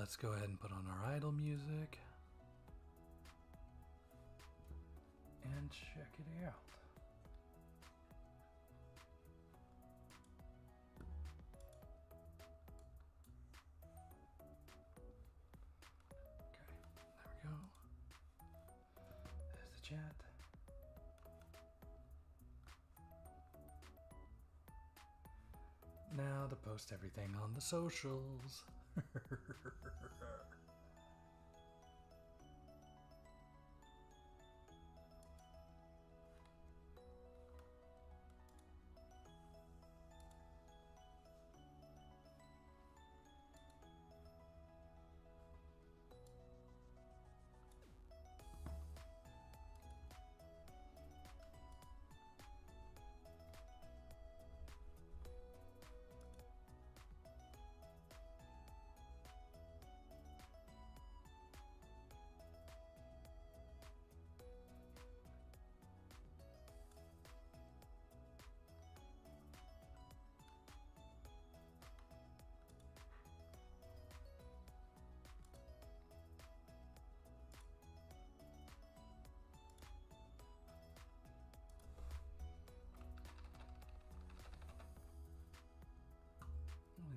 let's go ahead and put on our idle music and check it out. Okay, there we go. There's the chat. Now to post everything on the socials.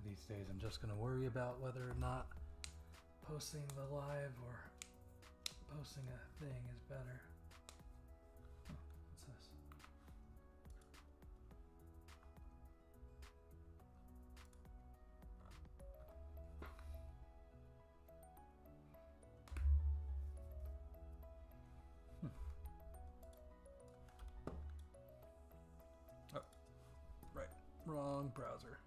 These days I'm just going to worry about whether or not posting the live or posting a thing is better. Oh, what's this? Oh, right. Wrong browser.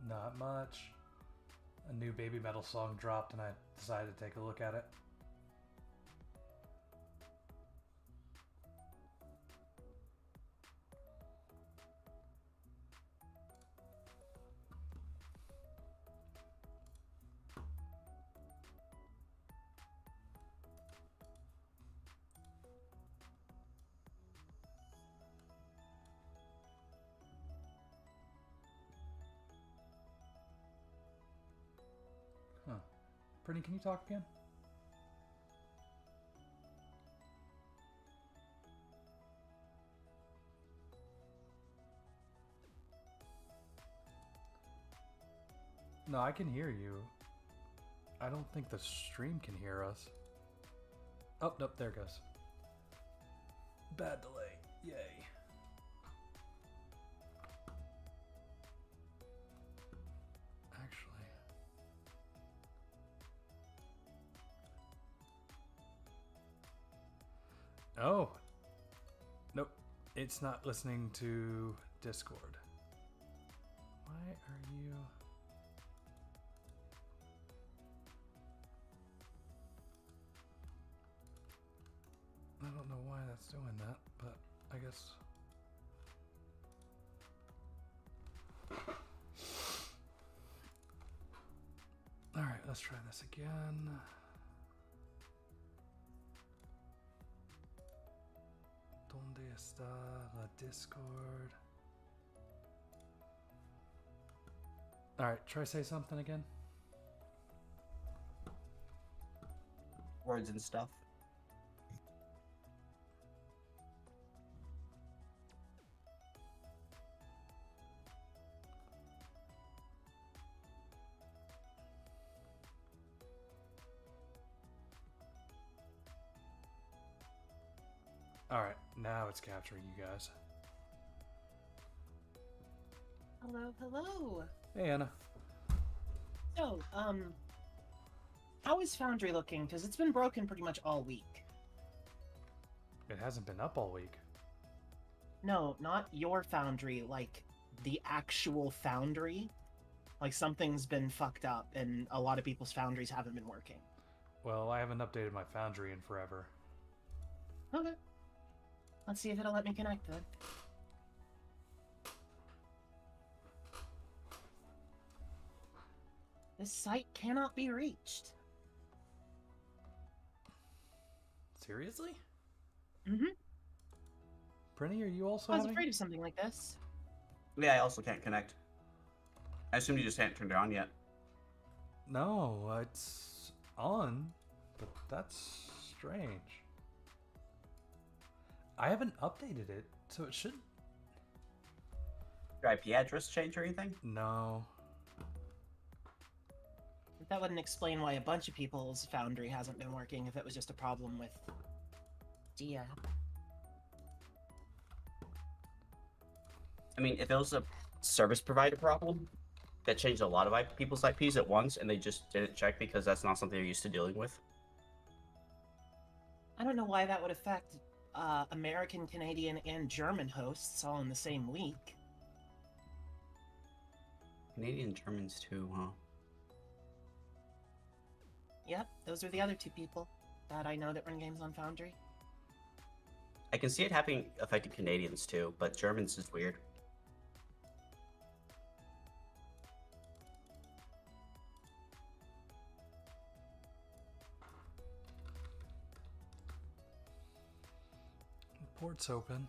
Not much. A new Baby Metal song dropped and I decided to take a look at it. Huh. Pretty, can you talk again? No, I can hear you. I don't think the stream can hear us. Oh, nope, there it goes. Bad delay. Yay. Actually... Oh! Nope. It's not listening to Discord. Why are you... I don't know why that's doing that, but I guess... Alright, let's try this again. ¿Dónde está la Discord? Alright, try say something again. passwords and stuff. Alright, now it's capturing you guys. Hello, hello. Hey, Anna. So, how is Foundry looking? Because it's been broken pretty much all week. It hasn't been up all week. No, not your Foundry, like the actual Foundry. Like something's been fucked up and a lot of people's Foundries haven't been working. Well, I haven't updated my Foundry in forever. Okay. Let's see if it'll let me connect then. This site cannot be reached. Seriously? Mm-hmm. Prinny, are you also I was having... afraid of something like this. Yeah, I also can't connect. I assume you just haven't turned it on yet. No, it's on, but that's strange. I haven't updated it, so it should... Your IP address change or anything? No. That wouldn't explain why a bunch of people's Foundry hasn't been working if it was just a problem with Dia. I mean, if it was a service provider problem that changed a lot of people's IPs at once and they just didn't check because that's not something they're used to dealing with. I don't know why that would affect American, Canadian, and German hosts all in the same week. Canadian Germans too, huh? Yep, those are the other two people that I know that run games on Foundry. I can see it affecting Canadians too, but Germans is weird. Port's open.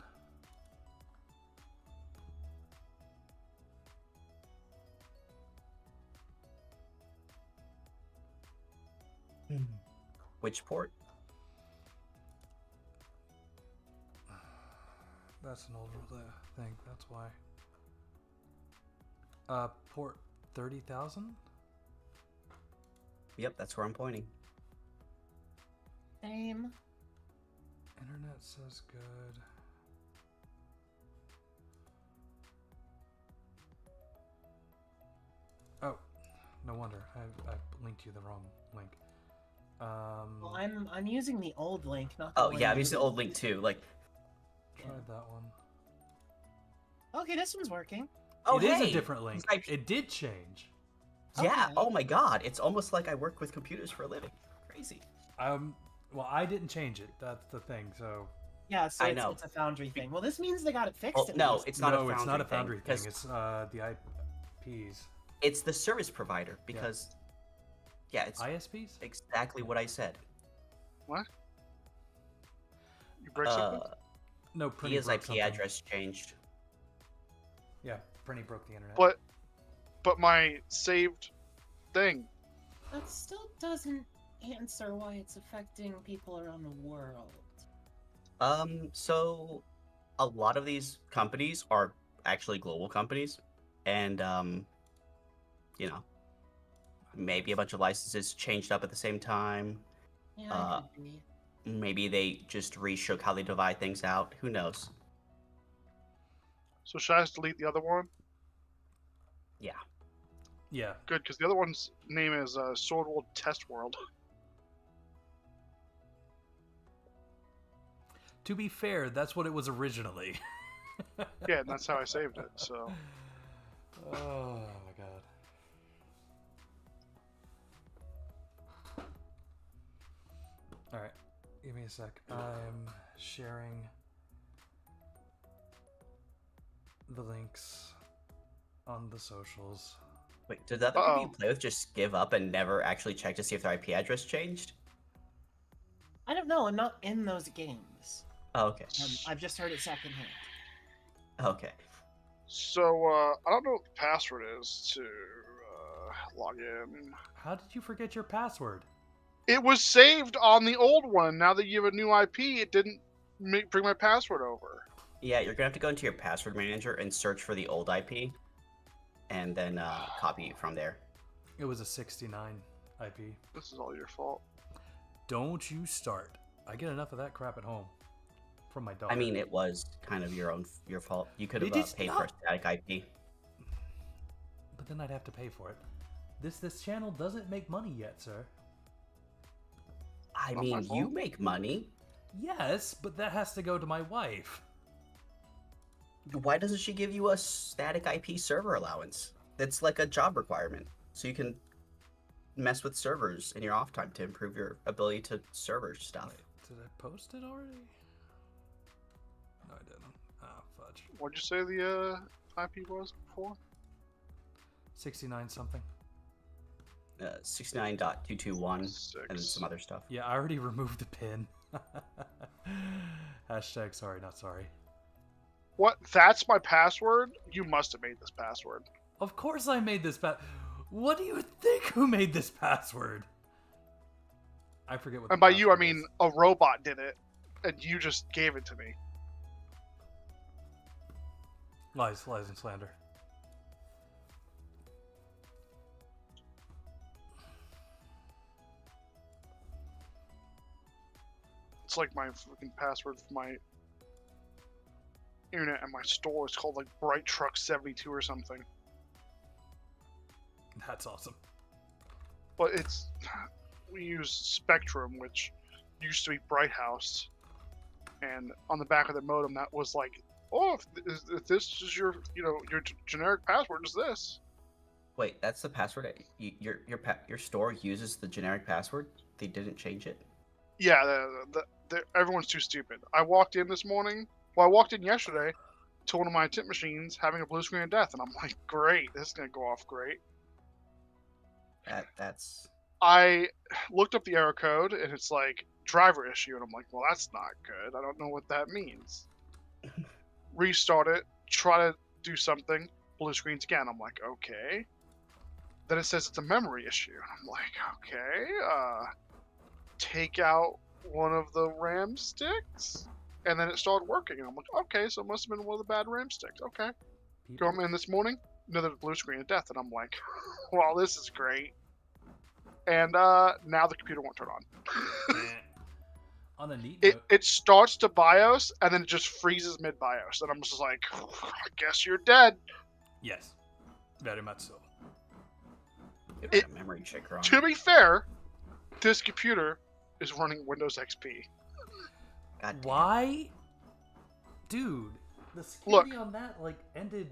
Which port? That's an older thing, that's why. Port 30,000? Yep, that's where I'm pointing. Same. Internet says good. Oh, no wonder. I linked you the wrong link. Well, I'm using the old link, not the Oh one yeah, I'm you- using the old link too. Like, Tried that one. Okay, this one's working. oh It hey, is a different link. it's It did change. yeah. Okay. Oh my god, it's almost like I work with computers for a living. Crazy. Well, I didn't change it. That's the thing. So. Yeah, so I it's, know. it's a Foundry thing. Well, this means they got it fixed Well, at no, least. it's not No, a it's not a Foundry Foundry thing. thing. It's the IPs. It's the service provider because, yeah, it's ISPs? exactly what I said. What? You break something? No, Prinny Dia's broke IP something. address changed. Yeah, Prinny broke the internet. But my saved thing. That still doesn't answer why it's affecting people around the world. So a lot of these companies are actually global companies, and you know, maybe a bunch of licenses changed up at the same time. Yeah, it could be. Maybe they just reshook how they divide things out. Who knows? So should I just delete the other one? Yeah. Yeah. Good, because the other one's name is Sword World Test World. To be fair, that's what it was originally. Yeah, and that's how I saved it. So Oh my god. Alright, give me a sec. I'm sharing the links on the socials. Wait, did the other people you play with just give up and never actually check to see if their IP address changed? I don't know. I'm not in those games. Oh, okay. I've just heard it secondhand. Okay. So I don't know what the password is to log in. How did you forget your password? It was saved on the old one. Now that you have a new IP, it didn't bring my password over. Yeah, you're gonna have to go into your password manager and search for the old IP, and then copy it from there. It was a 69 IP. This is all your fault. Don't you start. I get enough of that crap at home from my daughter. I mean, it was kind of your fault. You could have It is paid for a static IP. but then I'd have to pay for it. This channel doesn't make money yet, sir. I Not my mean, you fault. make money. Yes, but that has to go to my wife. Why doesn't she give you a static IP server allowance? That's like a job requirement, so you can mess with servers in your off time to improve your ability to server stuff. Wait, did I post it already? No, I didn't. Ah, fudge. What'd you say the IP was before? 69 something. 69.221 and then some other stuff. Yeah, I already removed the pin. Hashtag sorry, not sorry. What? That's my password? You must have made this password. Of course I made this What do you think who made this password? I forget what. And by you, I mean a robot did it, and you just gave it to me. Lies and slander. It's like my freaking password for my internet and my store. It's called like Bright Truck 72 or something. That's awesome. But we use Spectrum, which used to be Bright House, and on the back of the modem that was like, oh, if this is your your generic password is this. Wait, that's the password? Your store uses the generic password? They didn't change it? Yeah, everyone's too stupid. I walked in this morning. Well, I walked in yesterday to one of my tip machines having a blue screen of death, and I'm like, great, this is gonna go off great. That's... I looked up the error code, and it's like driver issue, and I'm like, well, that's not good. I don't know what that means. Restart it, try to do something, blue screens again. I'm like, okay. Then it says it's a memory issue. I'm like, okay. Take out one of the RAM sticks, and then it started working. And I'm like, okay, so it must have been one of the bad RAM sticks. Okay. Go in this morning, another blue screen of death, and I'm like, well, this is great. And now the computer won't turn on. On a neat note, It starts to BIOS, and then it just freezes mid BIOS, and I'm just like, I guess you're dead. yes, very much so. Get like a memory checker on To it. be fair, this computer is running Windows XP. God damn. Why, dude? The Look. security on that like ended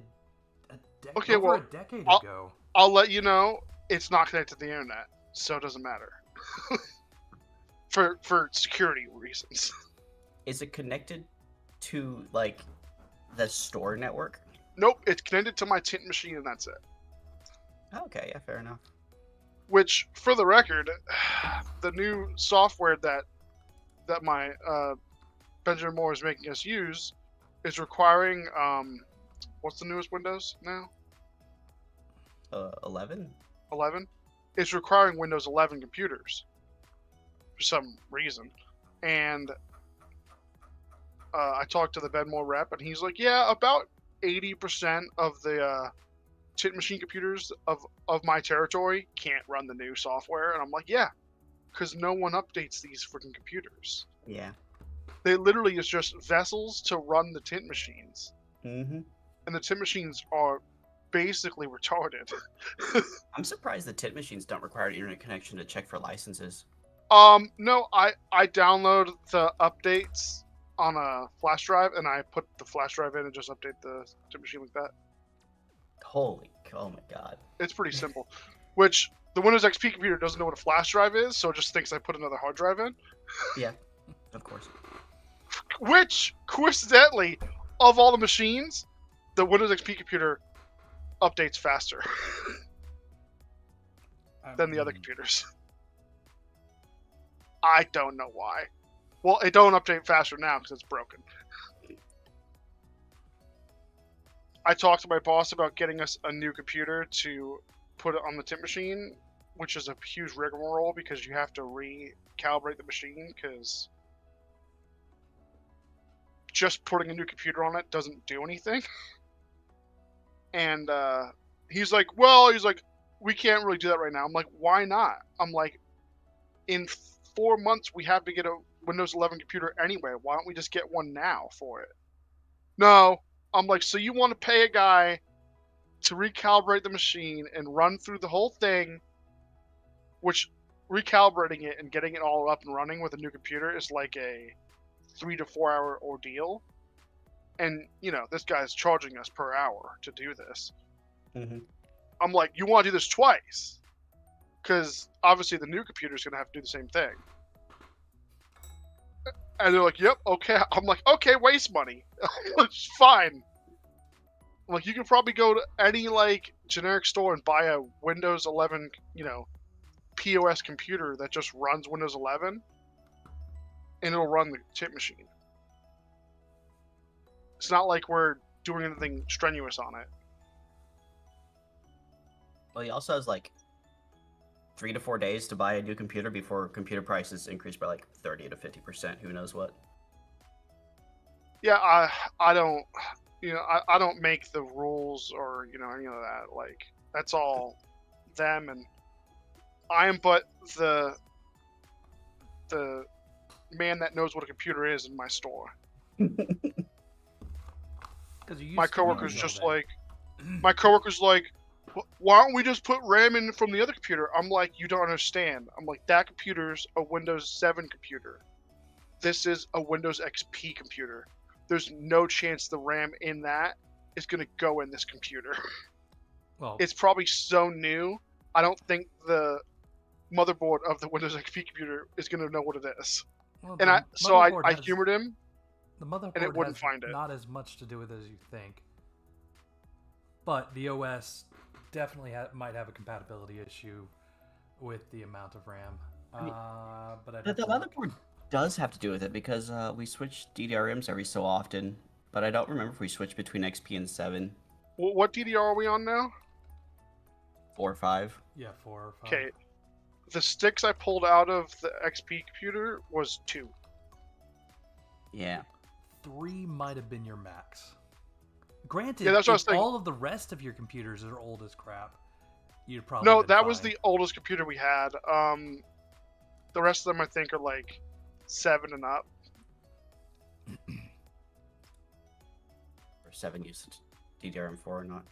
Okay, over well, a decade I'll- ago. I'll let you know it's not connected to the internet, so it doesn't matter. for security reasons. Is it connected to, like, the store network? Nope, it's connected to my tint machine, and that's it. Okay, yeah, fair enough. Which, for the record, the new software that my Benjamin Moore is making us use is requiring what's the newest Windows now? 11? 11. It's requiring Windows 11 computers for some reason, and I talked to the Benmore rep, and he's like, "Yeah, about 80% of the tint machine computers of my territory can't run the new software." And I'm like, "Yeah, because no one updates these freaking computers. Yeah. They literally is just vessels to run the tint machines, Mm-hmm. and the tint machines are basically retarded." I'm surprised the tint machines don't require an internet connection to check for licenses. No, I download the updates on a flash drive, and I put the flash drive in and just update the tint machine like that. Oh my god. It's pretty simple. Which the Windows XP computer doesn't know what a flash drive is, so it just thinks I put another hard drive in. Yeah, of course. Which, coincidentally, of all the machines, the Windows XP computer updates faster than the other computers. I don't know why. Well, it don't update faster now because it's broken. I talked to my boss about getting us a new computer to put it on the tint machine which is a huge rigmarole because you have to recalibrate the machine because just putting a new computer on it doesn't do anything. And he's like, we can't really do that right now. I'm like, why not? I'm like, in 4 months we have to get a Windows 11 computer anyway. Why don't we just get one now for it? No. I'm like, so you want to pay a guy to recalibrate the machine and run through the whole thing, which recalibrating it and getting it all up and running with a new computer is like a 3 to 4 hour ordeal. And, this guy's charging us per hour to do this. Mm-hmm. I'm like, you want to do this twice? Because obviously the new computer is going to have to do the same thing. And they're like, yep, okay. I'm like, okay, waste money. It's fine. I'm like, you can probably go to any, generic store and buy a Windows 11, POS computer that just runs Windows 11. And it'll run the chip machine. It's not like we're doing anything strenuous on it. Well, he also has 3 to 4 days to buy a new computer before computer prices increase by 30 to 50%. Who knows what? Yeah, I don't, I don't make the rules or any of that. That's all them, and I am but the man that knows what a computer is in my store. My coworker's just like, why don't we just put RAM in from the other computer? I'm like, you don't understand. I'm like, that computer's a Windows 7 computer. This is a Windows XP computer. There's no chance the RAM in that is going to go in this computer. Well, it's probably so new, I don't think the motherboard of the Windows XP computer is going to know what it is. well, And I humored him. The motherboard and it wouldn't has find it. not as much to do with it as you think. But the OS definitely might have a compatibility issue with the amount of RAM. But The motherboard does have to do with it because we switch DDRMs every so often, but I don't remember if we switch between XP and 7. What DDR are we on now? 4 or 5. Yeah, 4 or 5. Okay. The sticks I pulled out of the XP computer was 2. Yeah. 3 might have been your max. Granted, Yeah, that's what I was if thinking. all of the rest of your computers are old as crap, you'd probably No, been that was fine. the oldest computer we had. The rest of them I think are 7 and up. Or 7 used DDRM4 or not.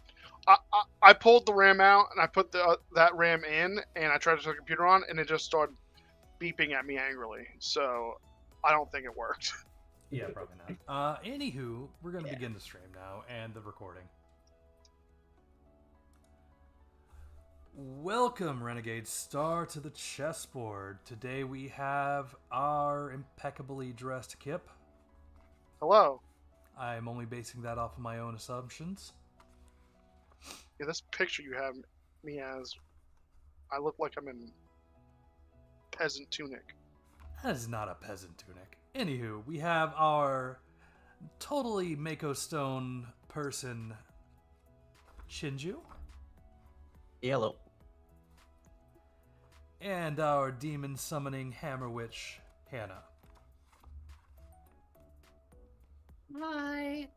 I pulled the RAM out and I put that RAM in and I tried to turn the computer on and it just started beeping at me angrily. So I don't think it worked. Yeah, probably not. Anywho, we're going to begin the stream now and the recording. Welcome, Renegade Star, to the chessboard. Today we have our impeccably dressed Kip. Hello. I'm only basing that off of my own assumptions. Yeah, this picture you have me as, I look like I'm in peasant tunic. That is not a peasant tunic. Anywho, we have our totally Mako Stone person, Shinju. Yellow. And our demon summoning hammer witch, Hannah. Hi.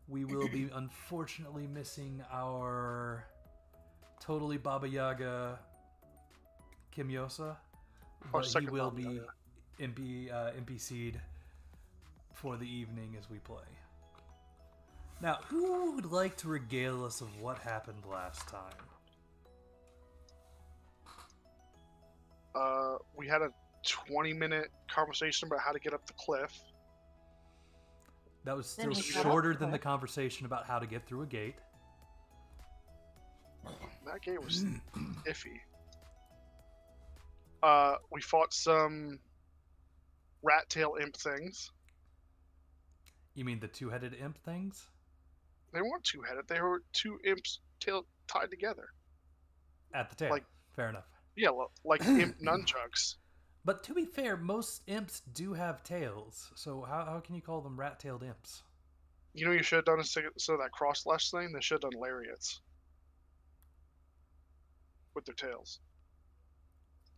We will be unfortunately missing our totally Baba Yaga Kimyosa, but he second will Baba be Yaga. NPC'd for the evening as we play. Now, who would like to regale us of what happened last time? We had a 20-minute conversation about how to get up the cliff. That was Then still we got shorter up than the quick. conversation about how to get through a gate. That game was iffy. We fought some rat tail imp things. You mean the two-headed imp things? They weren't two-headed. They were two imps tail tied together. At the tail. Like- Fair enough. Yeah, like imp nunchucks. But to be fair, most imps do have tails, so how can you call them rat-tailed imps? You know what you should have done instead of that cross-lash thing? They should have done lariats. With their tails.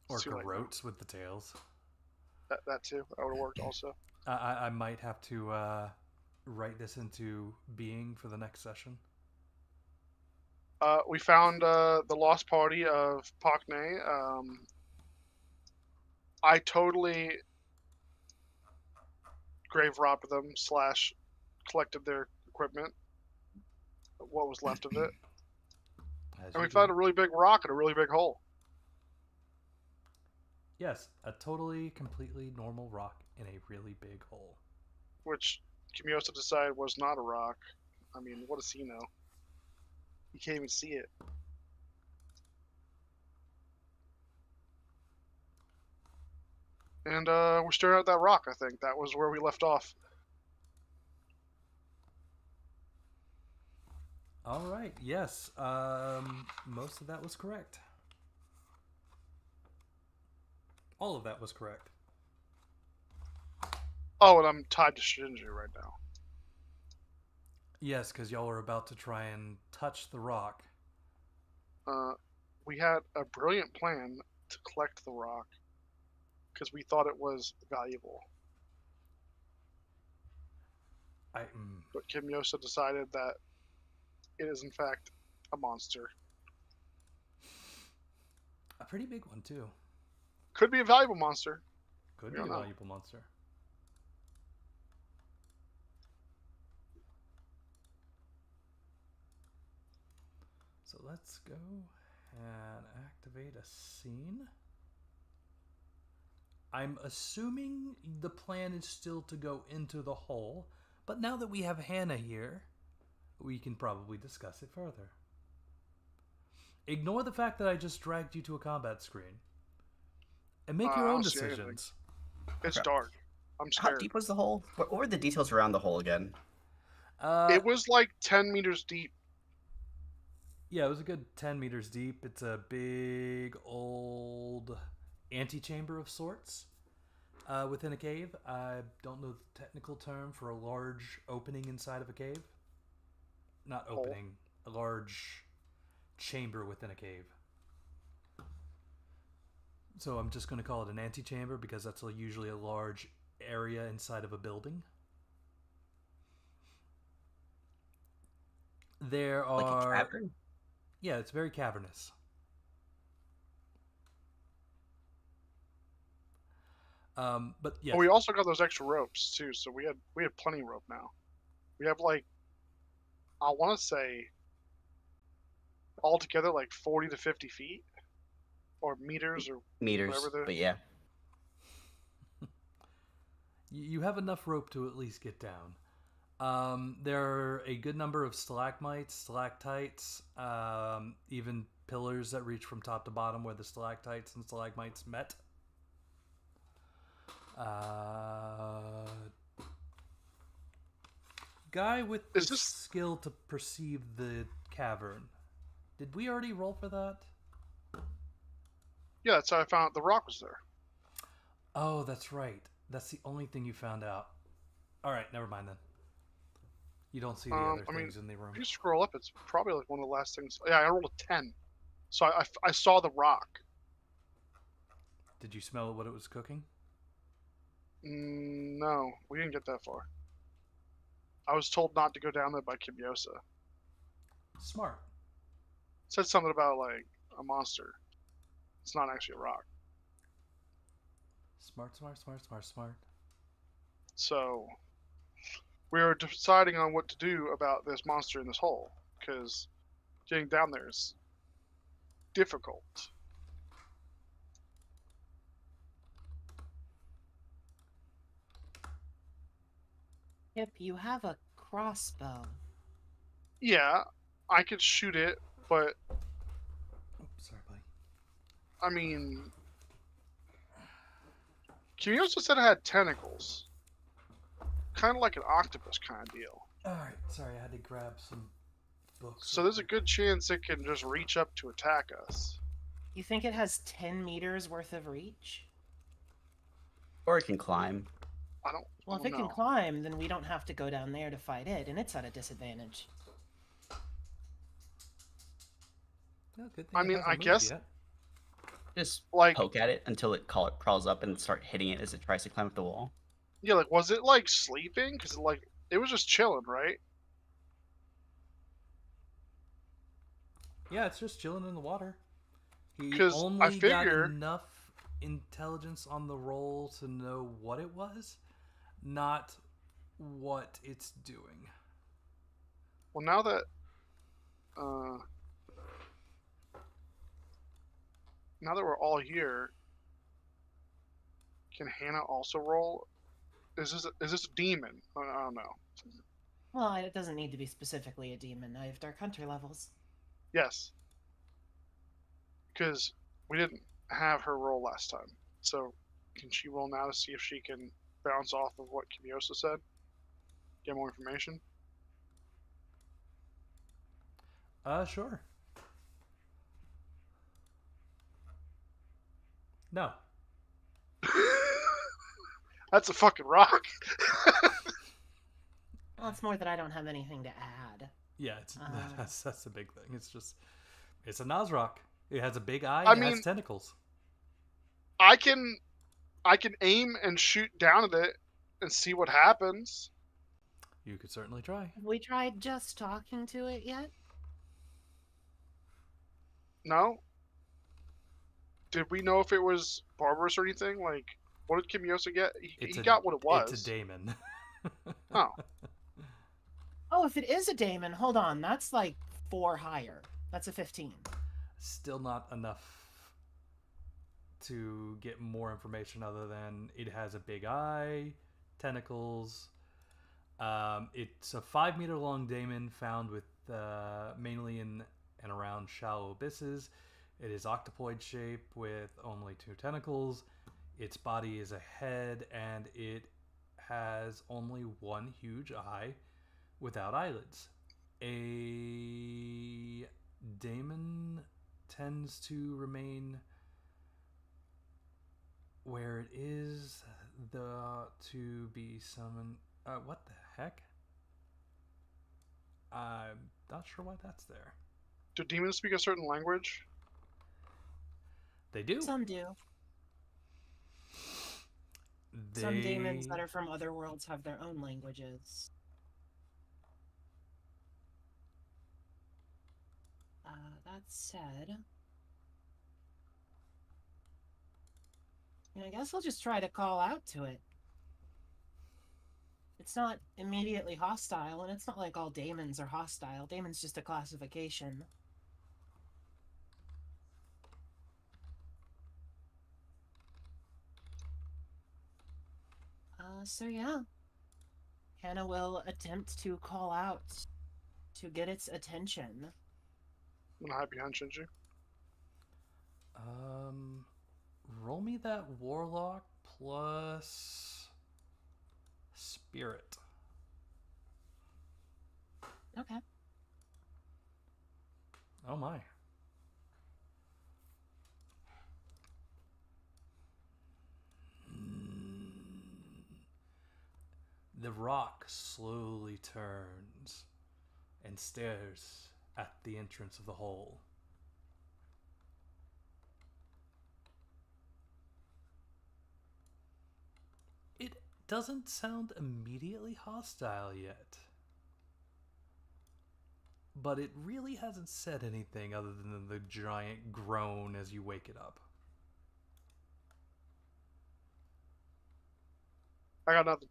Or It's too late now. garrotes with the tails. That too. That would have worked also. I might have to write this into being for the next session. We found the lost party of Pakne. I totally grave robbed them / collected their equipment, what was left of it. And we found a really big rock and a really big hole. Yes, a totally, completely normal rock in a really big hole. Which Kimiosa decided was not a rock. I mean, what does he know? He can't even see it. And we're staring at that rock, I think. That was where we left off. All right, yes. Most of that was correct. All of that was correct. Oh, and I'm tied to Shinji right now. Yes, because y'all were about to try and touch the rock. We had a brilliant plan to collect the rock because we thought it was valuable. But Kimiosa decided that it is in fact a monster. A pretty big one, too. Could be a valuable monster. Could be a valuable monster. So let's go and activate a scene. I'm assuming the plan is still to go into the hole, but now that we have Hannah here, we can probably discuss it further. Ignore the fact that I just dragged you to a combat screen. And make your own decisions. It's dark. I'm scared. How deep was the hole? What were the details around the hole again? It was like 10 meters deep. Yeah, it was a good 10 meters deep. It's a big, old antechamber of sorts within a cave. I don't know the technical term for a large opening inside of a cave. Not opening, a large chamber within a cave. So I'm just going to call it an antechamber because that's usually a large area inside of a building. There are... Like a cavern? Yeah, it's very cavernous. But yeah. But we also got those extra ropes too, so we had plenty of rope now. We have like, I want to say, altogether like 40 to 50 feet, or meters, or meters. But yeah, you have enough rope to at least get down. There are a good number of stalagmites, stalactites, even pillars that reach from top to bottom where the stalactites and stalagmites met. Guy with the skill to perceive the cavern. Did we already roll for that? Yeah, that's how I found out the rock was there. Oh, that's right. That's the only thing you found out. Alright, never mind then. You don't see the other things in the room. If you scroll up, it's probably like one of the last things. Yeah, I rolled a 10. So I saw the rock. Did you smell what it was cooking? No, we didn't get that far. I was told not to go down there by Kimiosa. Smart. Said something about like a monster. It's not actually a rock. Smart. So we were deciding on what to do about this monster in this hole, because getting down there is difficult. Yep, you have a crossbow. Yeah, I could shoot it, but sorry, buddy. I mean, Kimiosa said it had tentacles. Kind of like an octopus kind of deal. Alright, sorry, I had to grab some books. So there's a good chance it can just reach up to attack us. You think it has 10 meters worth of reach? Or it can climb. Well, if it can climb, then we don't have to go down there to fight it, and it's at a disadvantage. No, good thing I mean, I guess Just Like, poke at it until it crawls up and start hitting it as it tries to climb up the wall. yeah, like, was it like sleeping? Because like it was just chilling, right? Yeah, it's just chilling in the water. He 'Cause I only got figure- enough intelligence on the roll to know what it was, not what it's doing. Well, now that uh, we're all here, can Hannah also roll? Is this a demon? I don't know. Well, it doesn't need to be specifically a demon. I have Dark Hunter levels. Yes. Because we didn't have her roll last time. So can she roll now to see if she can bounce off of what Kimiosa said? Get more information? Sure. No. That's a fucking rock. Well, it's more that I don't have anything to add. Yeah, that's the big thing. It's a Nazrak. It has a big eye. I It mean- has tentacles. I can aim and shoot down at it and see what happens. You could certainly try. Have we tried just talking to it yet? No? Did we know if it was barbarous or anything? Like, what did Kimiosa get? He got what it was. It's a daemon. Oh. Oh, if it is a daemon, hold on. That's like 4 higher. That's a 15. Still not enough to get more information other than it has a big eye, tentacles. It's a 5-meter long daemon found with mainly in and around shallow abysses. It is octopoid shape with only 2 tentacles. Its body is a head, and it has only 1 huge eye without eyelids. A daemon tends to remain where it is to be summoned. What the heck? I'm not sure why that's there. Do demons speak a certain language? They do. Some do. Some demons that are from other worlds have their own languages. That said, I guess I'll just try to call out to it. It's not immediately hostile, and it's not like all daemons are hostile. Daemon's just a classification. So yeah. Hannah will attempt to call out to get its attention. I'm gonna hide behind Shinji. Roll me that warlock plus spirit. Okay. Oh my. The rock slowly turns and stares at the entrance of the hole. It doesn't sound immediately hostile yet. But it really hasn't said anything other than the giant groan as you wake it up. I got nothing.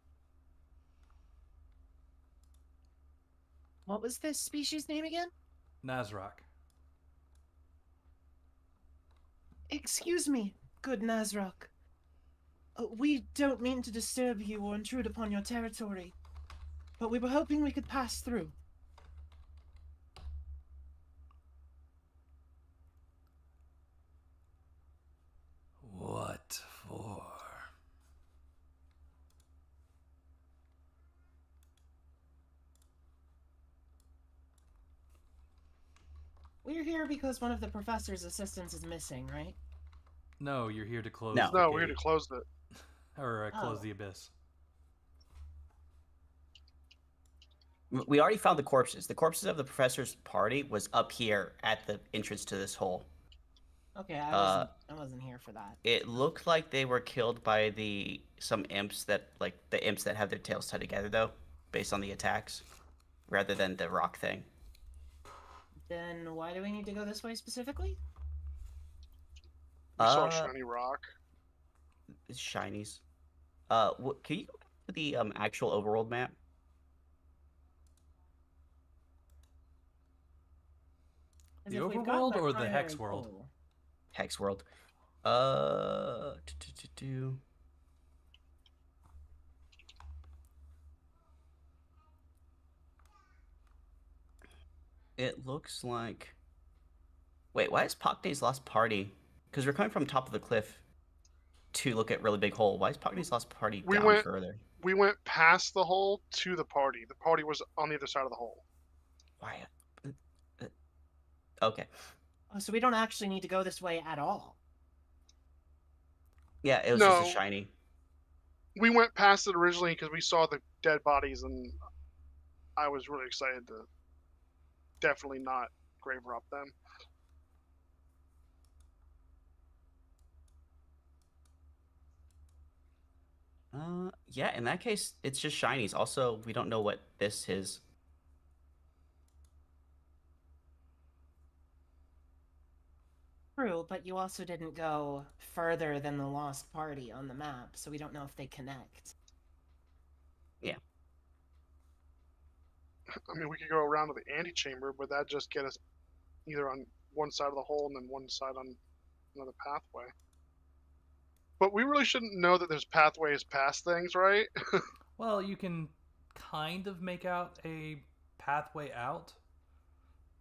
What was this species name again? Nazrak. Excuse me, good Nazrak. We don't mean to disturb you or intrude upon your territory, but we were hoping we could pass through. What for? We're here because one of the professor's assistants is missing, right? No, you're here to close No. the No, we're here to gate. close it. Or close Oh. the abyss. We already found the corpses. The corpses of the professor's party was up here at the entrance to this hole. Okay, Uh, I wasn't here for that. it looked like they were killed by some imps that the imps that have their tails tied together though, based on the attacks, rather than the rock thing. Then why do we need to go this way specifically? We saw a Uh, shiny rock. it's shinies. Can you go back to the actual overworld map? As The if we've got overworld the or the primary hex world? goal. Hex world. Do. It looks like. Wait, why is Pakne's lost party? Because we're coming from top of the cliff to look at really big hole. Why is Pakne's lost party We down went further? we went past the hole to the party. The party was on the other side of the hole. Why? Okay. Oh, so we don't actually need to go this way at all. Yeah, it was just a No. shiny. We went past it originally because we saw the dead bodies, and I was really excited to definitely not grave rob them. Yeah, in that case, it's just shinies. Also, we don't know what this is. True, but you also didn't go further than the lost party on the map, so we don't know if they connect. Yeah. I mean, we could go around to the antechamber, but that'd just get us either on one side of the hole and then one side on another pathway. But we really shouldn't know that there's pathways past things, right? Well, you can kind of make out a pathway out,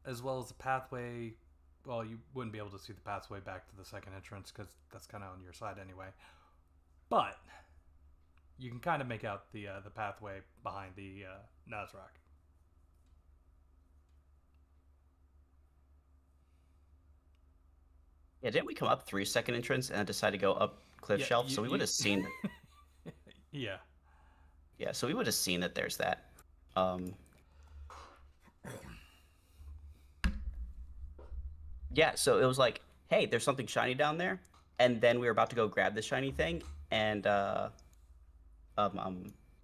as well as a pathway. Well, you wouldn't be able to see the pathway back to the second entrance because that's kind of on your side anyway. But you can kind of make out the pathway behind the Nazrak. Yeah, didn't we come up through second entrance and then decide to go up cliff Yeah, shelf? So we would have seen. Yeah. Yeah, so we would have seen that there's that. Yeah, so it was like, hey, there's something shiny down there, and then we were about to go grab the shiny thing, and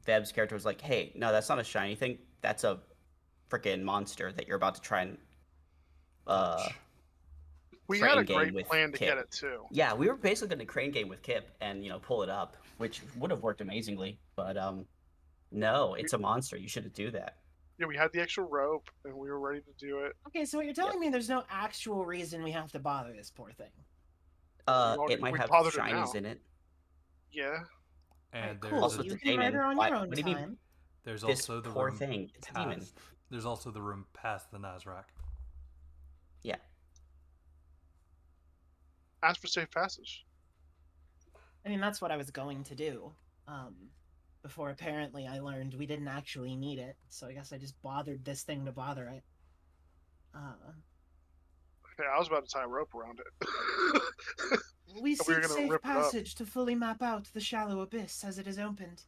Veb's character was like, hey, no, that's not a shiny thing. That's a freaking monster that you're about to try and Touch. We crane had a game great with plan to Kip. get it too. Yeah, we were basically going to crane game with Kip and pull it up, which would have worked amazingly. But no, it's a monster. You shouldn't do that. Yeah, we had the extra rope and we were ready to do it. Okay, so what you're telling me there's no actual reason we have to bother this poor thing. It might we have bothered it shinies now. in it. Yeah. And Alright, there's cool. Also, a, it's You a can demon. murder on Why- your own what do you mean? time. there's This also the poor room thing. It's a demon. past. There's also the room past the Nazrak. Yeah. Ask for safe passage. I mean, that's what I was going to do. Before apparently I learned we didn't actually need it, so I guess I just bothered this thing to bother it. Yeah, I was about to tie a rope around it. We We were seek gonna safe rip it up. passage to fully map out the shallow abyss as it is opened.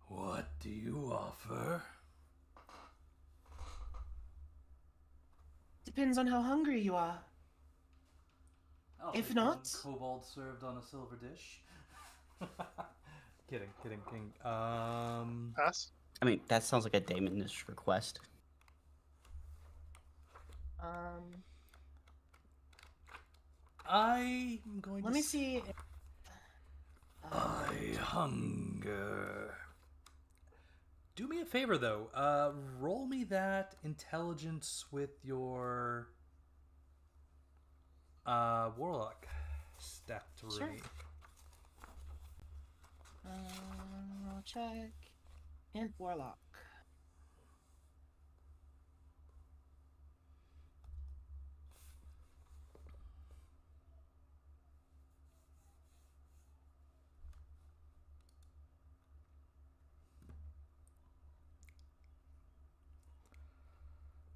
What do you offer? Depends on how hungry you are. I'll If take not- one kobold served on a silver dish. Kidding. Pass. I mean, that sounds like a demonish request. I'm going Let to me see. If, I hunger. Do me a favor though. Roll me that intelligence with your warlock stat 3. Sure. I'll check. Int warlock.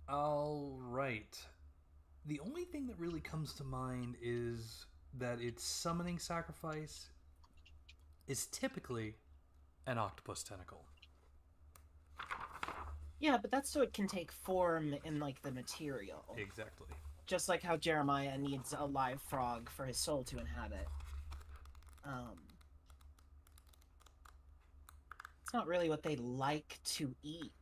All right. The only thing that really comes to mind is that its summoning sacrifice is typically an octopus tentacle. Yeah, but that's so it can take form in, like, the material. Exactly. Just like how Jeremiah needs a live frog for his soul to inhabit. It's not really what they like to eat.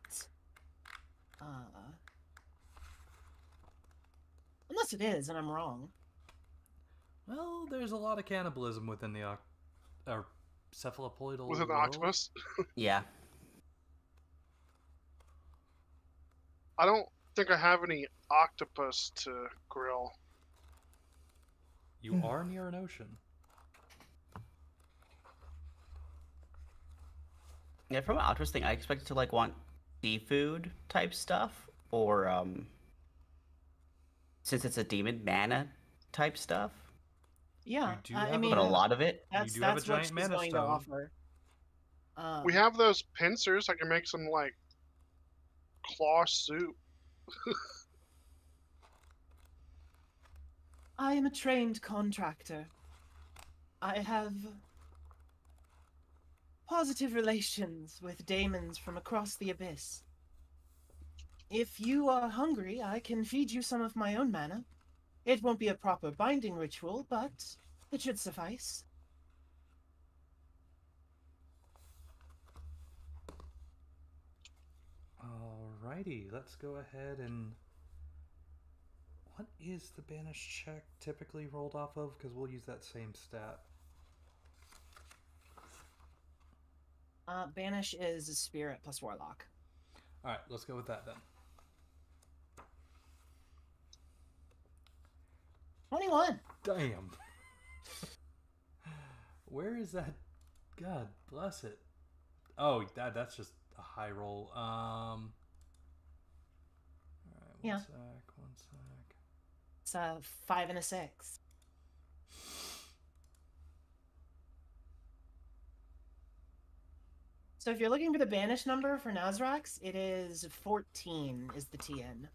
Unless it is, and I'm wrong. Well, there's a lot of cannibalism within the cephalopoidal Within the world. octopus. Yeah. I don't think I have any octopus to grill. You are near an ocean. Yeah, from an octopus thing, I expected to like want seafood type stuff, or since it's a demon, mana type stuff. Yeah, do I have mean, But a lot of it, that's do have a what giant she's mana going to stone. offer. We have those pincers. I can make some like claw soup. I am a trained contractor. I have positive relations with daemons from across the abyss. If you are hungry, I can feed you some of my own mana. It won't be a proper binding ritual, but it should suffice. Alrighty, let's go ahead and... What is the banish check typically rolled off of? Because we'll use that same stat. Banish is a spirit plus warlock. Alright, let's go with that then. 21. Damn. Where is that? God bless it. Oh, that's just a high roll. Alright, Yeah. one sec. It's a 5 and a 6. So if you're looking for the banish number for Nazrax, it is 14 is the TN.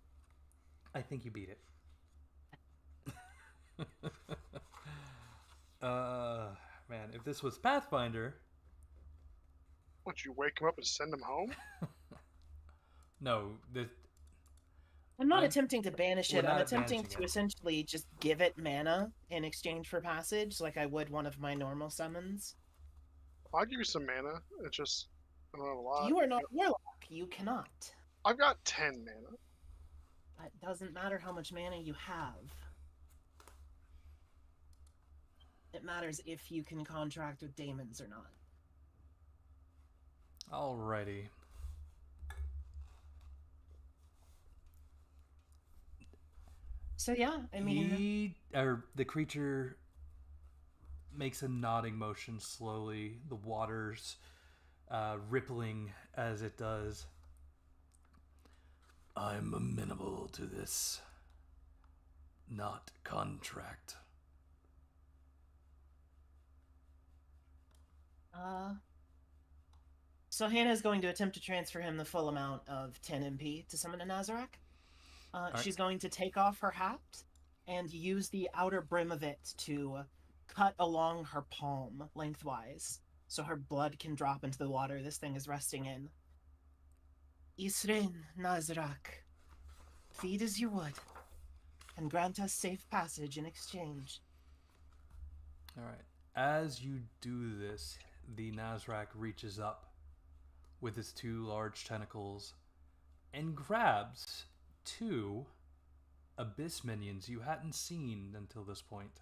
I think you beat it. Man, if this was Pathfinder... What, you wake him up and send him home? No, I'm not I'm- attempting to banish we're it. I'm not attempting banishing to it. essentially just give it mana in exchange for passage, like I would one of my normal summons. I'll give you some mana. It's just, I don't have a lot. You are not warlock. You cannot. I've got 10 mana. It doesn't matter how much mana you have. It matters if you can contract with daemons or not. Alrighty. So yeah, I mean, the creature makes a nodding motion slowly. The water's rippling as it does. I'm amenable to this. Not contract. So Hannah's going to attempt to transfer him the full amount of 10 MP to summon a Nazrak. She's going to take off her hat and use the outer brim of it to cut along her palm lengthwise, so her blood can drop into the water this thing is resting in. Isrin Nazrak, feed as you would, and grant us safe passage in exchange. Alright. As you do this, the Nazrak reaches up with its two large tentacles and grabs two abyss minions you hadn't seen until this point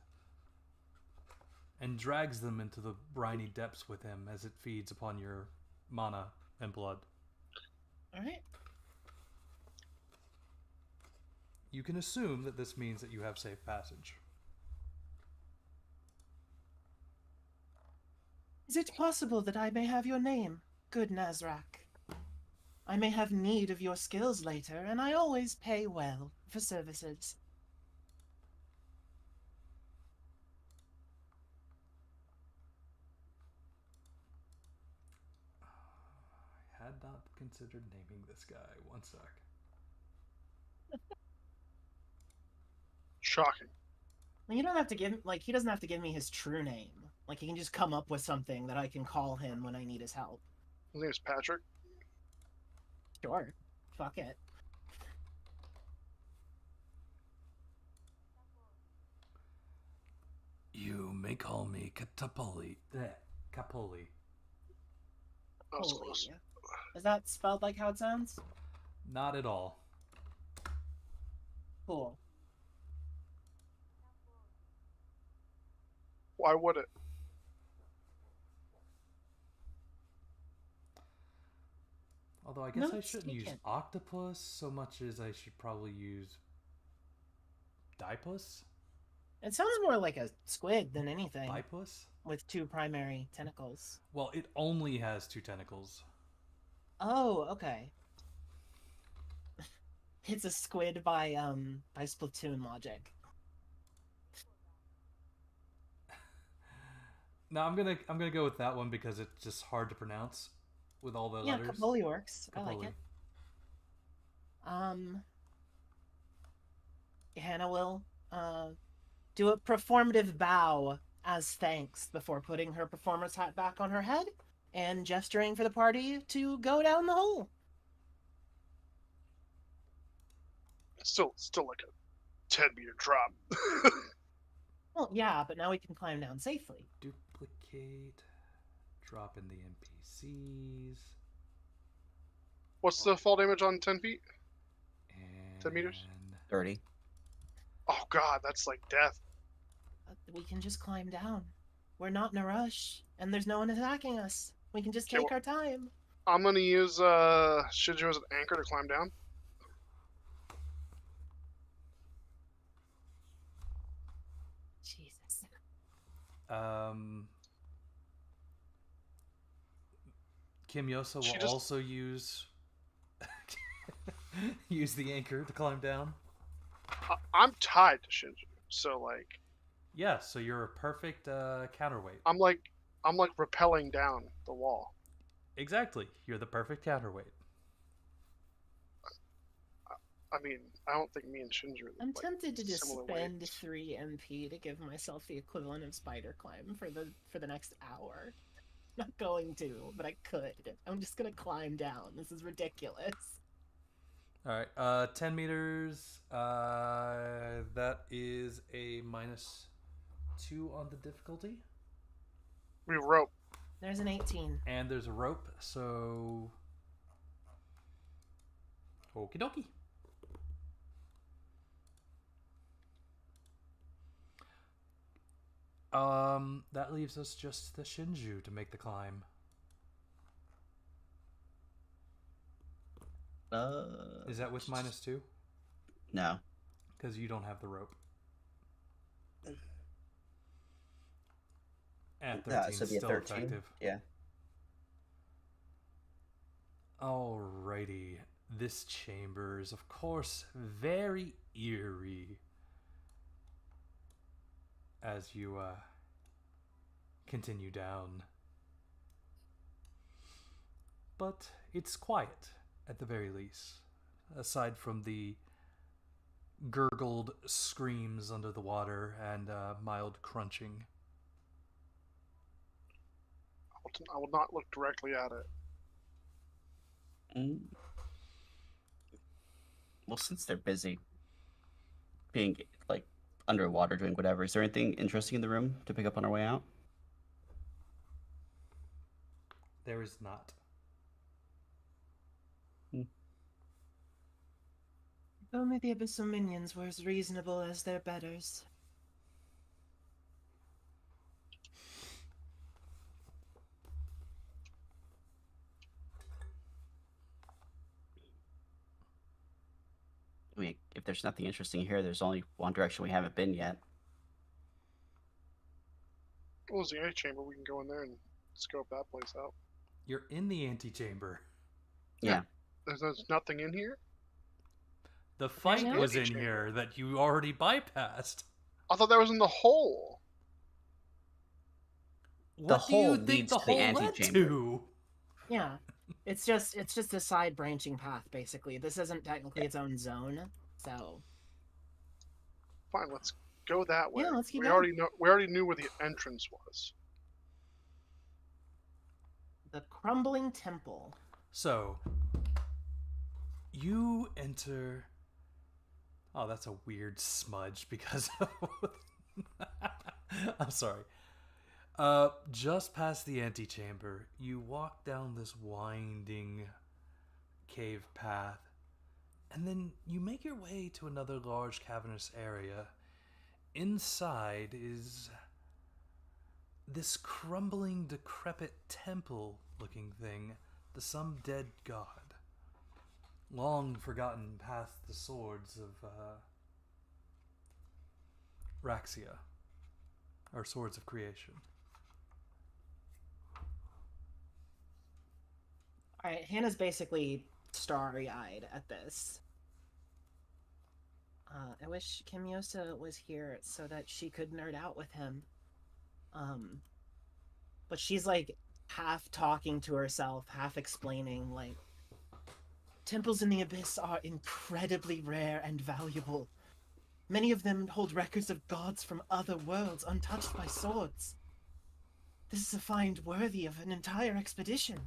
and drags them into the briny depths with him as it feeds upon your mana and blood. Alright. You can assume that this means that you have safe passage. Is it possible that I may have your name, good Nazrak? I may have need of your skills later, and I always pay well for services. I had not considered naming this guy. One sec. Shocking. You don't have to give, like, he doesn't have to give me his true name. Like, he can just come up with something that I can call him when I need his help. His name's Patrick. Sure. Fuck it. You may call me Catapoli. Capoli. That was Holy. close. Is that spelled like how it sounds? Not at all. Cool. Why would it? Although I guess No, I shouldn't use speaking. octopus so much as I should probably use dipus? It sounds more like a squid than anything, Bipus? with 2 primary tentacles. Well, it only has 2 tentacles. Oh, okay. It's a squid by Splatoon logic. No, I'm gonna go with that one because it's just hard to pronounce with all the Yeah, letters. Capoli works. I like Capoli. it. Hannah will do a performative bow as thanks before putting her performer's hat back on her head and gesturing for the party to go down the hole. Still like a 10-meter drop. Well, yeah, but now we can climb down safely. Duplicate. Drop in the NPCs. What's the fall damage on 10 feet? And 10 meters? 30. Oh god, that's like death. We can just climb down. We're not in a rush, and there's no one attacking us. We can just Okay, take our time. I'm gonna use Shinju as an anchor to climb down. Jesus. Kim Yosa She will just- also use use the anchor to climb down. I'm tied to Shinju, so like Yeah, so you're a perfect counterweight. I'm like rappelling down the wall. Exactly, you're the perfect counterweight. I mean, I don't think me and Shinju are I'm like, tempted to just similar spend weights. 3 MP to give myself the equivalent of spider climb for the next hour. I'm not going to, but I could. I'm just gonna climb down. This is ridiculous. All right, 10 meters. That is a -2 on the difficulty, We rope. There's an 18. and there's a rope. So, okie dokie. That leaves us just the Shinju to make the climb. Is that with -2? No. Because you don't have the rope. At 13, So it'd be a still 13. effective. Yeah. Alrighty. This chamber is, of course, very eerie. As you continue down. But it's quiet, at the very least. Aside from the gurgled screams under the water and mild crunching. I will not look directly at it. Mm. Well, since they're busy being like underwater doing whatever, is there anything interesting in the room to pick up on our way out? There is not. If only the Abyssal Minions were as reasonable as their betters. I mean, if there's nothing interesting here, there's only one direction we haven't been yet. Well, there's the antechamber. We can go in there and scope that place out. You're in the antechamber. Yeah. There's nothing in here? The fight no was in antechamber. here that you already bypassed. I thought that was in the hole. What do you hole think leads the to the hole led antechamber. to? Yeah. It's just a side branching path, basically. This isn't technically its own zone, so Fine, let's go that way. Yeah, let's keep we going. already knew where the entrance was. the crumbling temple. So, You enter. Oh, that's a weird smudge because I'm sorry. Just past the antechamber, you walk down this winding cave path, and then you make your way to another large cavernous area. Inside is this crumbling, decrepit temple-looking thing to some dead god, long forgotten past the swords of Raxia, or swords of creation. All right, Hannah's basically starry-eyed at this. I wish Kimyosa was here so that she could nerd out with him. But she's like half talking to herself, half explaining, like, temples in the Abyss are incredibly rare and valuable. Many of them hold records of gods from other worlds untouched by swords. This is a find worthy of an entire expedition.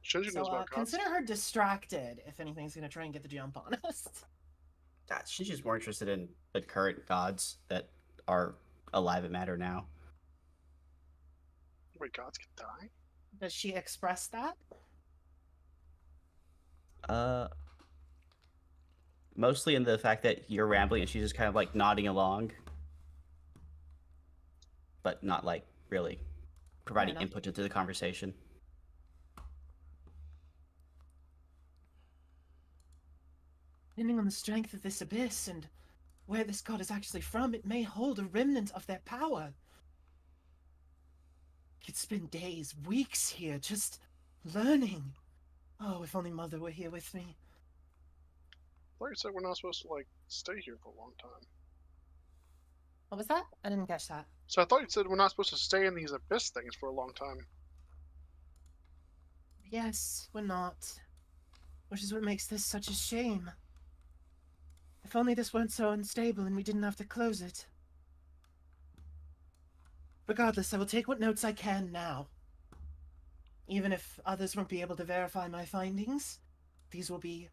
Shinji knows So about gods. consider her distracted if anything's going to try and get the jump on us. She's just more interested in the current gods that are alive and matter now. Wait, gods can die? Does she express that? Mostly in the fact that you're rambling and she's just kind of like nodding along, but not like really providing enough. input into the conversation. Depending on the strength of this abyss and where this god is actually from, it may hold a remnant of their power. Could spend days, weeks here just learning. Oh, if only Mother were here with me. Like I said, we're not supposed to like stay here for a long time. What was that? I didn't catch that. So I thought you said we're not supposed to stay in these abyss things for a long time. Yes, we're not. Which is what makes this such a shame. If only this weren't so unstable and we didn't have to close it. Regardless, I will take what notes I can now. Even if others won't be able to verify my findings, these will be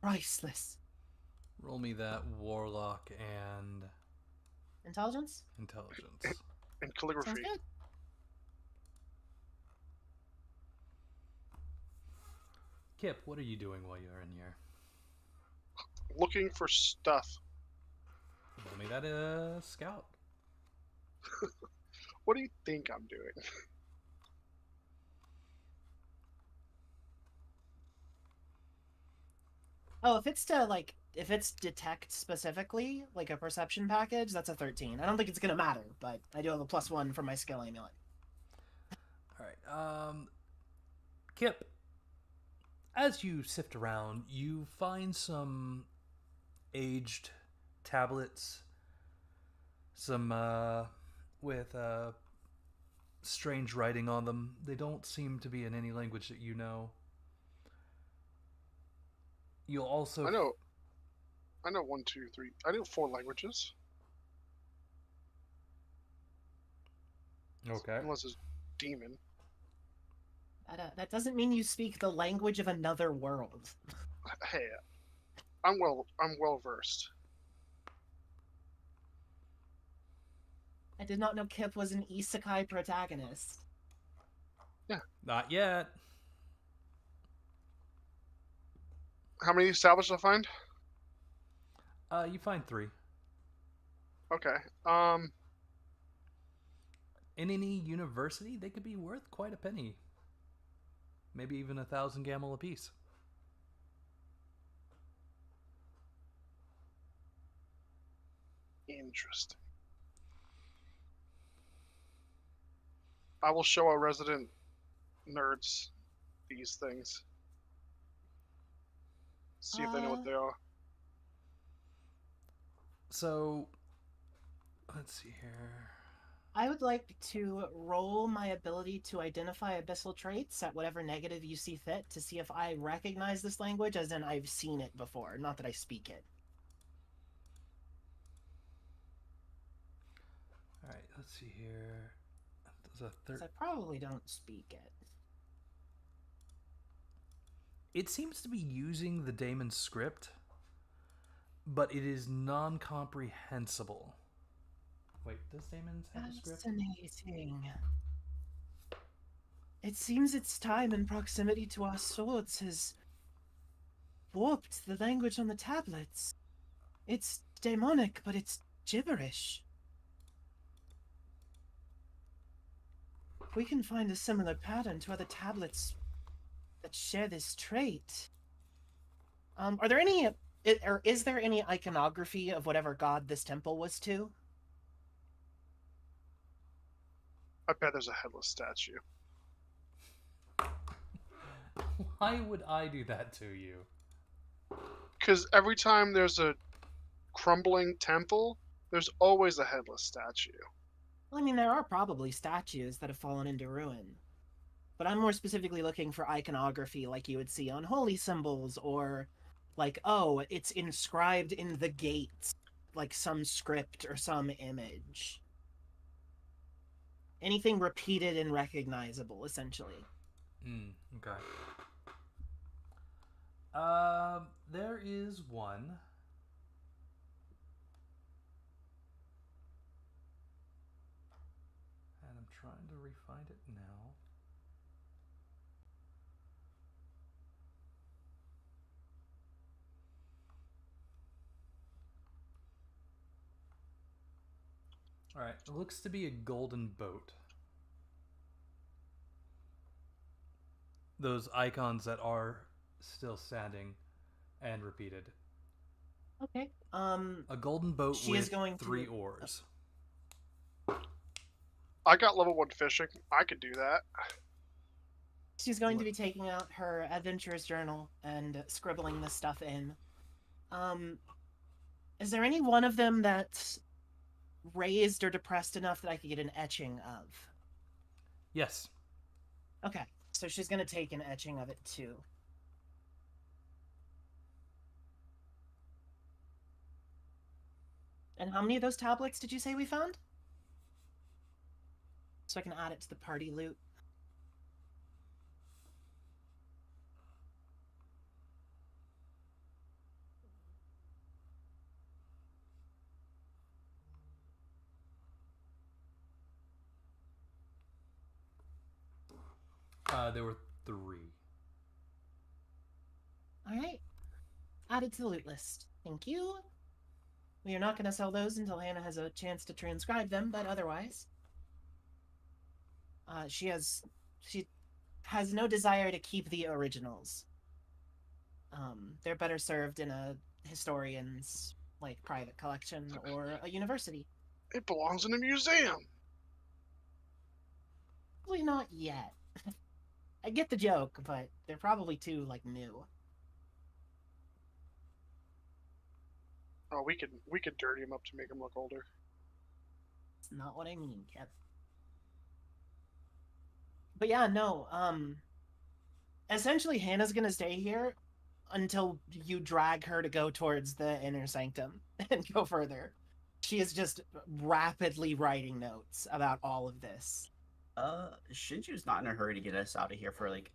priceless. Roll me that warlock and Intelligence? intelligence. And calligraphy. Sounds good. Kip, what are you doing while you're in here? Looking for stuff. Roll me that scout. What do you think I'm doing? Oh, if it's detect specifically, like a perception package, that's a 13. I don't think it's gonna matter, but I do have a +1 for my skill amulet. Alright, Kip, as you sift around, you find some aged tablets, some with strange writing on them. They don't seem to be in any language that you know. You'll also I know 1, 2, 3. I know 4 languages. Okay. Unless it's demon. That doesn't mean you speak the language of another world. Hey, I'm well versed. I did not know Kip was an isekai protagonist. Not yet. How many established I find? You find 3. Okay. In any university, they could be worth quite a penny. Maybe even 1,000 gamel apiece. Interesting. I will show our resident nerds these things. See if they know what they are. So, let's see here. I would like to roll my ability to identify abyssal traits at whatever negative you see fit to see if I recognize this language, as in I've seen it before, not that I speak it. Alright, let's see here. It's a 'Cause I probably don't speak it. It seems to be using the daemon script, but it is non-comprehensible. Wait, does daemons have a script? Fascinating. It seems its time and proximity to our swords has warped the language on the tablets. It's demonic, but it's gibberish. If we can find a similar pattern to other tablets that share this trait. Are there any, or is there any iconography of whatever god this temple was to? I bet there's a headless statue. Why would I do that to you? Because every time there's a crumbling temple, there's always a headless statue. Well, I mean, there are probably statues that have fallen into ruin. But I'm more specifically looking for iconography like you would see on holy symbols, or like, oh, it's inscribed in the gates, like some script or some image. Anything repeated and recognizable, essentially. Okay. There is one. And I'm trying to re-find it now. Alright, it looks to be a golden boat. Those icons that are still standing and repeated. Okay. A golden boat she with is going three to... oars. I got level 1 fishing. I could do that. She's going to be taking out her adventurer's journal and scribbling this stuff in. Is there any one of them that's raised or depressed enough that I could get an etching of? Yes. Okay, so she's going to take an etching of it too. And how many of those tablets did you say we found? So I can add it to the party loot. There were 3. Alright. Added to the loot list. Thank you. We are not going to sell those until Hannah has a chance to transcribe them, but otherwise... she has no desire to keep the originals. They're better served in a historian's, like, private collection or a university. It belongs in a museum. Probably not yet. I get the joke, but they're probably too, like, new. Oh, we could dirty him up to make him look older. That's not what I mean, Kev. But yeah, no, essentially Hannah's gonna stay here until you drag her to go towards the inner sanctum and go further. She is just rapidly writing notes about all of this. Shinju's not in a hurry to get us out of here for, like,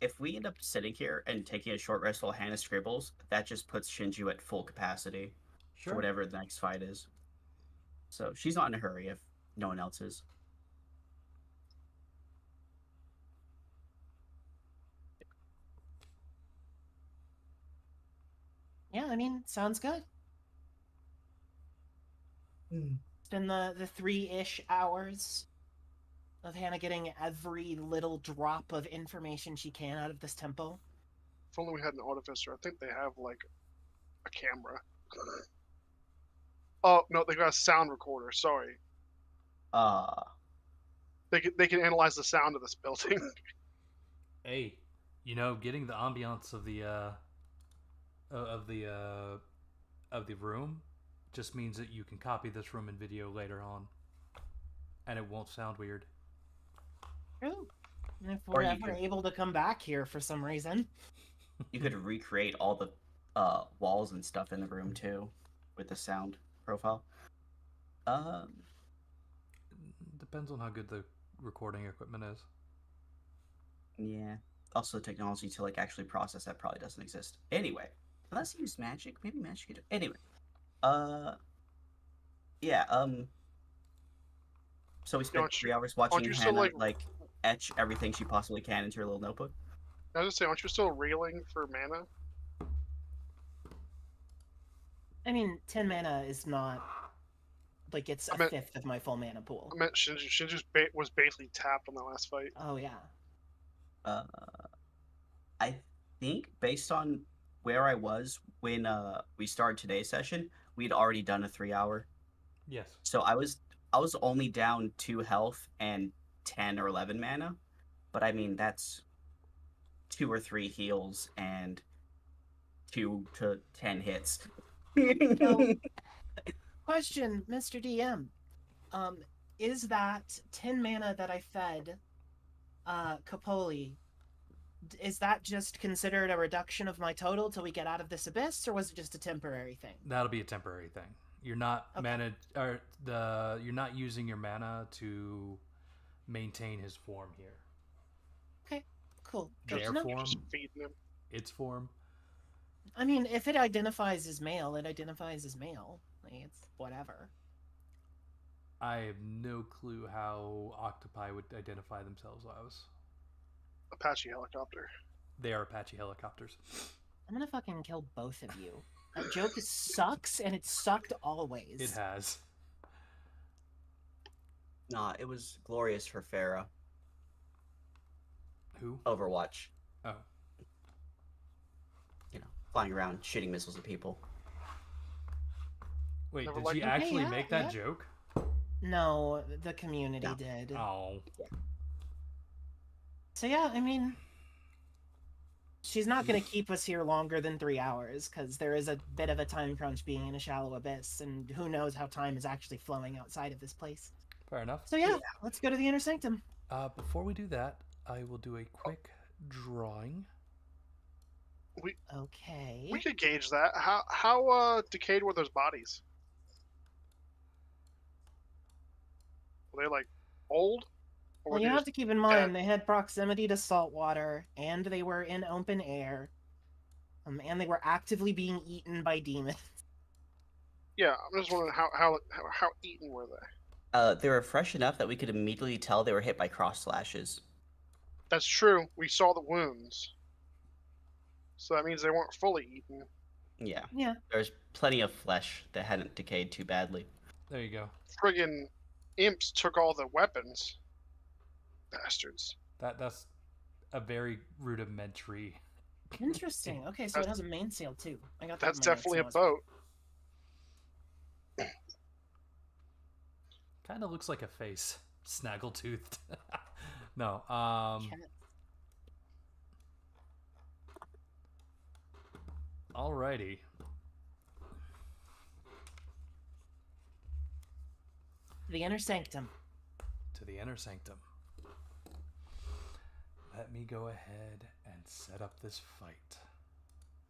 if we end up sitting here and taking a short rest while Hannah scribbles, that just puts Shinju at full capacity for whatever the next fight is. So she's not in a hurry if no one else is. Yeah, I mean, sounds good. It's been the 3-ish hours of Hannah getting every little drop of information she can out of this temple. If only we had an artificer. I think they have, like, a camera. Oh, no, they got a sound recorder. Sorry. They can analyze the sound of this building. Hey, you know, getting the ambiance of the room just means that you can copy this room in video later on, and it won't sound weird. True. And if we're ever able to come back here for some reason, you could recreate all the walls and stuff in the room too with the sound profile. Depends on how good the recording equipment is. Yeah. Also, the technology to like actually process that probably doesn't exist. Anyway, unless you use magic, maybe magic could. Anyway, yeah. So we spent aren't you- 3 hours aren't watching you still, Hannah like- etch everything she possibly can into her little notebook. I was just saying, aren't you still reeling for mana? I mean, 10 mana is not like it's I a meant- fifth of my full mana pool. I meant Shinju. Shinju was basically tapped on that last fight. Oh yeah. I think based on where I was when we started today's session, we'd already done a 3 hour. Yes. So I was only down 2 health and 10 or 11 mana, but I mean that's 2 or 3 heals and 2 to 10 hits. So, question, Mr. DM. Is that 10 mana that I fed Capoli, is that just considered a reduction of my total till we get out of this abyss, or was it just a temporary thing? That'll be a temporary thing. You're not Okay. you're not using your mana to maintain his form here. Okay, cool. Their Good to know. form, Just feeding him. its form. I mean, if it identifies as male, it identifies as male. Like, it's whatever. I have no clue how octopi would identify themselves as. Apache helicopter. They are Apache helicopters. I'm gonna fucking kill both of you. That joke sucks, and it sucked always. It has. Nah, it was glorious for Farah. Who? Overwatch. Oh. You know, flying around shooting missiles at people. Wait, Never did liked she it. actually Yeah, make that yeah. joke? No, the community No. did. Oh. So yeah, I mean, she's not going to keep us here longer than 3 hours, because there is a bit of a time crunch being in a shallow abyss, and who knows how time is actually flowing outside of this place. Fair enough. So yeah, let's go to the Inner Sanctum. Before we do that, I will do a quick drawing. Okay. We could gauge that. How decayed were those bodies? Were they like old? Or Well, were you they have just to keep in mind dead? they had proximity to salt water, and they were in open air, and they were actively being eaten by demons. Yeah, I'm just wondering how eaten were they? They were fresh enough that we could immediately tell they were hit by cross slashes. That's true. We saw the wounds. So that means they weren't fully eaten. Yeah. Yeah. There's plenty of flesh that hadn't decayed too badly. There you go. Friggin' imps took all the weapons. Bastards. That's a very rudimentary. Interesting. Okay, so it has a mainsail too. I got that. That's in my notes definitely a now as well. boat. Kind of looks like a face. Snaggletooth. No. Cat. Alrighty. The Inner Sanctum. To the Inner Sanctum. Let me go ahead and set up this fight.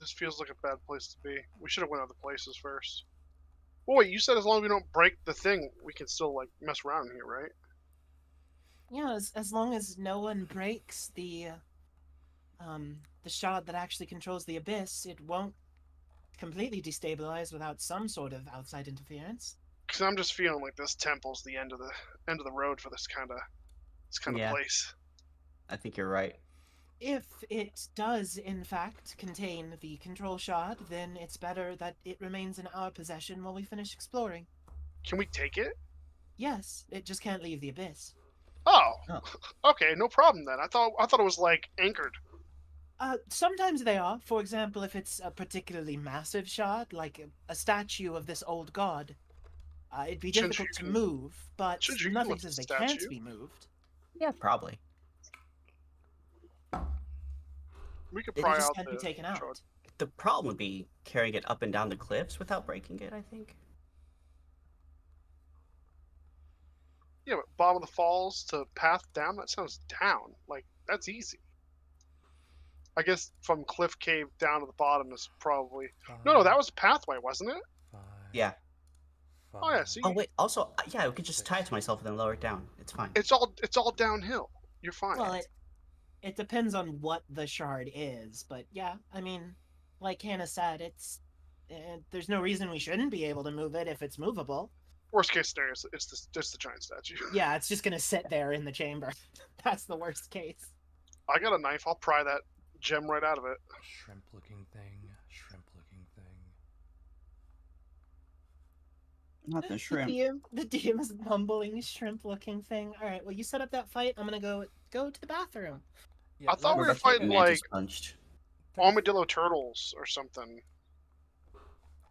This feels like a bad place to be. We should have went other places first. Well, wait, you said as long as we don't break the thing, we can still like mess around in here, right? Yeah, as long as no one breaks the shard that actually controls the abyss, it won't completely destabilize without some sort of outside interference. Because I'm just feeling like this temple's the end of the road for this kind of Yeah. place. I think you're right. If it does, in fact, contain the control shard, then it's better that it remains in our possession while we finish exploring. Can we take it? Yes, it just can't leave the abyss. Oh, Oh. okay, no problem then. I thought it was like anchored. Sometimes they are. For example, if it's a particularly massive shard, like a statue of this old god, it'd be Shouldn't difficult you to can- move, but shouldn't you can nothing lift says the they can't statue? be moved. Yeah, probably. We could It pry just out can't be the taken out. shard. The problem would be carrying it up and down the cliffs without breaking it, I think. Yeah, but bottom of the falls to path down, that sounds down. Like, that's easy. I guess from cliff cave down to the bottom is probably... No, that was a pathway, wasn't it? 5, Yeah. Oh yeah, see, Oh wait, also, yeah, I could just tie it to myself and then lower it down. It's fine. it's all downhill. You're fine. Well, it depends on what the shard is, but yeah, I mean, like Hannah said, there's no reason we shouldn't be able to move it if it's movable. Worst case scenario, it's just the giant statue. Yeah, it's just gonna sit there in the chamber. That's the worst case. I got a knife. I'll pry that gem right out of it. Shrimp-looking thing. Shrimp-looking thing. Not the shrimp. The DM is mumbling shrimp-looking thing. All right, well, you set up that fight. I'm gonna go to the bathroom. Yeah, I thought we We're were about to get fighting mantis like punched. armadillo turtles or something.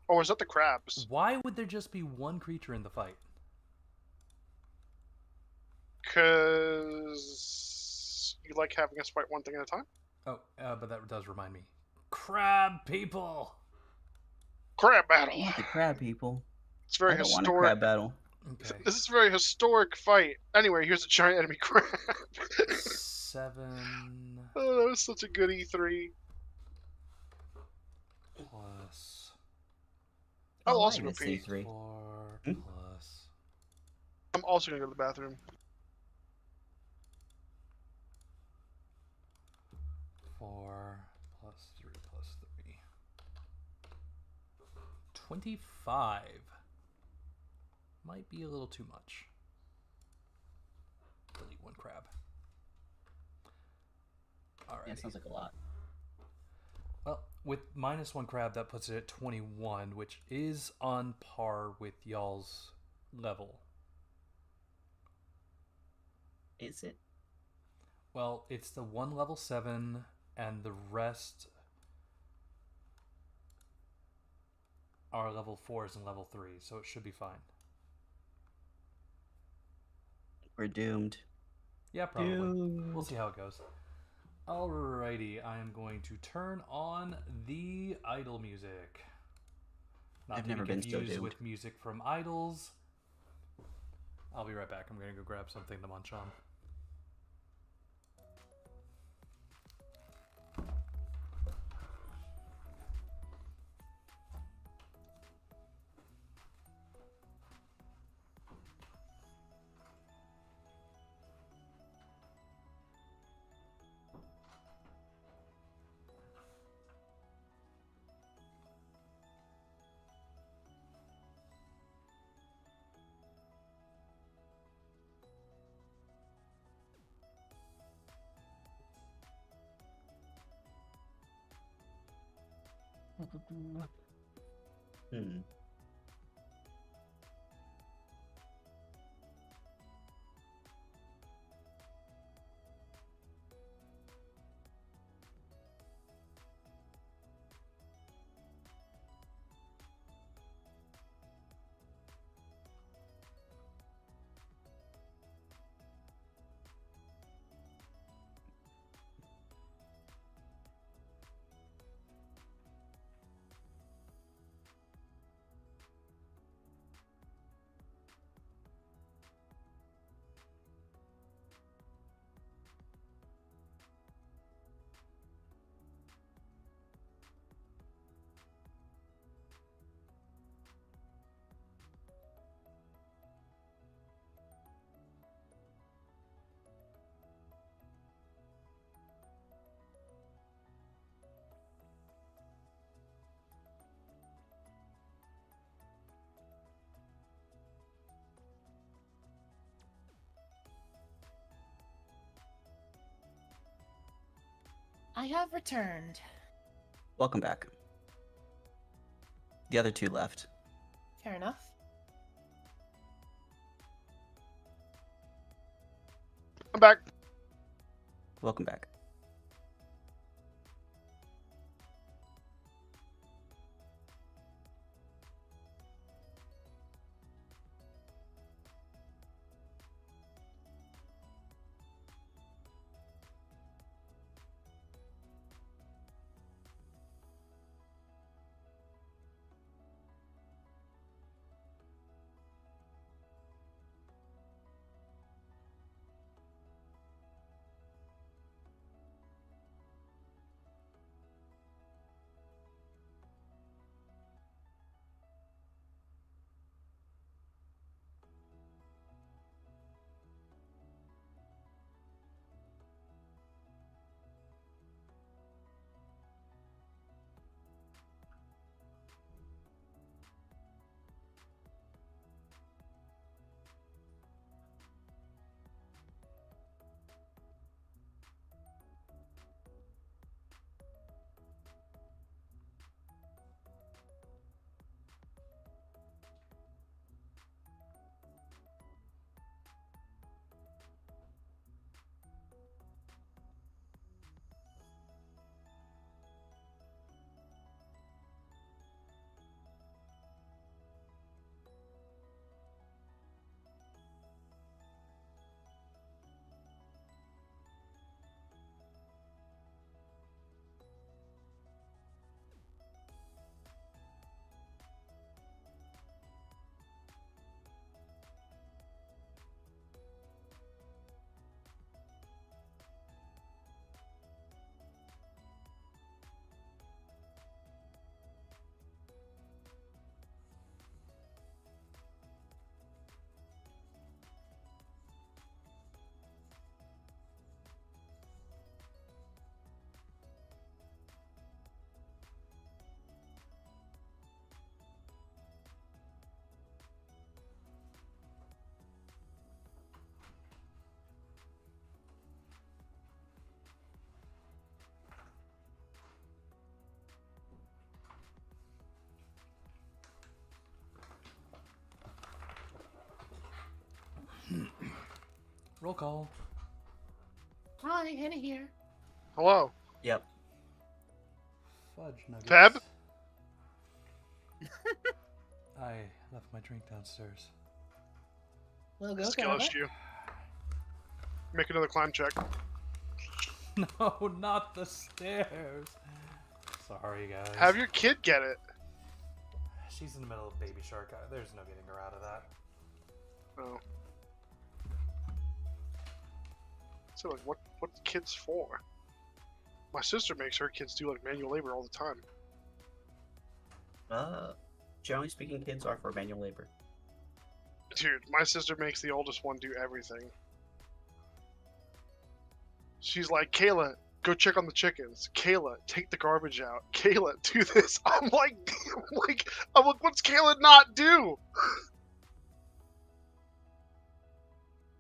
Or was that the crabs? Why would there just be one creature in the fight? Because you like having us fight one thing at a time? Oh, but that does remind me. Crab people! Crab I battle! want the crab people. It's very I don't want a historic. crab battle. Okay. This is a very historic fight. Anyway, here's a giant enemy crab. 7 Oh, that was such a good E3. plus I'll Oh, also I go miss pee. E3. 4 Hmm? plus I'm also gonna go to the bathroom. 4 plus 3 plus 3. 25. Might be a little too much. Delete one crab. Alright. Yeah, sounds like a lot. Well, with minus one crab, that puts it at 21, which is on par with y'all's level. Is it? Well, it's the one level 7, and the rest are level 4s and level 3, so it should be fine. We're doomed. Yeah, probably. Doomed. We'll see how it goes. Alrighty, I am going to turn on the idle music. Not I've to be never been so confused doomed. with music from idols. I'll be right back. I'm going to go grab something to munch on. Hmm. I have returned. Welcome back. The other two left. Fair enough. I'm back. Welcome back. Roll call. Hi, Hannah here. Hello. Yep. Fudge nuggets. Feb? I left my drink downstairs. We'll go Skill grab it. issue. Make another climb check. No, not the stairs. Sorry, guys. Have your kid get it. She's in the middle of Baby Shark. There's no getting her out of that. Oh. So like, what the kids for? My sister makes her kids do like manual labor all the time. Generally speaking, kids are for manual labor. Dude, my sister makes the oldest one do everything. She's like, Kayla, go check on the chickens. Kayla, take the garbage out. Kayla, do this. I'm like, what's Kayla not do?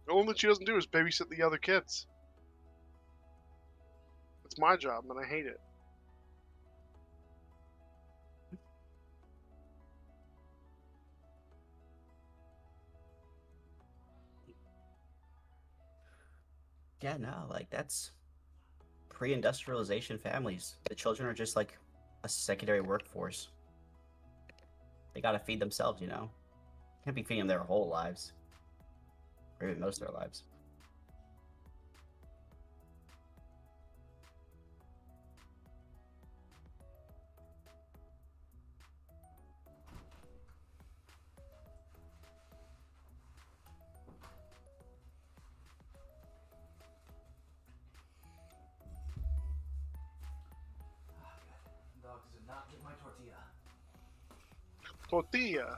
The only thing she doesn't do is babysit the other kids. It's my job, and I hate it. Yeah, no, like that's pre-industrialization families. The children are just like a secondary workforce. They gotta feed themselves, you know. Can't be feeding them their whole lives, or even most of their lives. Dogs did not get my tortilla. Tortilla.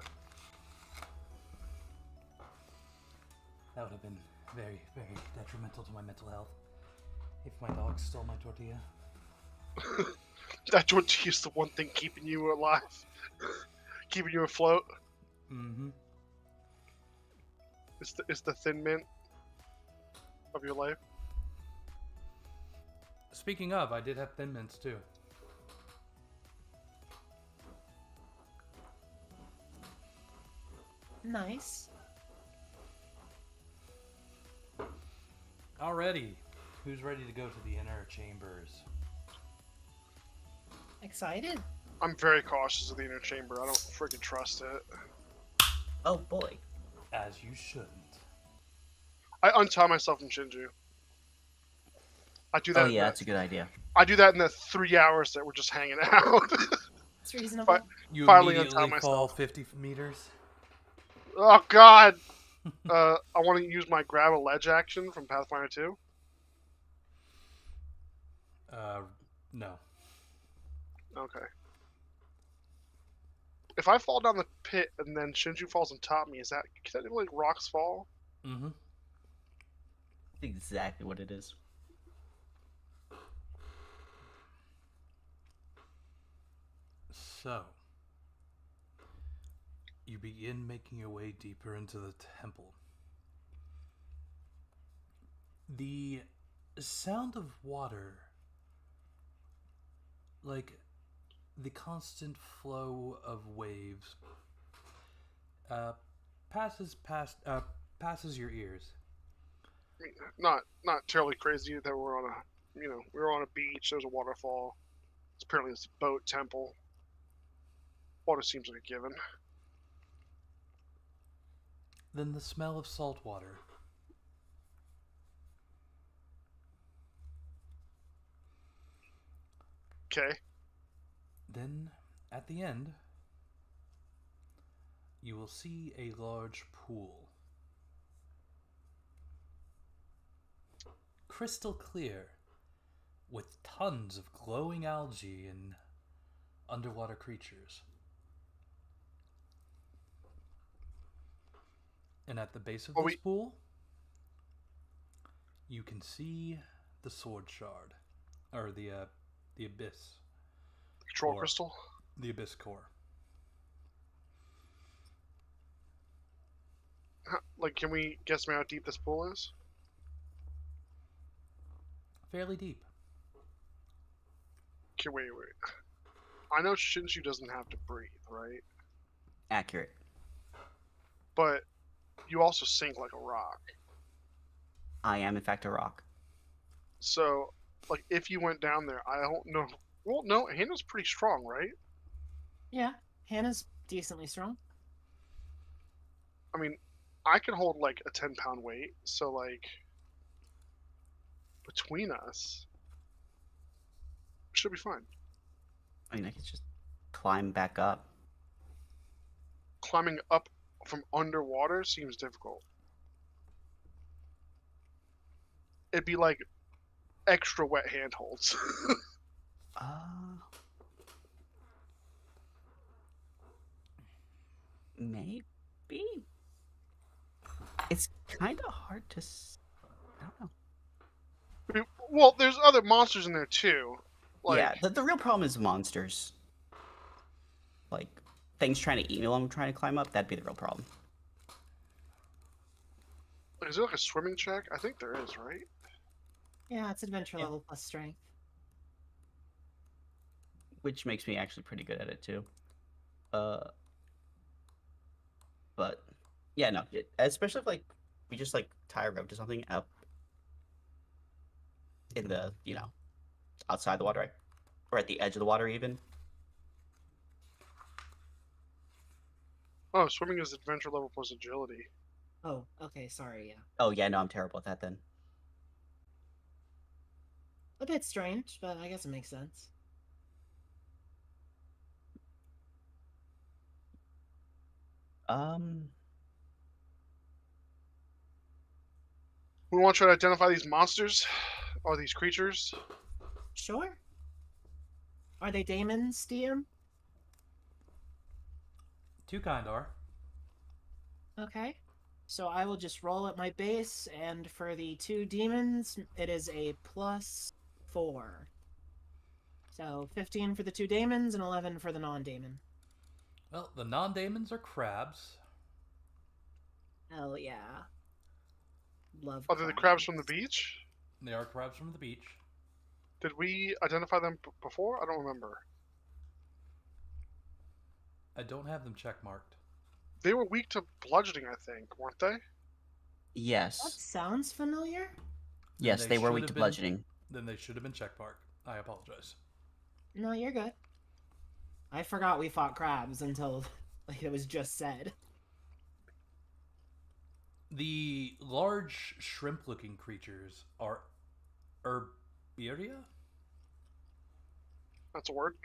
That would have been very, very detrimental to my mental health if my dog stole my tortilla. That tortilla's the one thing keeping you alive. Keeping you afloat. Mm-hmm. It's the thin mint of your life. Speaking of, I did have Thin Mints too. Nice. Alrighty. Who's ready to go to the inner chambers? Excited? I'm very cautious of the inner chamber. I don't freaking trust it. Oh boy. As you shouldn't. I untie myself from Shinju. I do that. Oh yeah, that's a good idea. I do that in the 3 hours that we're just hanging out. It's reasonable. You Finally immediately untie fall myself. 50 meters. Oh god. I want to use my grab a ledge action from Pathfinder 2. No. Okay. If I fall down the pit and then Shinju falls on top of me, is that like rocks fall? Mm-hmm. Exactly what it is. So, you begin making your way deeper into the temple. The sound of water, like the constant flow of waves, passes your ears. I mean, not terribly crazy that we're on we're on a beach. There's a waterfall. Apparently it's a boat temple. Water seems like a given. Then the smell of salt water. Okay. Then, at the end, you will see a large pool. Crystal clear, with tons of glowing algae and underwater creatures. And at the base of this pool, you can see the sword shard, or the abyss. Control crystal? The abyss core. Like, can we guess how deep this pool is? Fairly deep. Okay, wait. I know Shinju doesn't have to breathe, right? Accurate. But you also sink like a rock. I am in fact a rock. So, like, if you went down there, I don't know. Well, no, Hannah's pretty strong, right? Yeah, Hannah's decently strong. I mean, I can hold like a 10-pound weight, so like between us, should be fine. I mean, I could just climb back up. Climbing up from underwater seems difficult. It'd be like extra wet handholds. Maybe. It's kind of hard to. I don't know. Well, there's other monsters in there too. Like, Yeah, the real problem is monsters. Like, things trying to eat me while I'm trying to climb up, that'd be the real problem. is there like a swimming check? I think there is, right? Yeah, it's adventure level plus strength. Which makes me actually pretty good at it, too. But, yeah, no. Especially if, like, we just, like, tie a rope to something up in the, outside the water, right? Or at the edge of the water, even. Oh, swimming is adventure level plus agility. Oh, okay, sorry, yeah. Oh, yeah, no, I'm terrible at that then. A bit strange, but I guess it makes sense. We want to try to identify these monsters or these creatures. Sure. Are they daemons, DM? Two kind are. Okay. So I will just roll at my base, and for the 2 demons, it is a +4. So 15 for the 2 daemons and 11 for the non-daemon. Well, the non-daemons are crabs. Hell yeah. Love Are they the crabs from the beach? They are crabs from the beach. Did we identify them before? I don't remember. I don't have them check marked. They were weak to bludgeoning, I think, weren't they? That Yes. sounds familiar. Yes, they were should weak to have been- bludgeoning. Then they should have been check marked. I apologize. No, you're good. I forgot we fought crabs until like it was just said. The large shrimp-looking creatures are Herbiria? That's a word.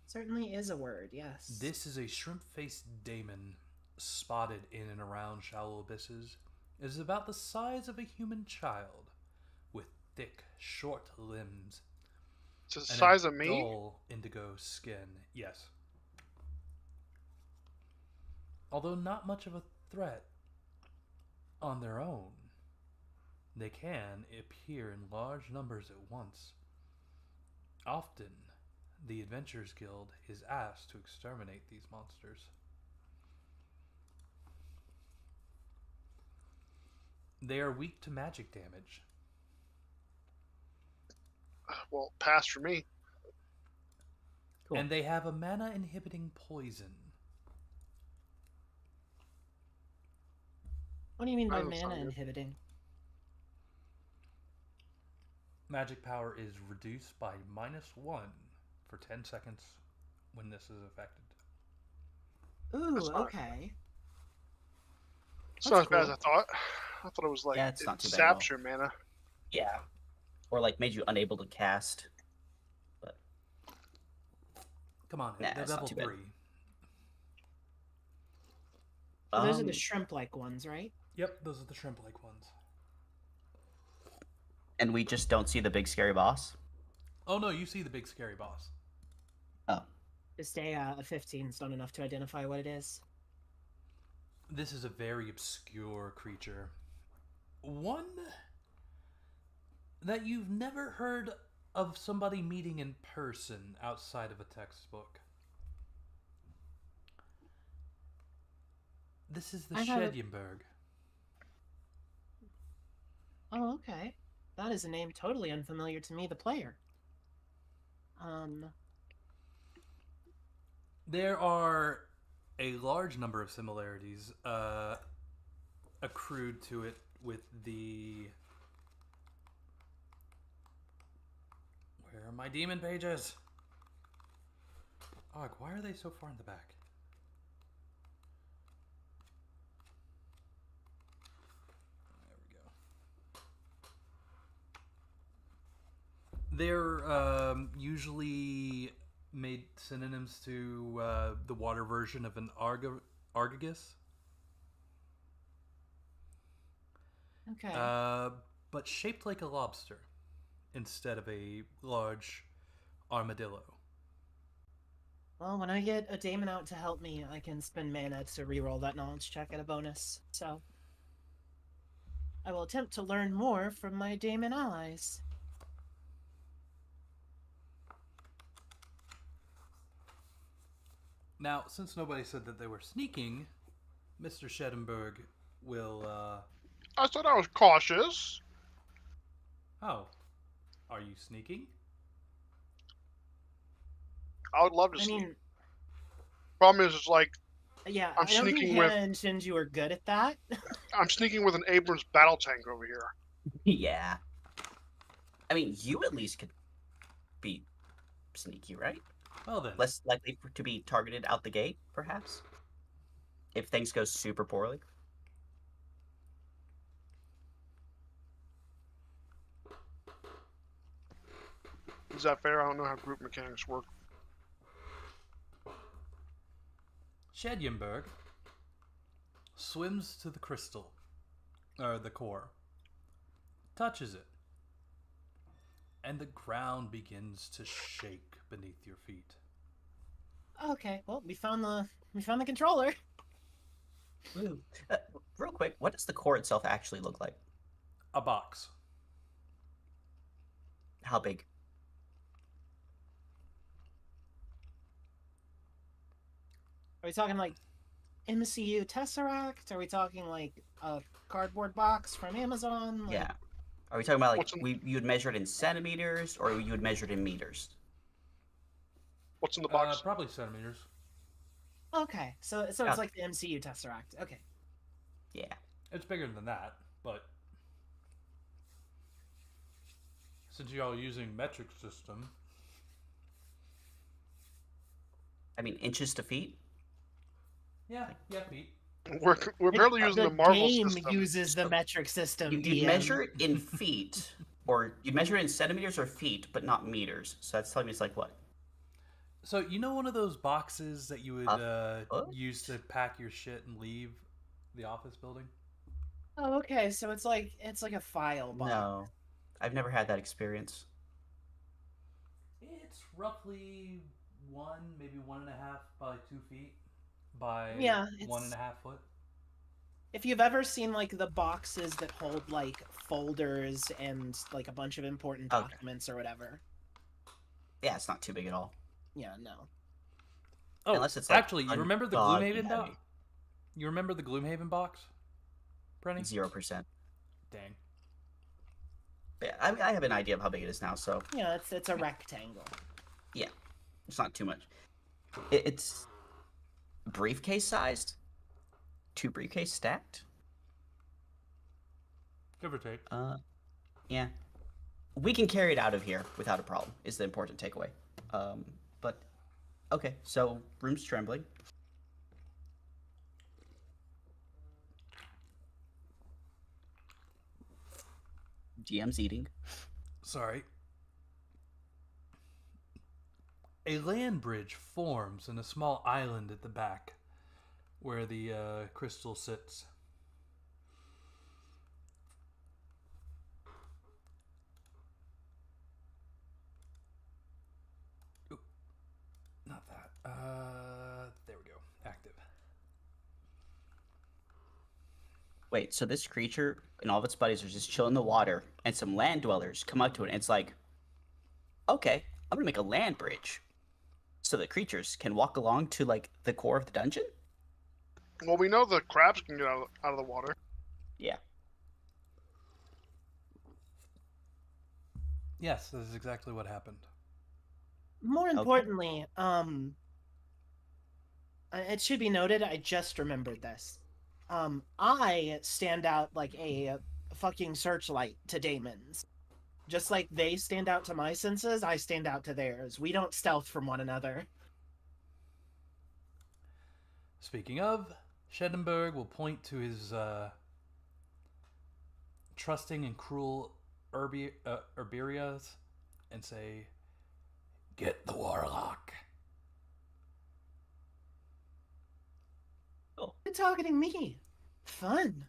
Certainly is a word, yes. This is a shrimp-faced daemon spotted in and around shallow abysses. It is about the size of a human child, with thick, short limbs. It's the and size a of me? dull indigo skin. Yes. Although not much of a threat on their own, they can appear in large numbers at once. Often, the Adventurers Guild is asked to exterminate these monsters. They are weak to magic damage. Well, pass for me. Cool. And they have a mana inhibiting poison. What do you mean by That doesn't mana sound good. inhibiting? Magic power is reduced by -1 for 10 seconds when this is affected. Ooh, That's not- okay. It's not as bad as cool. I thought. I thought it was like Yeah, it's it not too bad at all. saps your mana. Yeah. Or, like, made you unable to cast. But, Come on, Nah, they're it's not level too bad. 3. So those are the Um, shrimp-like ones, right? Yep, those are the shrimp-like ones. and we just don't see the big scary boss? Oh no, you see the big scary boss. Oh. Just a 15 is not enough to identify what it is. This is a very obscure creature. One that you've never heard of somebody meeting in person outside of a textbook. This is the I have- Shedyenberg. Oh, okay. That is a name totally unfamiliar to me, the player. There are a large number of similarities. accrued to it with the... Where are my demon pages? Og, why are they so far in the back? There we go. They're usually made synonyms to the water version of an argagus. Okay. But shaped like a lobster instead of a large armadillo. Well, when I get a daemon out to help me, I can spend mana to reroll that knowledge check at a bonus. So I will attempt to learn more from my daemon allies. Now, since nobody said that they were sneaking, Mr. Schedenberg will, I said I was cautious. Oh. Are you sneaking? I would love to I sneak. mean, Problem is, it's like, yeah, I'm I don't think sneaking Hannah with- and Shinji were good at that. I'm sneaking with an Abrams battle tank over here. Yeah. I mean, you at least could be sneaky, right? Well then. Less likely to be targeted out the gate, perhaps? If things go super poorly. Is that fair? I don't know how group mechanics work. Schedenberg swims to the crystal, or the core, touches it, and the ground begins to shake beneath your feet. Okay, well, we found the controller. Woo. Real quick, what does the core itself actually look like? A box. How big? Are we talking like MCU Tesseract? Are we talking like a cardboard box from Amazon? Like... Yeah. Are we talking about like What's in- you would measure it in centimeters or you would measure it in meters? What's in the box? Probably centimeters. Okay, so it's Yeah. like the MCU Tesseract. Okay. Yeah. It's bigger than that, but since y'all using metric system, I mean, inches to feet? yeah, feet. We're barely using the Marvel game system. uses the metric system. You'd DM. measure it in feet, or you'd measure it in centimeters or feet, but not meters. So that's telling me it's like what? So you know one of those boxes that you would foot? use to pack your shit and leave the office building? Oh, okay. So it's like a file box. No. I've never had that experience. It's roughly maybe 1.5 by 2 feet by Yeah, 1.5 foot. If you've ever seen like the boxes that hold like folders and like a bunch of important Okay. documents or whatever. Yeah, it's not too big at all. Yeah, no. Oh, Unless it's, like, actually, you remember the ungodly Gloomhaven box? heavy. You remember the Gloomhaven box, Brenny? 0%. Dang. But yeah, I mean, I have an idea of how big it is now, so Yeah, it's a rectangle. it's not too much. It's briefcase sized. 2 briefcase stacked. Give or take. Yeah. We can carry it out of here without a problem, is the important takeaway. But, okay, so room's trembling. GM's eating. Sorry. A land bridge forms in a small island at the back where the crystal sits. Oop. Not that. There we go. Active. Wait, so this creature and all of its buddies are just chilling in the water, and some land dwellers come up to it, and it's like, okay, I'm gonna make a land bridge so the creatures can walk along to like the core of the dungeon. Well, we know the crabs can get out of the water. Yeah. Yes, that is exactly what happened. More importantly, it should be noted, I just remembered this. I stand out like a fucking searchlight to Damon's. Just like they stand out to my senses, I stand out to theirs. We don't stealth from one another. Speaking of, Schedenberg will point to his trusting and cruel Urberias and say, "Get the warlock." Oh, You're targeting me. Fun.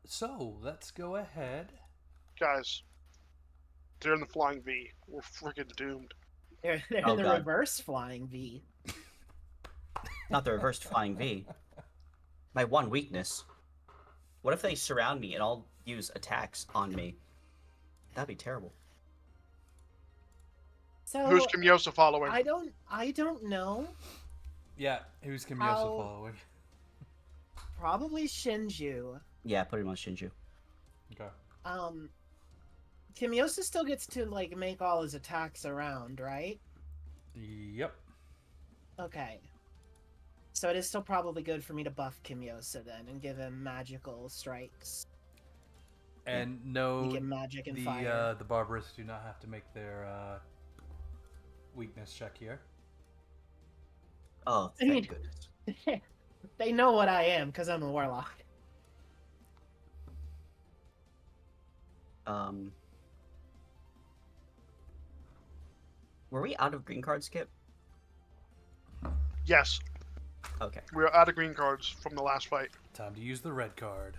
So let's go ahead. Guys, they're in the flying V. We're freaking doomed. They're Oh, in the God. reverse flying V. not the reversed flying V. My one weakness. What if they surround me and all use attacks on me? That'd be terrible. So Who's Kimyosa following? I don't know. Yeah, who's Kimyosa How- following? Probably Shinju. Yeah, put him on Shinju. Okay. Kimyosa still gets to like make all his attacks around, right? Yep. Okay. So it is still probably good for me to buff Kimyosa then and give him magical strikes. And no, Make him magic and fire. the Barbarous do not have to make their weakness check here. Oh, I thank mean- goodness. They know what I am because I'm a warlock. Were we out of green cards, Skip? Yes, Okay. we're out of green cards from the last fight. Time to use the red card.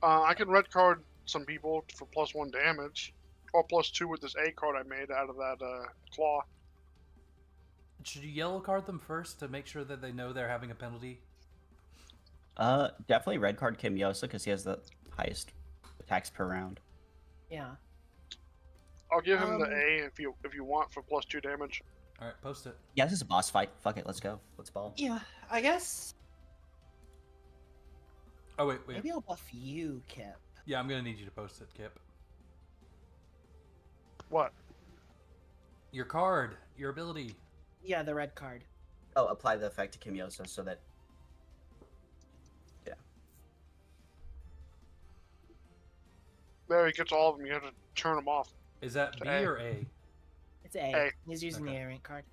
I can red card some people for +1 damage, or +2 with this A card I made out of that claw. Should you yellow card them first to make sure that they know they're having a penalty? Definitely red card Kimyosa because he has the highest attacks per round. Yeah. I'll give him the Um, A if you want for +2 damage. All right, post it. Yeah, this is a boss fight. Fuck it, let's go. Let's ball. Yeah, I guess Oh wait. maybe I'll buff you, Kip. Yeah, I'm gonna need you to post it, Kip. What? Your card, your ability. Yeah, the red card. Oh, apply the effect to Kimyosa so that. There, he gets all of them. You have to turn them off. Is that B A. or A? It's A. A. He's using Okay. the A rank card.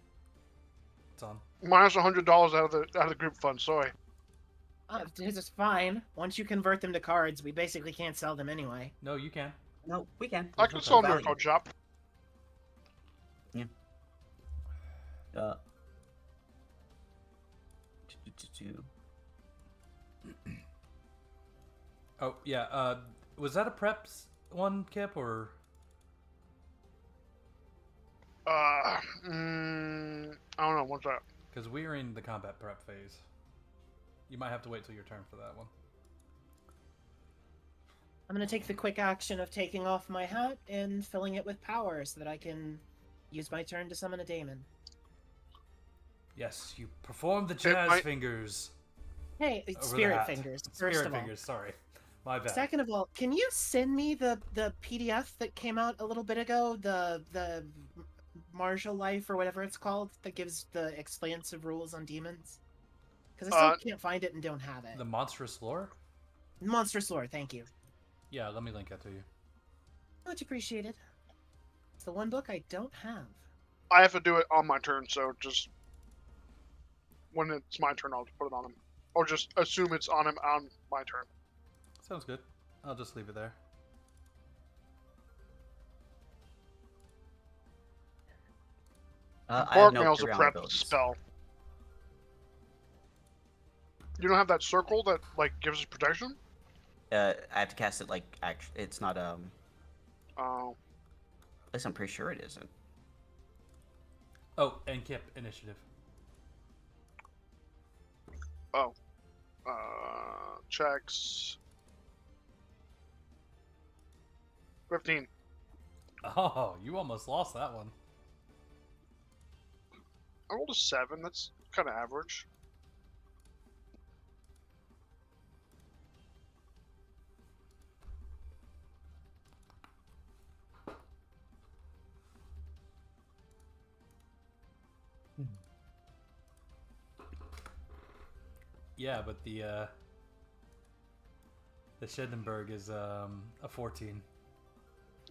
It's on. Minus $100 out of the group fund. Sorry. This is fine. Once you convert them to cards, we basically can't sell them anyway. No, you can. No, we can. I can sell them to a Value. card shop. Uh. Oh yeah. Was that a preps one, Kip, or? I don't know. What's that? Because we're in the combat prep phase. You might have to wait till your turn for that one. I'm gonna take the quick action of taking off my hat and filling it with power so that I can use my turn to summon a daemon. Yes, you perform the jazz might- fingers. Hey, Over the spirit hat. fingers. First Spirit of all. fingers. Sorry, my bad. Second of all, can you send me the PDF that came out a little bit ago, the martial life or whatever it's called, that gives the expansive rules on demons? Because I still can't find it and don't have it. The monstrous lore. Monstrous lore, thank you. Yeah, let me link that to you. Much appreciated. It's the one book I don't have. I have to do it on my turn, so just when it's my turn, I'll put it on him, or just assume it's on him on my turn. Sounds good. I'll just leave it there. I have Bark no mail's a carry-on prep abilities. spell. You don't have that circle that like gives us protection? I have to cast it like it's not Oh, at least I'm pretty sure it isn't. Oh, and Kip initiative. checks. 15. Oh, you almost lost that one. I rolled a 7. That's kind of average. Yeah, but the Schindenberg is a 14.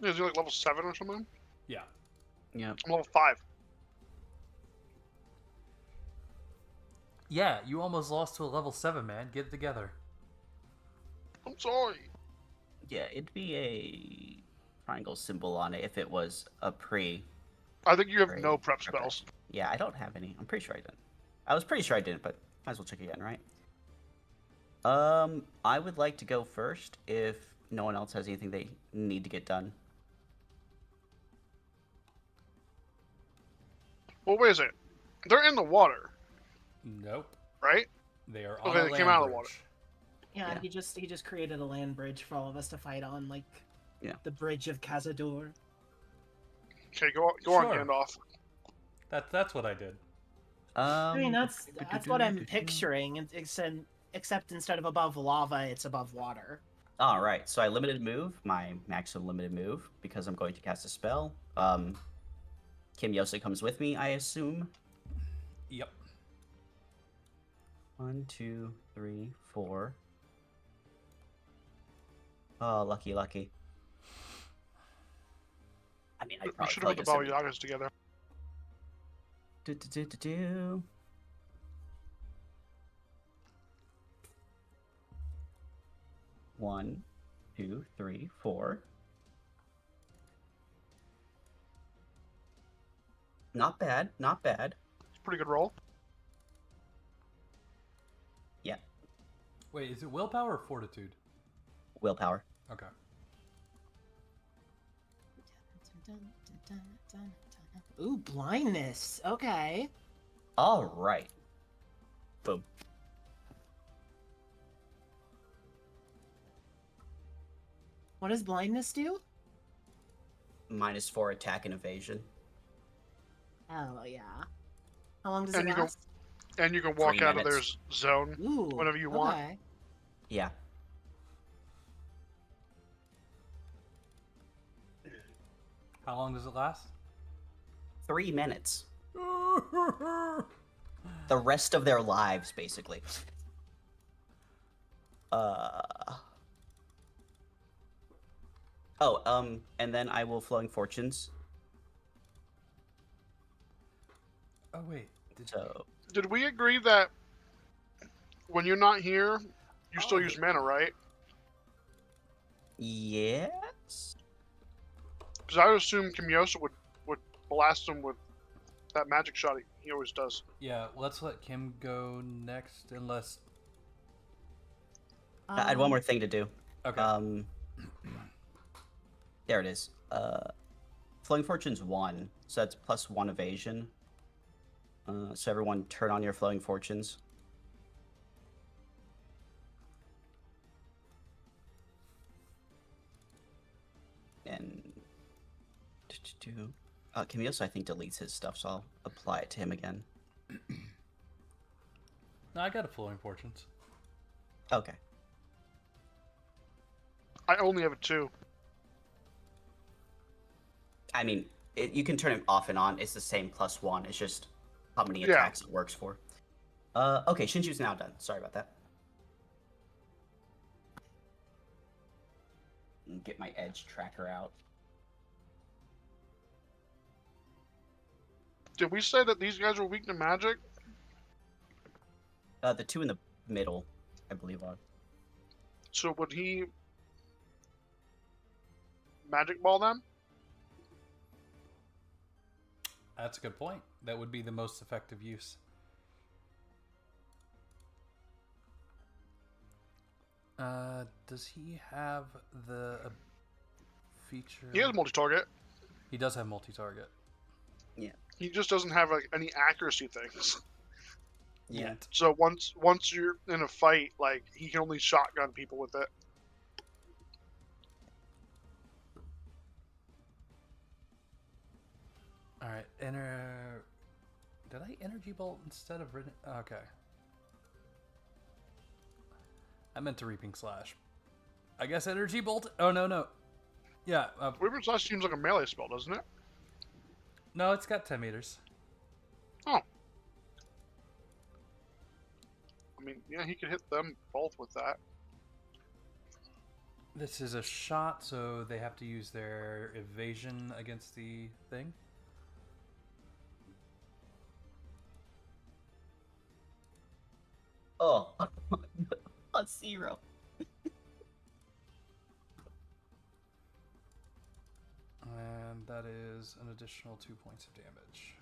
Is he like level 7 or something? Yeah. Yeah. I'm level 5. Yeah, you almost lost to a level 7, man. Get it together. I'm sorry. Yeah, it'd be a triangle symbol on it if it was a pre. I think you have Pre- no prep prep spells. Yeah, I don't have any. I'm pretty sure I didn't. I was pretty sure I didn't, but might as well check again, right? I would like to go first if no one else has anything they need to get done. Well, wait a second. They're in the water, Nope. right? They are on Okay, a they land came out of the bridge. water. Yeah, Yeah. he just created a land bridge for all of us to fight on, like Yeah. the bridge of Cazador. Okay, go on, Sure. Gandalf. That's what I did. I mean, that's what I'm picturing, except instead of above lava, it's above water. All right, so I limited move, my maximum limited move, because I'm going to cast a spell. Kim Yosei comes with me, I assume. Yep. 1, 2, 3, 4. Oh, lucky. I mean, I We probably should feel have like put the a Baba Yagas together. Do. 1, 2, 3, 4. Not bad. It's a pretty good roll. Yeah, Wait, is it willpower or fortitude? willpower. Okay. Ooh, blindness. Okay. All right. Boom. What does blindness do? -4 attack and evasion. Oh yeah. How long does And it you go- last? And you can walk 3 out of their minutes. zone Ooh. whenever you want. Okay. Yeah. How long does it last? 3 minutes. The rest of their lives, basically. And then I will Flowing Fortunes. Oh wait. Did So, Did we agree that when you're not here, you still use mana, right? yes? Because I would assume Kimyosa would blast him with that magic shot he always does. Yeah, let's let Kim go next, unless. I had one more thing to do. Okay. There it is. Flowing Fortunes 1, so that's +1 evasion. So everyone turn on your Flowing Fortunes. And Camille's, I think, deletes his stuff, so I'll apply it to him again. No, I got a flowing fortunes. Okay. I only have a 2. I mean, you can turn it off and on. It's the same +1. It's just how many Yeah. attacks it works for. Okay, Shinju's now done. Sorry about that. Get my edge tracker out. Did we say that these guys were weak to magic? The 2 in the middle, I believe, are. So would he magic ball them? That's a good point. That would be the most effective use. Does he have the feature? He has multi-target. He does have multi-target. He just doesn't have like any accuracy things. Yeah. So once you're in a fight, like he can only shotgun people with it. All right, Did I energy bolt instead of okay? I meant to reaping slash. I guess energy bolt. Oh no. Yeah. Weaver Slash seems like a melee spell, doesn't it? No, it's got 10 meters. Oh. I mean, yeah, he could hit them both with that. This is a shot, so they have to use their evasion against the thing. Oh, a 0. And that is an additional 2 points of damage.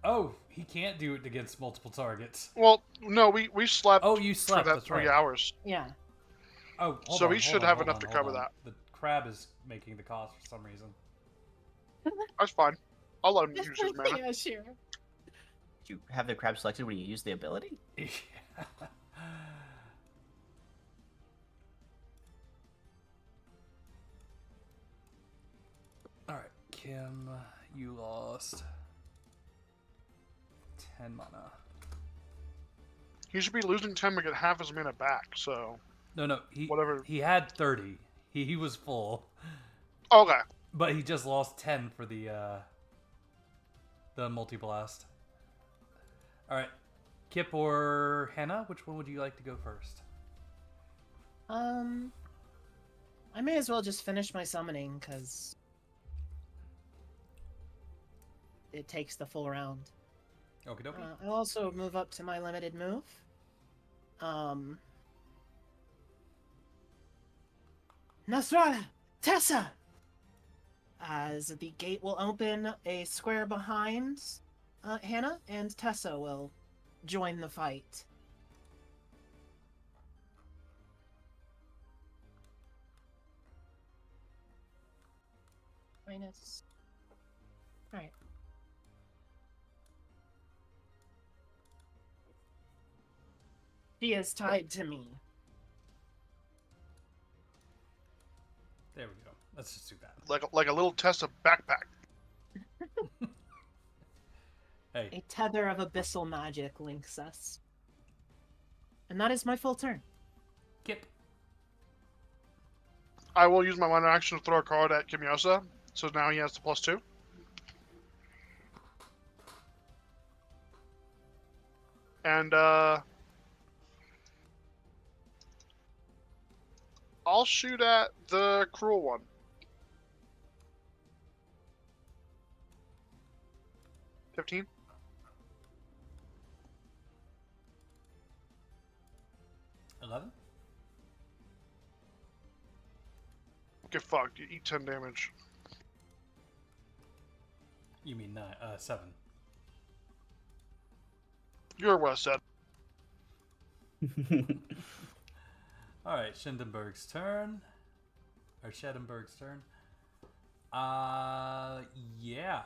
Oh, he can't do it against multiple targets. Well, no, we slept. Oh, you slept. for that That's 3 right. hours. Yeah. Oh, hold So on, we hold should on, have hold enough on, to hold cover on. that. The crab is making the cost for some reason. That's fine. I'll let him use his mana. Yeah, sure. Did you have the crab selected when you used the ability? Yeah. Alright, Kim, you lost 10 mana. He should be losing 10 to get half his mana back, so... No, Whatever. he had 30. He was full. Okay. But he just lost 10 for the multi-blast. Alright, Kip or Hannah, which one would you like to go first? I may as well just finish my summoning, because it takes the full round. Okie dokie. I'll also move up to my limited move. Nazrak! Tessa! As the gate will open a square behind Hannah, and Tessa will join the fight. Minus. Alright. She is tied to me. There we go. Let's just do that. Like a little Tesla backpack. Hey, A tether of abyssal magic links us. And that is my full turn. Kip. I will use my minor action to throw a card at Kimiosa, so now he has the +2. And, I'll shoot at the cruel one. $15. 11. Get fucked. You eat 10 damage. You mean 7. You're what I said. Alright, Schindenberg's turn. Or Schettenberg's turn. Yeah.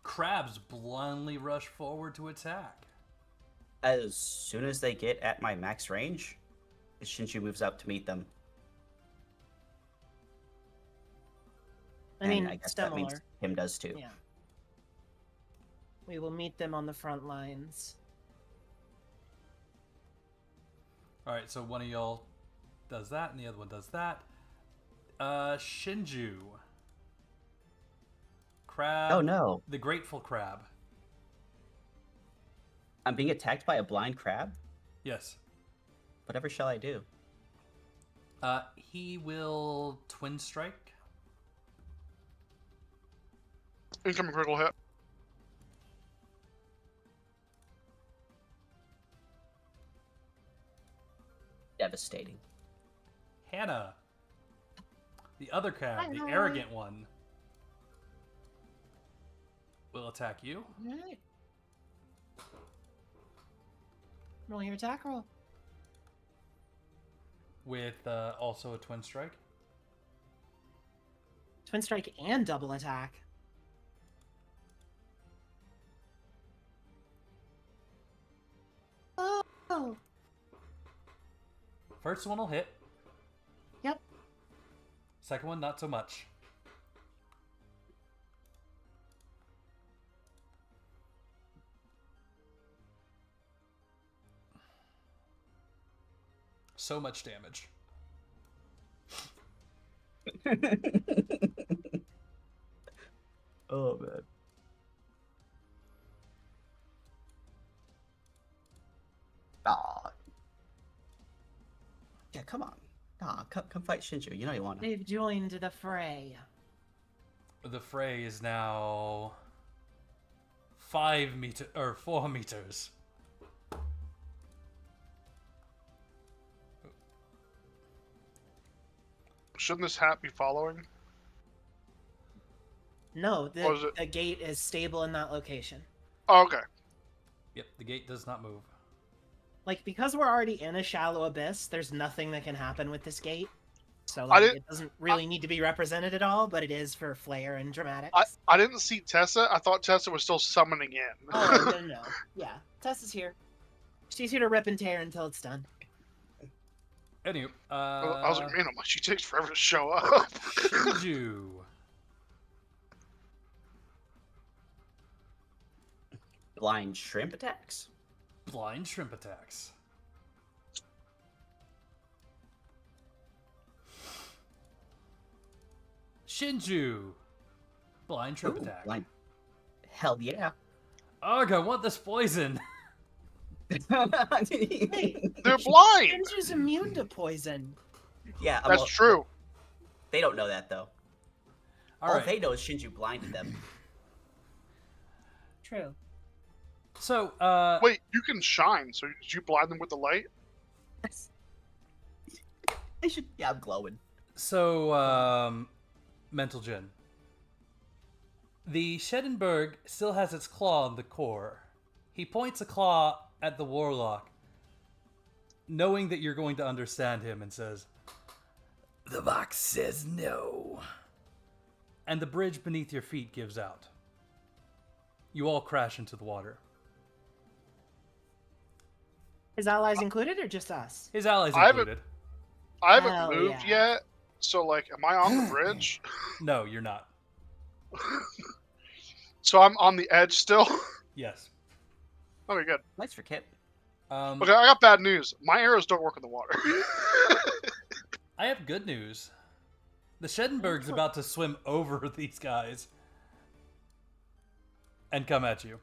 Crabs blindly rush forward to attack. As soon as they get at my max range, Shinshu moves up to meet them. I mean, I guess similar. that means him does too. Yeah. We will meet them on the front lines. Alright, so one of y'all does that, and the other one does that. Shinju. Crab. Oh no, The Grateful Crab. I'm being attacked by a blind crab? Yes. Whatever shall I do? He will Twin Strike. Incoming critical hit. Devastating. Hannah. The other crab, the Hi. arrogant one, will attack you. Alright. Roll your attack roll. With also a Twin Strike. Twin strike and double attack. Oh. First one will hit. Yep. Second one, not so much. So much damage. Oh man. Aw. Yeah, come on. Come fight Shinju. You know you want to. They've joined the fray. The fray is now 4 meters. Shouldn't this hat be following? No, Or is the gate is stable in that location. Oh, okay. Yep, the gate does not move. Like, because we're already in a shallow abyss, there's nothing that can happen with this gate. So, I like, didn't- it doesn't really need to be represented at all, but it is for flair and dramatics. I didn't see Tessa. I thought Tessa was still summoning in. Oh, no. Yeah, Tess is here. She's here to rip and tear until it's done. Anyway, I was like, man, I'm like, she takes forever to show up. Shinju. Blind shrimp attacks. Blind shrimp attacks. Shinju. Blind shrimp Ooh, attack. blind. Hell yeah. Ugh, I want this poison. Hey, They're blind. Shinju's immune to poison. Yeah, That's well, true. They don't know that though. All All right. they know is Shinju blinded them. True. So, Wait, you can shine. So did you blind them with the light? I should. Yeah, I'm glowing. So, Mental Gen. The Schedenberg still has its claw on the core. He points a claw at the warlock, knowing that you're going to understand him, and says, "The box says no." And the bridge beneath your feet gives out. You all crash into the water. His allies included, or just us? His allies I haven't- included. I haven't Hell moved yeah. yet. So, like, am I on the bridge? No, you're not. So I'm on the edge still? Yes. Okay, good. Nice for Kip. Okay, I got bad news. My arrows don't work in the water. I have good news. The Schedenberg's about to swim over these guys and come at you.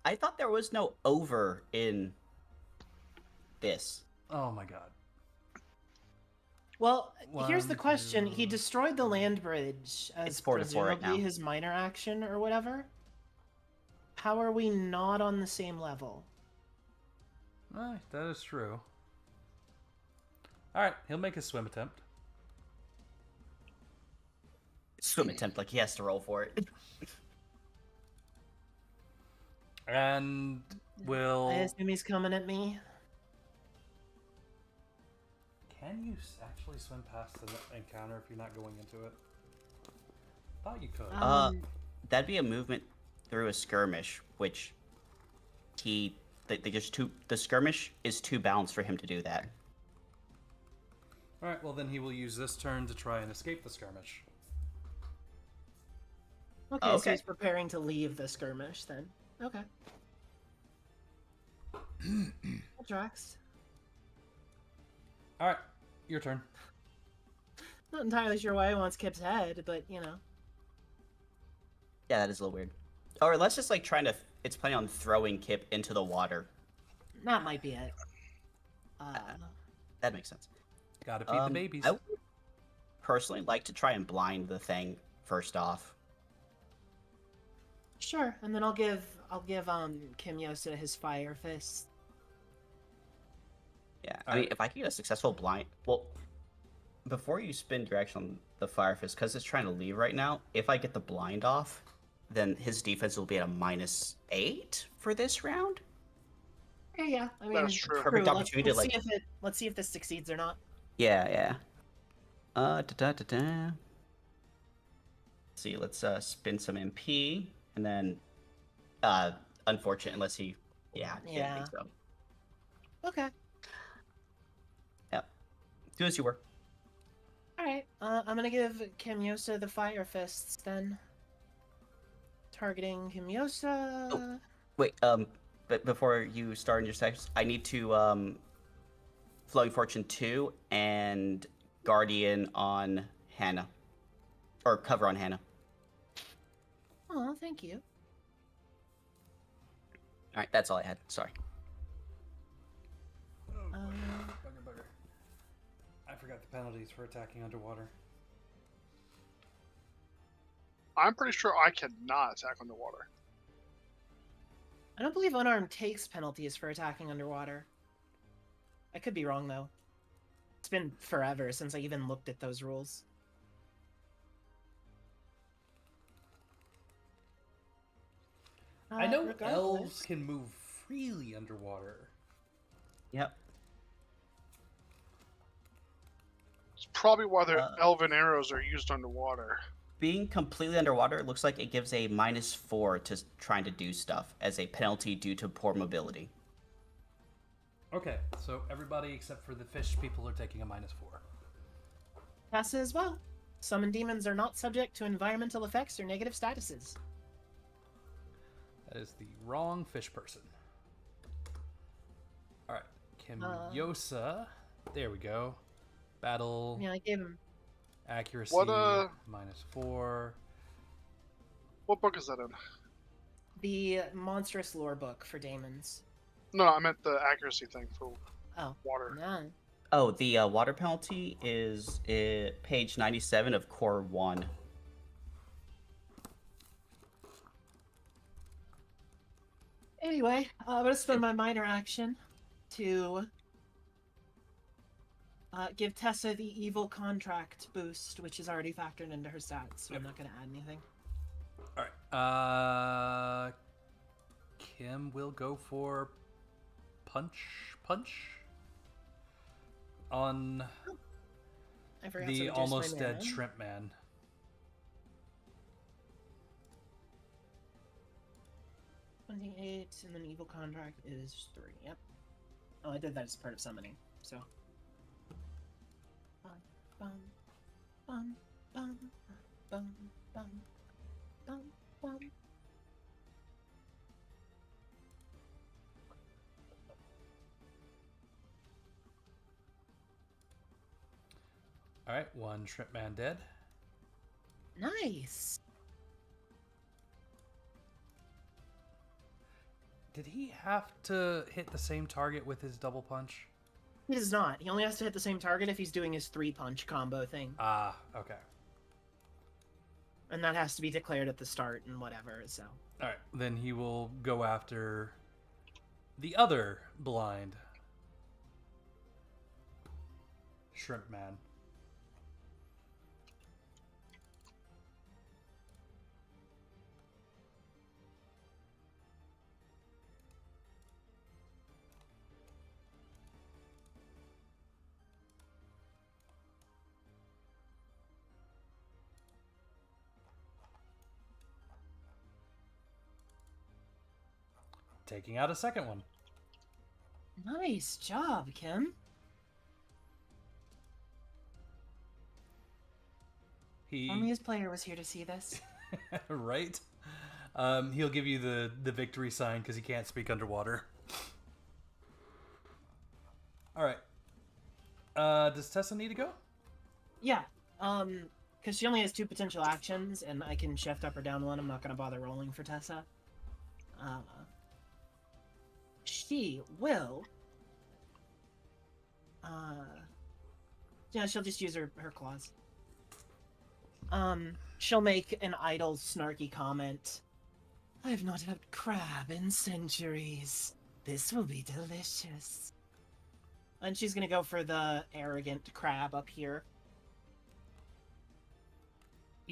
I thought there was no over in this. Oh my god. Well, here's the One, question. two. He destroyed the land bridge as It's 4 to 4 right presumably now. his minor action or whatever. How are we not on the same level? That is true. Alright, he'll make a swim attempt. Swim attempt, like he has to roll for it. And will... I assume he's coming at me. Can you actually swim past the encounter if you're not going into it? Thought you could. That'd be a movement through a skirmish, which the skirmish is too balanced for him to do that. Alright, well then he will use this turn to try and escape the skirmish. Okay, so okay. he's preparing to leave the skirmish then. Okay. That tracks. Alright, your turn. Not entirely sure why he wants Kip's head, but you know. Yeah, that is a little weird. Or let's just like it's planning on throwing Kip into the water. That might be it. That makes sense. Gotta feed the babies. I would personally like to try and blind the thing first off. Sure, and then I'll give Kim Yosa his fire fist. Yeah, I mean, if I could get a successful blind, well, before you spin your action on the Fire Fist, because it's trying to leave right now, if I get the blind off, then his defense will be at a -8 for this round. Yeah. I mean, That's true. Perfect Let's opportunity to, like- let's see if this succeeds or not. Yeah. Let's see, let's spin some MP, and then, unfortunate, unless he, yeah, I Yeah. think so. Okay. Do as you were. All right. I'm gonna give Kim Yosa the fire fists then. Targeting Kim Yosa. Oh. Wait, but before you start in your sections, I need to, Flowing Fortune 2 and Guardian on Hannah. Or cover on Hannah. Oh, thank you. Alright, that's all I had. Sorry. Bugger. I forgot the penalties for attacking underwater. I'm pretty sure I cannot attack underwater. I don't believe unarmed takes penalties for attacking underwater. I could be wrong, though. It's been forever since I even looked at those rules. I know Regardless. elves can move freely underwater. Yep. It's probably why their elven arrows are used underwater. Being completely underwater, it looks like it gives a -4 to trying to do stuff as a penalty due to poor mobility. Okay, so everybody except for the fish people are taking a -4. Tessa as well. Summon demons are not subject to environmental effects or negative statuses. That is the wrong fish person. Alright, Kimyosa. There we go. Battle. Yeah, I gave him. Accuracy. What, -4. What book is that in? The monstrous lore book for daemons. No, I meant the accuracy thing for water. No. Oh, the water penalty is page 97 of Core 1. Anyway, I'm going to spend my minor action to give Tessa the evil contract boost, which is already factored into her stats, so I'm not going to add anything. Alright, Kim will go for punch on I forgot to the reduce almost my dead mana. shrimp man. 28, and then evil contract is 3. Yep. Oh, I did that as part of summoning, so. Bum, bum, bum, bum, bum, bum, bum, bum. Alright, one shrimp man dead. Nice. Did he have to hit the same target with his double punch? He does not. He only has to hit the same target if he's doing his 3-punch combo thing. Ah, okay. And that has to be declared at the start and whatever, so. Alright, then he will go after the other blind shrimp man. Taking out a second one. Nice job, Kim. Only his player was here to see this. Right? He'll give you the victory sign because he can't speak underwater. Alright. Does Tessa need to go? Yeah, because she only has 2 potential actions, and I can shift up or down one. I'm not going to bother rolling for Tessa. She will... yeah, she'll just use her claws. She'll make an idle, snarky comment. I've not had crab in centuries. This will be delicious. And she's gonna go for the arrogant crab up here.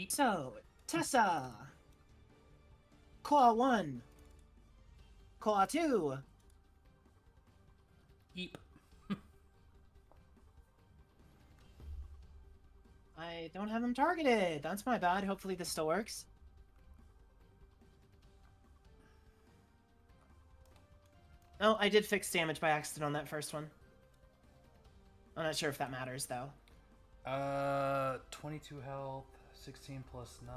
So, Tessa! Claw 1. Claw 2. Eep. I don't have him targeted. That's my bad. Hopefully this still works. Oh, I did fix damage by accident on that first one. I'm not sure if that matters, though. 22 health, 16 plus 19.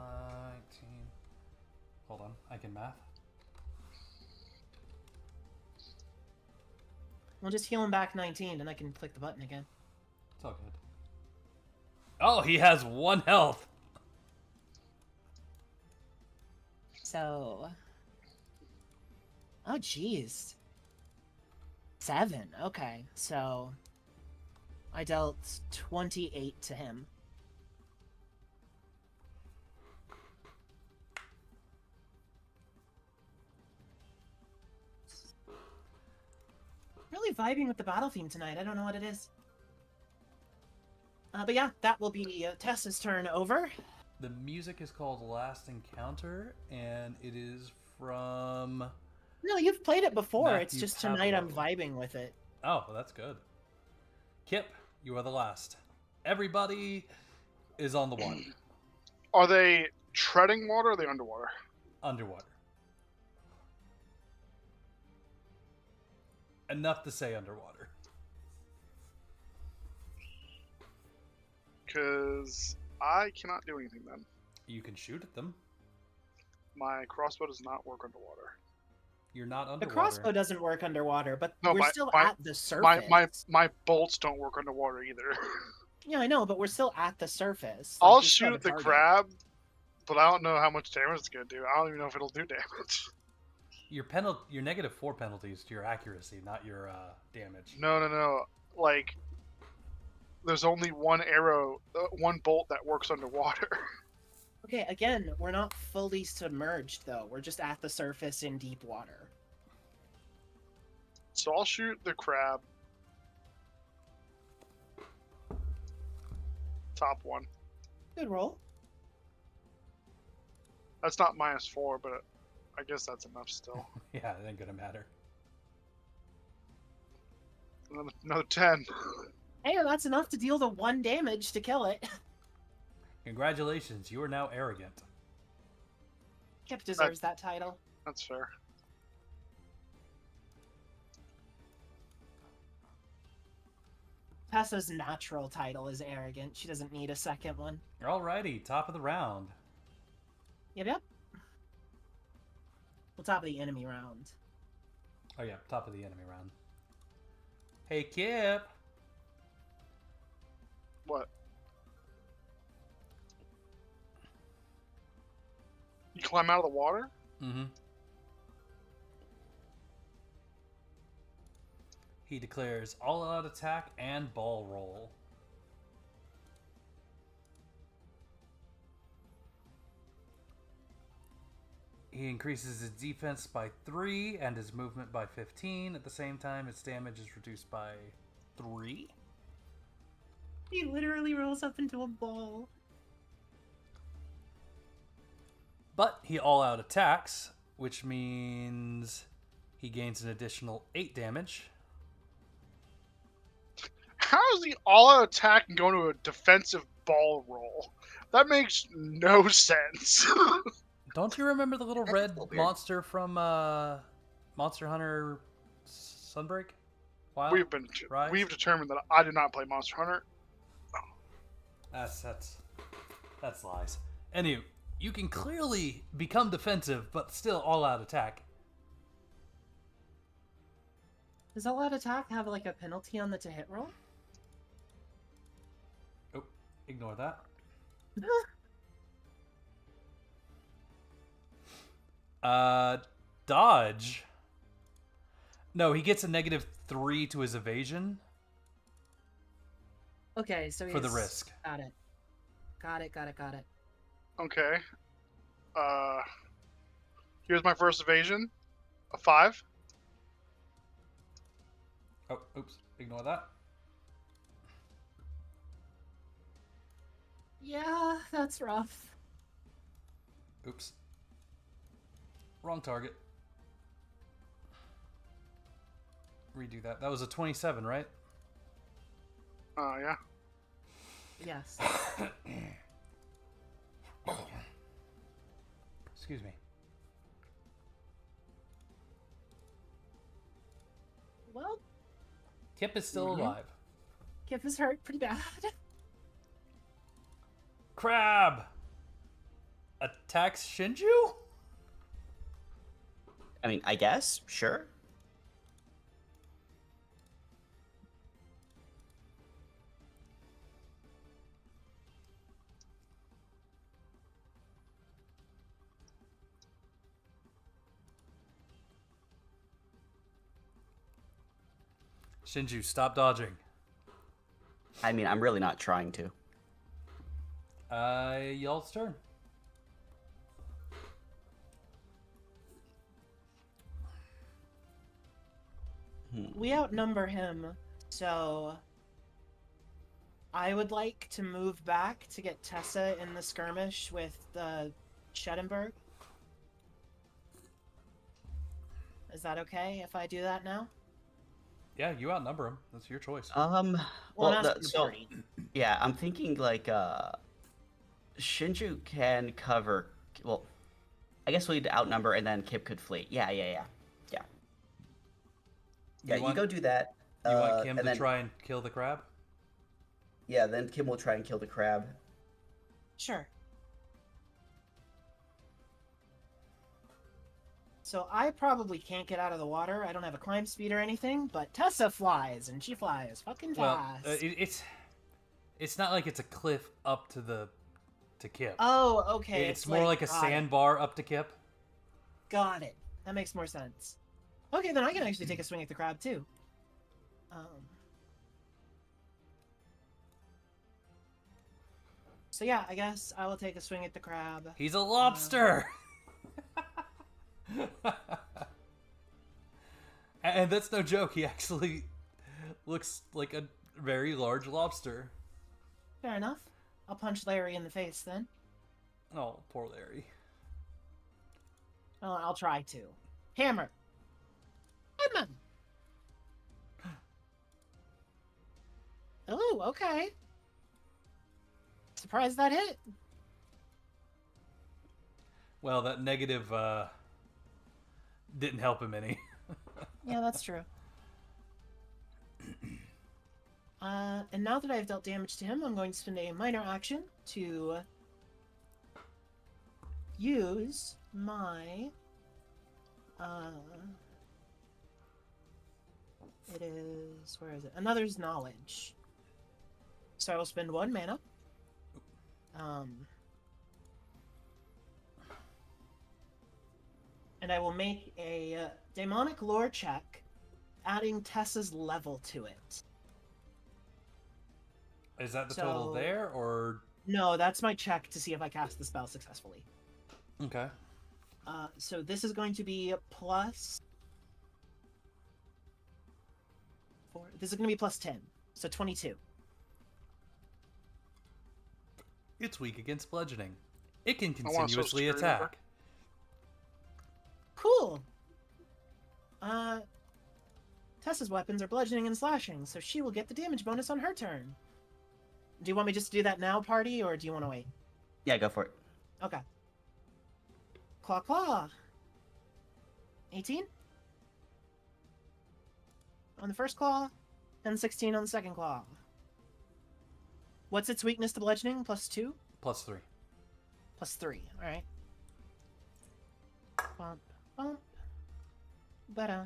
Hold on, I can math. We'll just heal him back 19, and I can click the button again. It's all good. Oh, he has 1 health. So. Oh, jeez. 7. Okay, so I dealt 28 to him. Really vibing with the battle theme tonight. I don't know what it is. But yeah, that will be Tessa's turn over. The music is called Last Encounter, and it is from... No, you've played it before. Matthew It's just tonight I'm Pavlo. vibing with it. Oh, that's good. Kip, you are the last. Everybody is on the water. Are they treading water or are they underwater? Underwater. Enough to say underwater. Because I cannot do anything then. You can shoot at them. My crossbow does not work underwater. You're not The underwater. crossbow doesn't work underwater, but No, we're still my- at the surface. My bolts don't work underwater either. Yeah, I know, but we're still at the surface. I'll we still have shoot a the target. crab, but I don't know how much damage it's gonna do. I don't even know if it'll do damage. Your -4 penalties to your accuracy, not your damage. No. Like, there's only one arrow, one bolt that works underwater. Okay, again, we're not fully submerged, though. We're just at the surface in deep water. So I'll shoot the crab. Top one. Good roll. That's not -4, but I guess that's enough still. Yeah, it ain't gonna matter. Another 10. Hey, that's enough to deal the 1 damage to kill it. Congratulations, you are now arrogant. Kip deserves that title. That's fair. Tessa's natural title is arrogant. She doesn't need a second one. Alrighty, top of the round. Yep. Well, top of the enemy round. Oh yeah, top of the enemy round. Hey, Kip. What? You climb out of the water? Mm-hmm. He declares all-out attack and ball roll. He increases his defense by 3 and his movement by 15. At the same time, its damage is reduced by 3. He literally rolls up into a ball. But he all-out attacks, which means he gains an additional 8 damage. How is the all-out attack and going to a defensive ball roll? That makes no sense. Don't you remember the little That's red a little weird. monster from Monster Hunter Sunbreak? Wild? Rise? We've determined that I did not play Monster Hunter. That's lies. Anyway, you can clearly become defensive, but still all-out attack. Does all-out attack have like a penalty on the to-hit roll? Oh, ignore that. Dodge. No, he gets a -3 to his evasion Okay, so for the he's- risk. Got it. Got it. Okay. Here's my first evasion. A 5. Oh, oops, ignore that. Yeah, that's rough. Oops. Wrong target. Redo that. That was a 27, right? Yeah. Yes. Excuse me. Well, Kip is still alive. Kip is hurt pretty bad. Crab! Attacks Shinju? I mean, I guess, sure. Shinju, stop dodging. I mean, I'm really not trying to. Y'all's turn. We outnumber him, so I would like to move back to get Tessa in the skirmish with Schedenberg. Is that okay if I do that now? Yeah, you outnumber him. That's your choice. Well, I'm asking the party. Yeah, I'm thinking like Shinju can cover. Well, I guess we'd outnumber and then Kip could flee. Yeah. Yeah, you go do that. You want Kim and to then, try and kill the crab? Yeah, then Kim will try and kill the crab. Sure. So I probably can't get out of the water. I don't have a climb speed or anything, but Tessa flies, and she flies fucking fast. Well, it's not like it's a cliff up to Kip. Oh, okay. It's more like a sandbar up to Kip. Got it. That makes more sense. Okay, then I can actually take a swing at the crab too. So yeah, I guess I will take a swing at the crab. He's a lobster. And that's no joke. He actually looks like a very large lobster. Fair enough. I'll punch Larry in the face then. Oh, poor Larry. Oh, I'll try to. Hammer. Hammer. Oh, okay. Surprised that hit. Well, that negative didn't help him any. Yeah, that's true. And now that I've dealt damage to him, I'm going to spend a minor action to use my it is, where is it? Another's knowledge. So I will spend 1 mana. And I will make a demonic lore check, adding Tessa's level to it. Is that the total there, or? No, that's my check to see if I cast the spell successfully. Okay. So this is going to be plus 4. This is going to be plus 10, so 22. It's weak against bludgeoning. It can continuously screw attack. Cool. Tessa's weapons are bludgeoning and slashing, so she will get the damage bonus on her turn. Do you want me just to do that now, party, or do you want to wait? Yeah, go for it. Okay. Claw, claw. 18? On the first claw, and 16 on the second claw. What's its weakness to bludgeoning? Plus 2? Plus 3. Plus 3, alright. Bump, bump. Ba-da.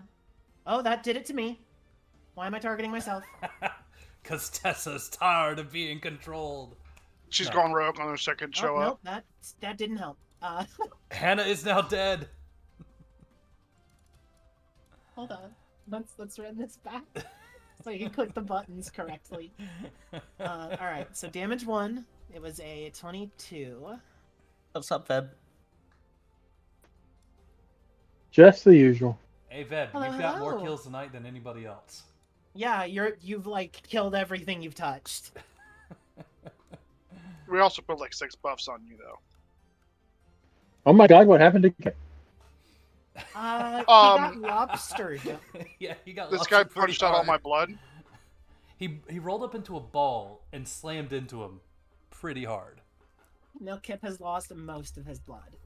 Oh, that did it to me. Why am I targeting myself? Because Tessa's tired of being controlled. She's gone rogue on her second show up. Nope, that didn't help. Hannah is now dead. Hold on. Let's run this back so you can click the buttons correctly. Alright, so damage 1. It was a 22. What's up, Feb? Just the usual. Hey, Veb, Hello, you've got more hello. kills tonight than anybody else. Yeah, you've like killed everything you've touched. We also put like 6 buffs on you though. Oh my god, what happened to Kip? He got lobstered. Yeah, he got This lost guy pretty punched out all hard. my blood. He rolled up into a ball and slammed into him pretty hard. Now Kip has lost most of his blood.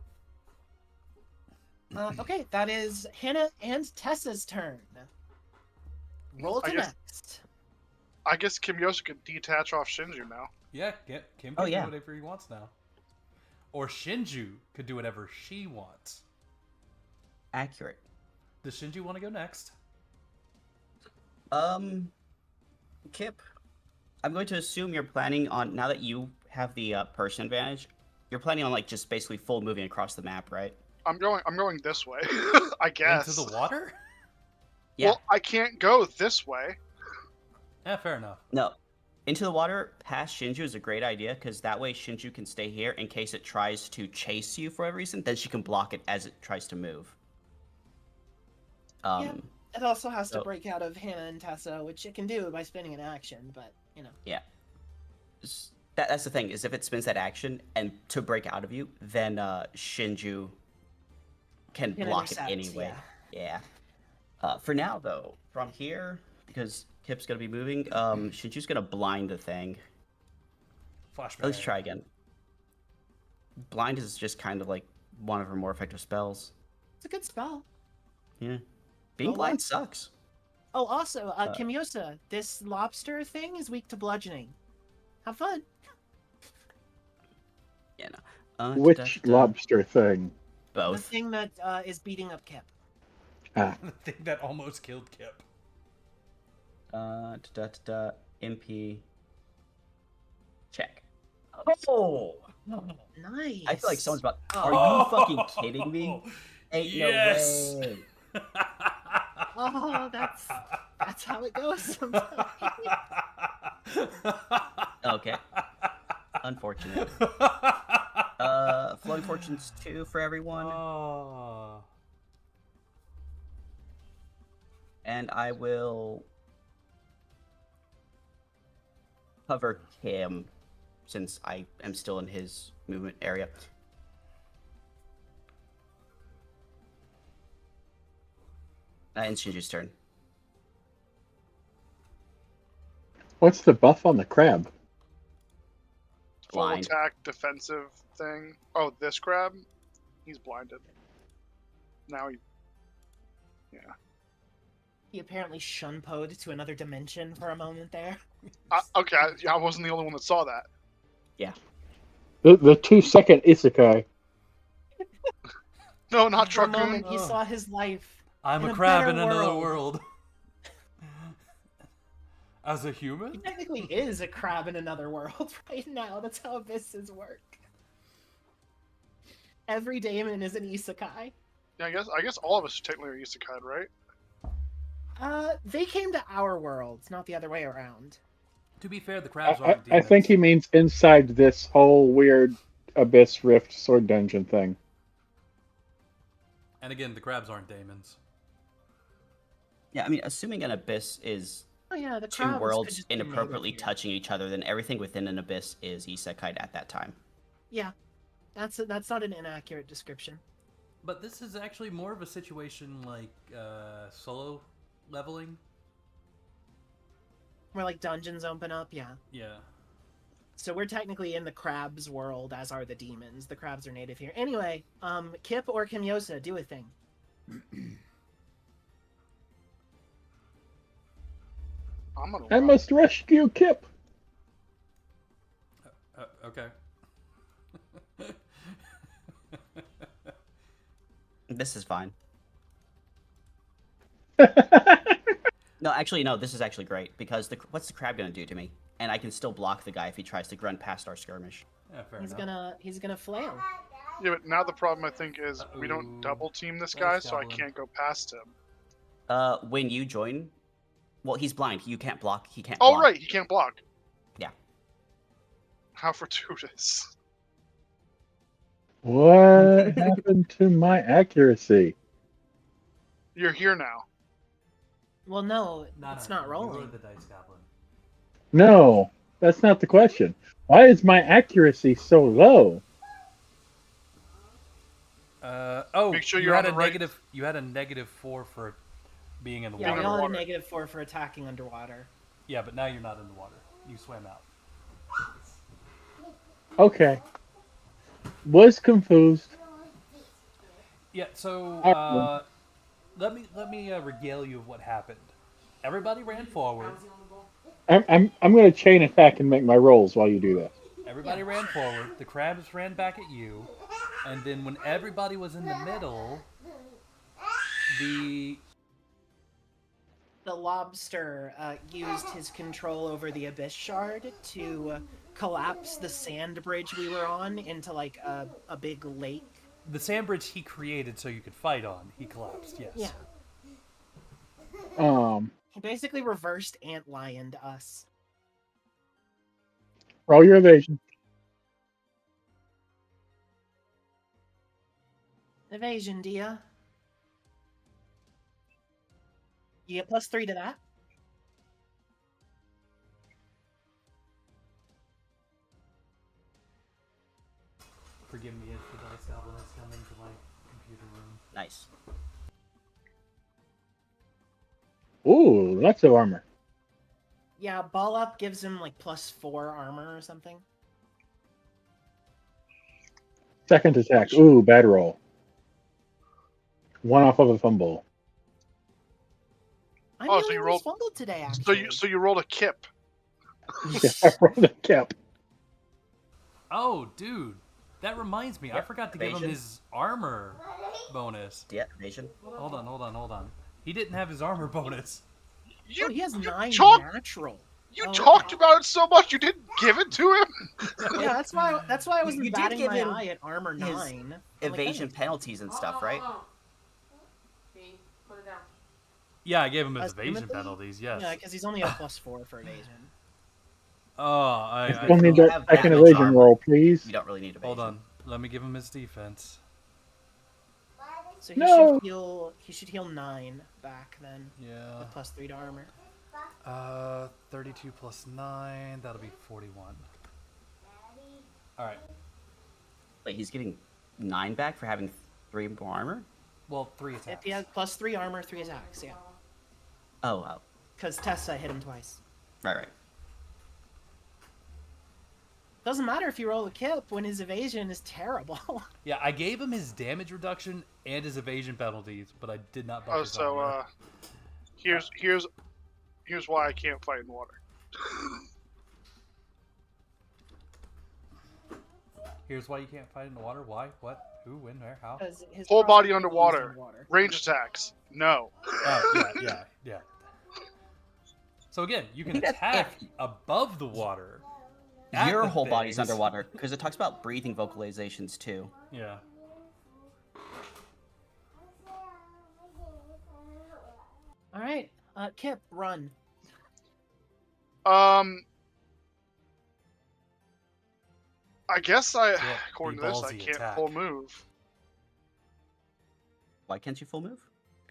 Okay, that is Hannah and Tessa's turn. Roll to next. I guess Kimyoshi could detach off Shinju now. Yeah, Kim can do whatever he wants now. Or Shinju could do whatever she wants. Accurate. Does Shinju want to go next? Kip, I'm going to assume you're planning on, now that you have the person advantage, you're planning on like just basically full moving across the map, right? I'm going this way. I guess. Into the water? Yeah. Well, I can't go this way. Fair enough. No, into the water past Shinju is a great idea because that way Shinju can stay here in case it tries to chase you for a reason. Then she can block it as it tries to move. Yeah. It also has to so- break out of Hannah and Tessa, which it can do by spending an action, but, you know. Yeah. That's the thing, is if it spins that action and to break out of you, then Shinju can block it intercept, anyway. Yeah. For now, though, from here, because Kip's going to be moving, Shinju's going to blind the thing. Flashback. Let's try again. Blind is just kind of like one of her more effective spells. It's a good spell. Yeah. Being Oh, blind what? sucks. Oh, also, Kimyosa, this lobster thing is weak to bludgeoning. Have fun. Yeah, no. Which lobster thing? The Both. thing that is beating up Kip. Ah, The thing that almost killed Kip. MP. Check. Oh! Nice. I feel like someone's about. Oh. Are you fucking kidding me? Ain't Yes! no way. Oh, that's how it goes sometimes. Okay. Unfortunate. Flowing Fortunes 2 for everyone. Oh. And I will cover Kim since I am still in his movement area. And Shinju's turn. what's the buff on the crab? Full Blind. attack, defensive thing. Oh, this crab? He's blinded. Now he. Yeah. He apparently shunpoed to another dimension for a moment there. Okay, I wasn't the only one that saw that. The 2-second isekai. No, not For a Truckun. moment, he Oh. saw his life. I'm In a a crab better in another world. world. As a He human? technically is a crab in another world right now. That's how abysses work. Every daemon is an isekai. Yeah, I guess all of us technically are isekai, right? They came to our world, not the other way around. To be fair, the crabs I aren't I think he demons. means inside this whole weird abyss rift sword dungeon thing. And again, the crabs aren't demons. Yeah, I mean, assuming an abyss is Oh yeah, the two crabs could worlds just be native inappropriately here. touching each other, then everything within an abyss is isekai at that time. Yeah, that's not an inaccurate description. But this is actually more of a situation like solo leveling. Where like dungeons open up, yeah. Yeah. So we're technically in the crabs world, as are the demons. The crabs are native here. Anyway, Kip or Kimyosa, do a thing. I'm gonna. I must rescue Kip. Okay. This is fine. No, actually, no. This is actually great because what's the crab gonna do to me? And I can still block the guy if he tries to run past our skirmish. Yeah, fair He's enough. gonna flail. Yeah, but now the problem I think is we don't Uh-oh. double team this Thanks, guy, so I Goblin. can't go past him. When you join, well, he's blind. You can't block. He can't. Oh block. right, he can't block. Yeah. How fortuitous. What happened to my accuracy? You're here now. Well, no, No, it's no, not you were rolling. the dice goblin. No, that's not the question. Why is my accuracy so low? Oh, Make sure you you're had on a the right- negative. You had a -4 for being in the Yeah, Being we water. all had a underwater. -4 for attacking underwater. Yeah, but now you're not in the water. You swam out. Okay. Was confused. Yeah. So Alright. let me regale you of what happened. Everybody ran forward. I'm going to chain attack and make my rolls while you do that. Everybody ran forward. The crabs ran back at you, and then when everybody was in the middle, the lobster used his control over the abyss shard to collapse the sand bridge we were on into like a big lake. sand bridge he created so you could fight on, he collapsed. Yes. Yeah. He basically reversed Antlion to us. Roll your evasion. Evasion, Dia. You get +3 to that. Forgive me if the dice goblin has come into my computer room. Nice. Ooh, lots of armor. Yeah, ball up gives him like +4 armor or something. Second attack. Ooh, bad roll. 1 off of a fumble. I'm Oh, the so only you one rolled- who's fumbled today, So actually. you rolled a kip. Yeah, I rolled a cap. Oh, dude. That reminds me. I Yep, forgot to give him evasion. his armor bonus. Yeah, evasion. Hold on. He didn't have his armor bonus. You, Oh, he has 9 talk- natural. you Oh, talked okay. about it so much you didn't give it to him? Yeah, that's why I wasn't You did batting give my him eye at armor his 9. I'm like, Evasion "Hey, penalties and stuff, right? Put it down. Yeah, I gave him his Us evasion Timothy? penalties, yes. Yeah, because he's only a +4 for evasion. Oh, I Still need you that have second that much evasion armor. roll, please. You don't really need evasion. Hold on. Let me give him his defense. So he No. should heal 9 back then. Yeah. With +3 to armor. 32 plus 9, that'll be 41. Alright. Wait, he's getting 9 back for having 3 more armor? Well, 3 If attacks. he has +3 armor, 3 attacks, yeah. Oh. Because Tessa hit him twice. Right. Doesn't matter if you roll a kip when his evasion is terrible. Yeah, I gave him his damage reduction and his evasion penalties, but I did not buff Oh, his so armor. here's why I can't fight in water. Here's why you can't fight in the water. Why? What? Who? When? Where? How? 'Cause his Full crossbow body is underwater. underwater. Range attacks. No. Oh, yeah. So again, you can think that's attack above the water. at Your the whole body's things. underwater, because it talks about breathing vocalizations too. Yeah. All right, Kip, run. I guess Yeah, according be to this, I ballsy, can't attack. full move Why can't you full move?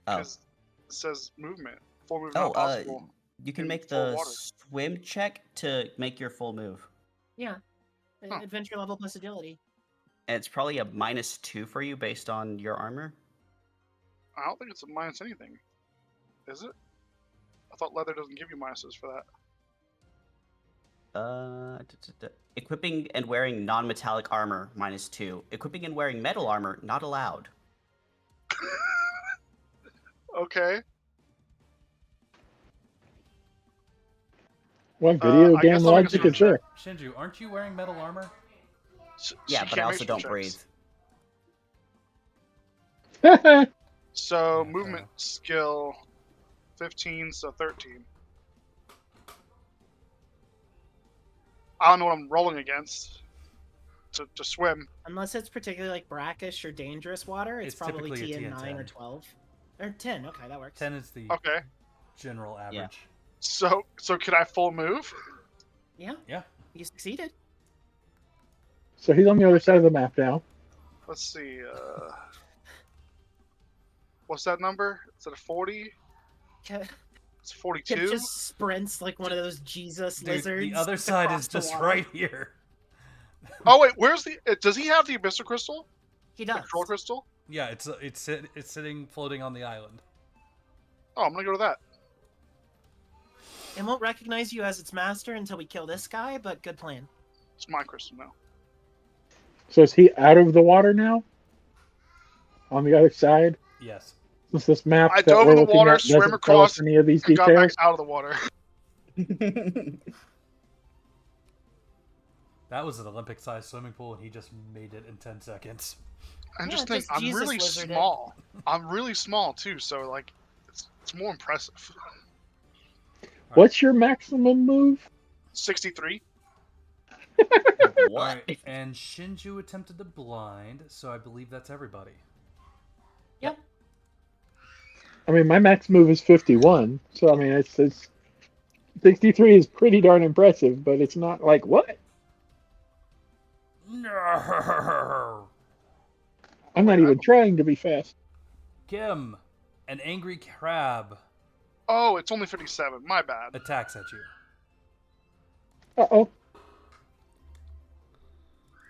Oh, because it says movement. Full move Oh, not possible. you can in make full the water. swim check to make your full move. Yeah. Huh. Adventure level plus agility. And it's probably a -2 for you based on your armor. I don't think it's a minus anything. Is it? I thought leather doesn't give you minuses for that. Equipping and wearing non-metallic armor -2. Equipping and wearing metal armor not allowed. Okay. What video I game guess I'll make a logic swim is there? Shinju, aren't you wearing metal armor? Yeah, she but I can't also make don't swim breathe. checks. So Yeah, movement skill 15, so 13. I don't know what I'm rolling against to swim. Unless it's particularly like brackish or dangerous water, it's It's probably typically a TN 9 or TN10. 12. Or 10, okay, that works. 10 is the Okay. general average. So could I full move? Yeah, Yeah. you succeeded. So he's on the other side of the map now. Let's see. What's that number? Is it a 40? Kip It's 42. just sprints like one of those Jesus Dude, lizards. the other side across is the just water. right here. Oh wait, where's the? Does he have the abyssal crystal? He The does. control crystal? Yeah, it's sitting floating on the island. Oh, I'm gonna go to that. It won't recognize you as its master until we kill this guy, but good plan. It's my crystal now. So is he out of the water now? On the other side? Yes. Since this map I that dove we're in the looking water, at swam doesn't tell us across, any of these and got back details. out of the water. That was an Olympic-sized swimming pool, and he just made it in 10 seconds. And Yeah, just think, just I'm Jesus really lizard it. small. I'm really small too, so like, it's more impressive. What's your maximum move? 63. What? Alright, and Shinju attempted to blind, so I believe that's everybody. Yep. I mean, my max move is 51, so I mean, it's 63 is pretty darn impressive, but it's not like what? No. I'm not even trying to be fast. Kim, an angry crab Oh, it's only 57. My bad. attacks at you. Uh-oh.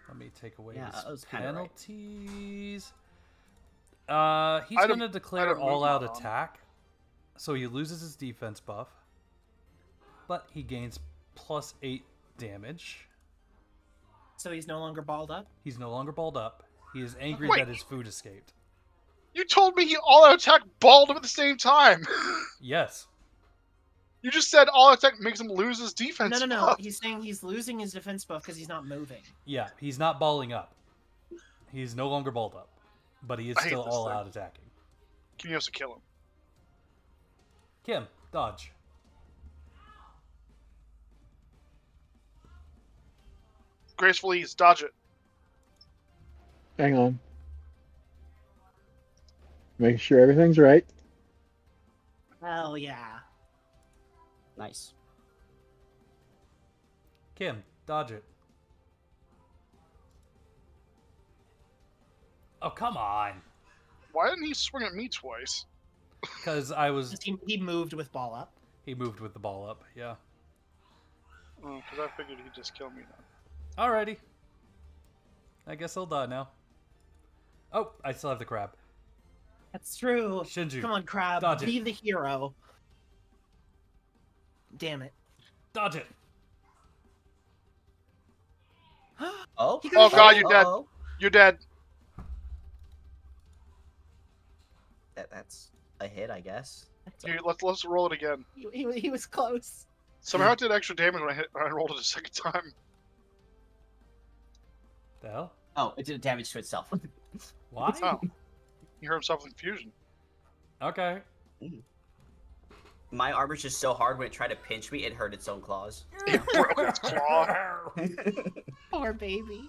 Let me take away Yeah, his that was kinda right. penalties. He's Item- going to declare item all-out movement on. attack, so he loses his defense buff, but he gains +8 damage. So he's no longer balled up? He's no longer balled up. He is angry Wait. that his food escaped. You told me he all-out attack balled him at the same time. Yes. You just said all attack makes him lose his defense. No. buff. He's saying he's losing his defense buff because he's not moving. Yeah, he's not balling up. He's no longer balled up, but he is I hate still this all thing. out attacking. Can you also kill him? Kim, dodge. Gracefully, dodge it. Hang on. Making sure everything's right. Hell yeah. Nice. Kim, dodge it. Oh, come on. Why didn't he swing at me twice? Because I was... He moved with ball up. He moved with the ball up, yeah. Oh, because I figured he'd just kill me then. Alrighty. I guess he'll die now. Oh, I still have the crab. That's true. Shinju, Come on, crab. dodge it. Be the hero. Damn it. Dodge it. Oh. He Oh, got God, hit. you're dead. Uh-oh. You're dead. That's a hit, I guess. Here, let's roll it again. He was close. Somehow it did extra damage when I rolled it a second time. The hell? Oh, it did damage to itself. Why? Oh. He hurt himself in fusion. Okay. My armor's just so hard when it tried to pinch me, it hurt its own claws. It broke its claw. Poor baby.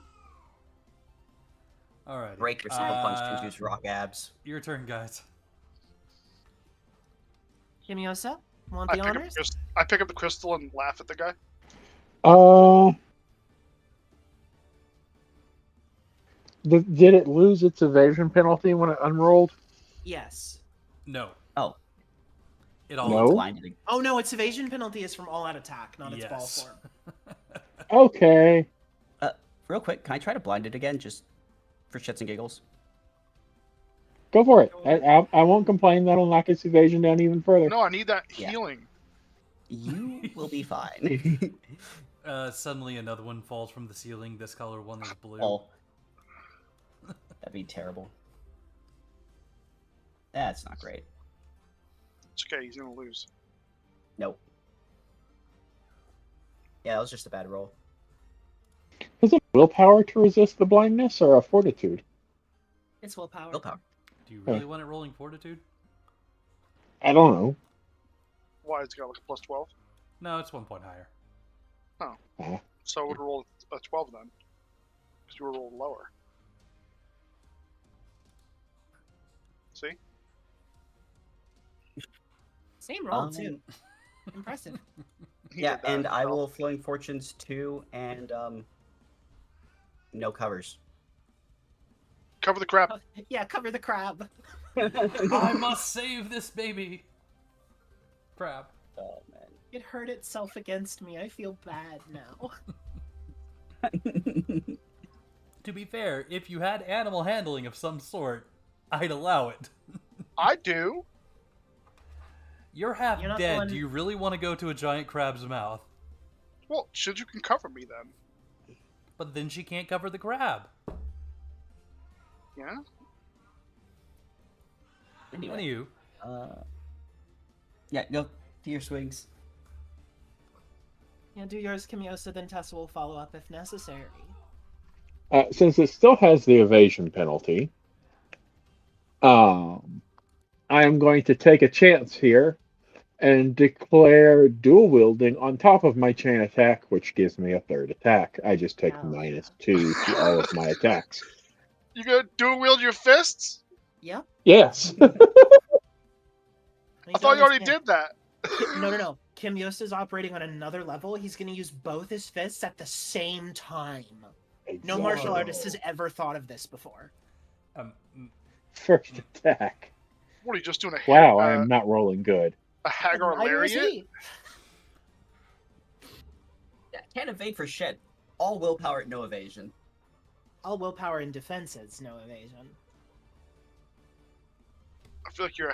Alright. Break your single punch Shinju's rock abs. Your turn, guys. Kimiosa, want I the pick, honors? I pick up the crystal and laugh at the guy. Did it lose its evasion penalty when it unrolled? Yes. No. Oh. It all No? Blinded. Oh no, its evasion penalty is from all-out attack, not its ball Yes. form. Okay. Real quick, can I try to blind it again, just for shits and giggles? Go for it. I won't complain. That'll knock its evasion down even further. No, I need that Yeah. healing. You will be fine. Suddenly another one falls from the ceiling. This color one is blue. Oh. That'd be terrible. That's not great. It's okay, he's gonna lose. Nope. Yeah, that was just a bad roll. Is it willpower to resist the blindness or a fortitude? It's willpower. Willpower. Do you really want it rolling fortitude? I don't know. Why? It's got like a plus 12? No, it's 1 point higher. So I would roll a 12 then. Because you were rolled lower. See? Same roll too. Impressive. He Yeah, did that and I himself. will Flowing Fortunes 2 and no covers. Cover the crap. Yeah, cover the crab. I must save this baby. Crab. Oh man. It hurt itself against me. I feel bad now. To be fair, if you had animal handling of some sort, I'd allow it. I do. You're half You're not the dead. one- Do you really want to go to a giant crab's mouth? Well, Shinju can cover me then. But then she can't cover the crab. Yeah? Anyway, Anywho, yeah, go to your swings. Yeah, do yours, Kimiosa, then Tessa will follow up if necessary. Since it still has the evasion penalty, I am going to take a chance here and declare dual wielding on top of my chain attack, which gives me a third attack. I just take Oh. -2 to all of my attacks. You gonna dual wield your fists? Yep. Yes. Yep. Yep. Yep. I thought you already did that. No. Kimyosa's operating on another level. He's going to use both his fists at the same time. No martial artist has ever thought of this before. First attack. What are you just doing? Wow, I am not rolling good. A Hagar lariat? Yeah, can't evade for shit. All willpower, no evasion. All willpower and defenses, no evasion. I feel like you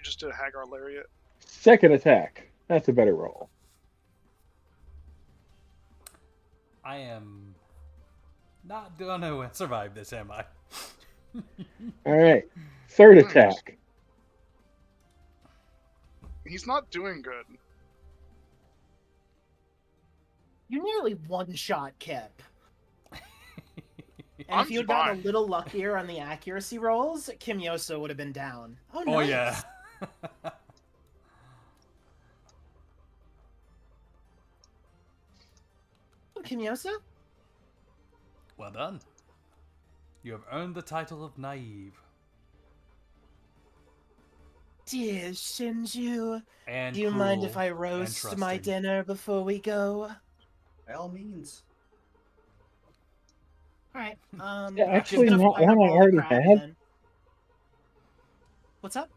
just did a Hagar lariat. Second attack. That's a better roll. I am not gonna survive this, am I? All right. Third attack. He's not doing good. You nearly one-shot Kip. And I'm if you had gotten a little luckier on the accuracy rolls, Kimyosa would have been down. Oh, nice. Oh, yeah. Oh, Kimyosa? Well done. You have earned the title of naive. Dear Shinju, And do you mind cruel if I and roast my trusting. dinner before we go? By all means. Alright, Yeah, actually, just gonna not one I fireball the already crab had. then. What's up?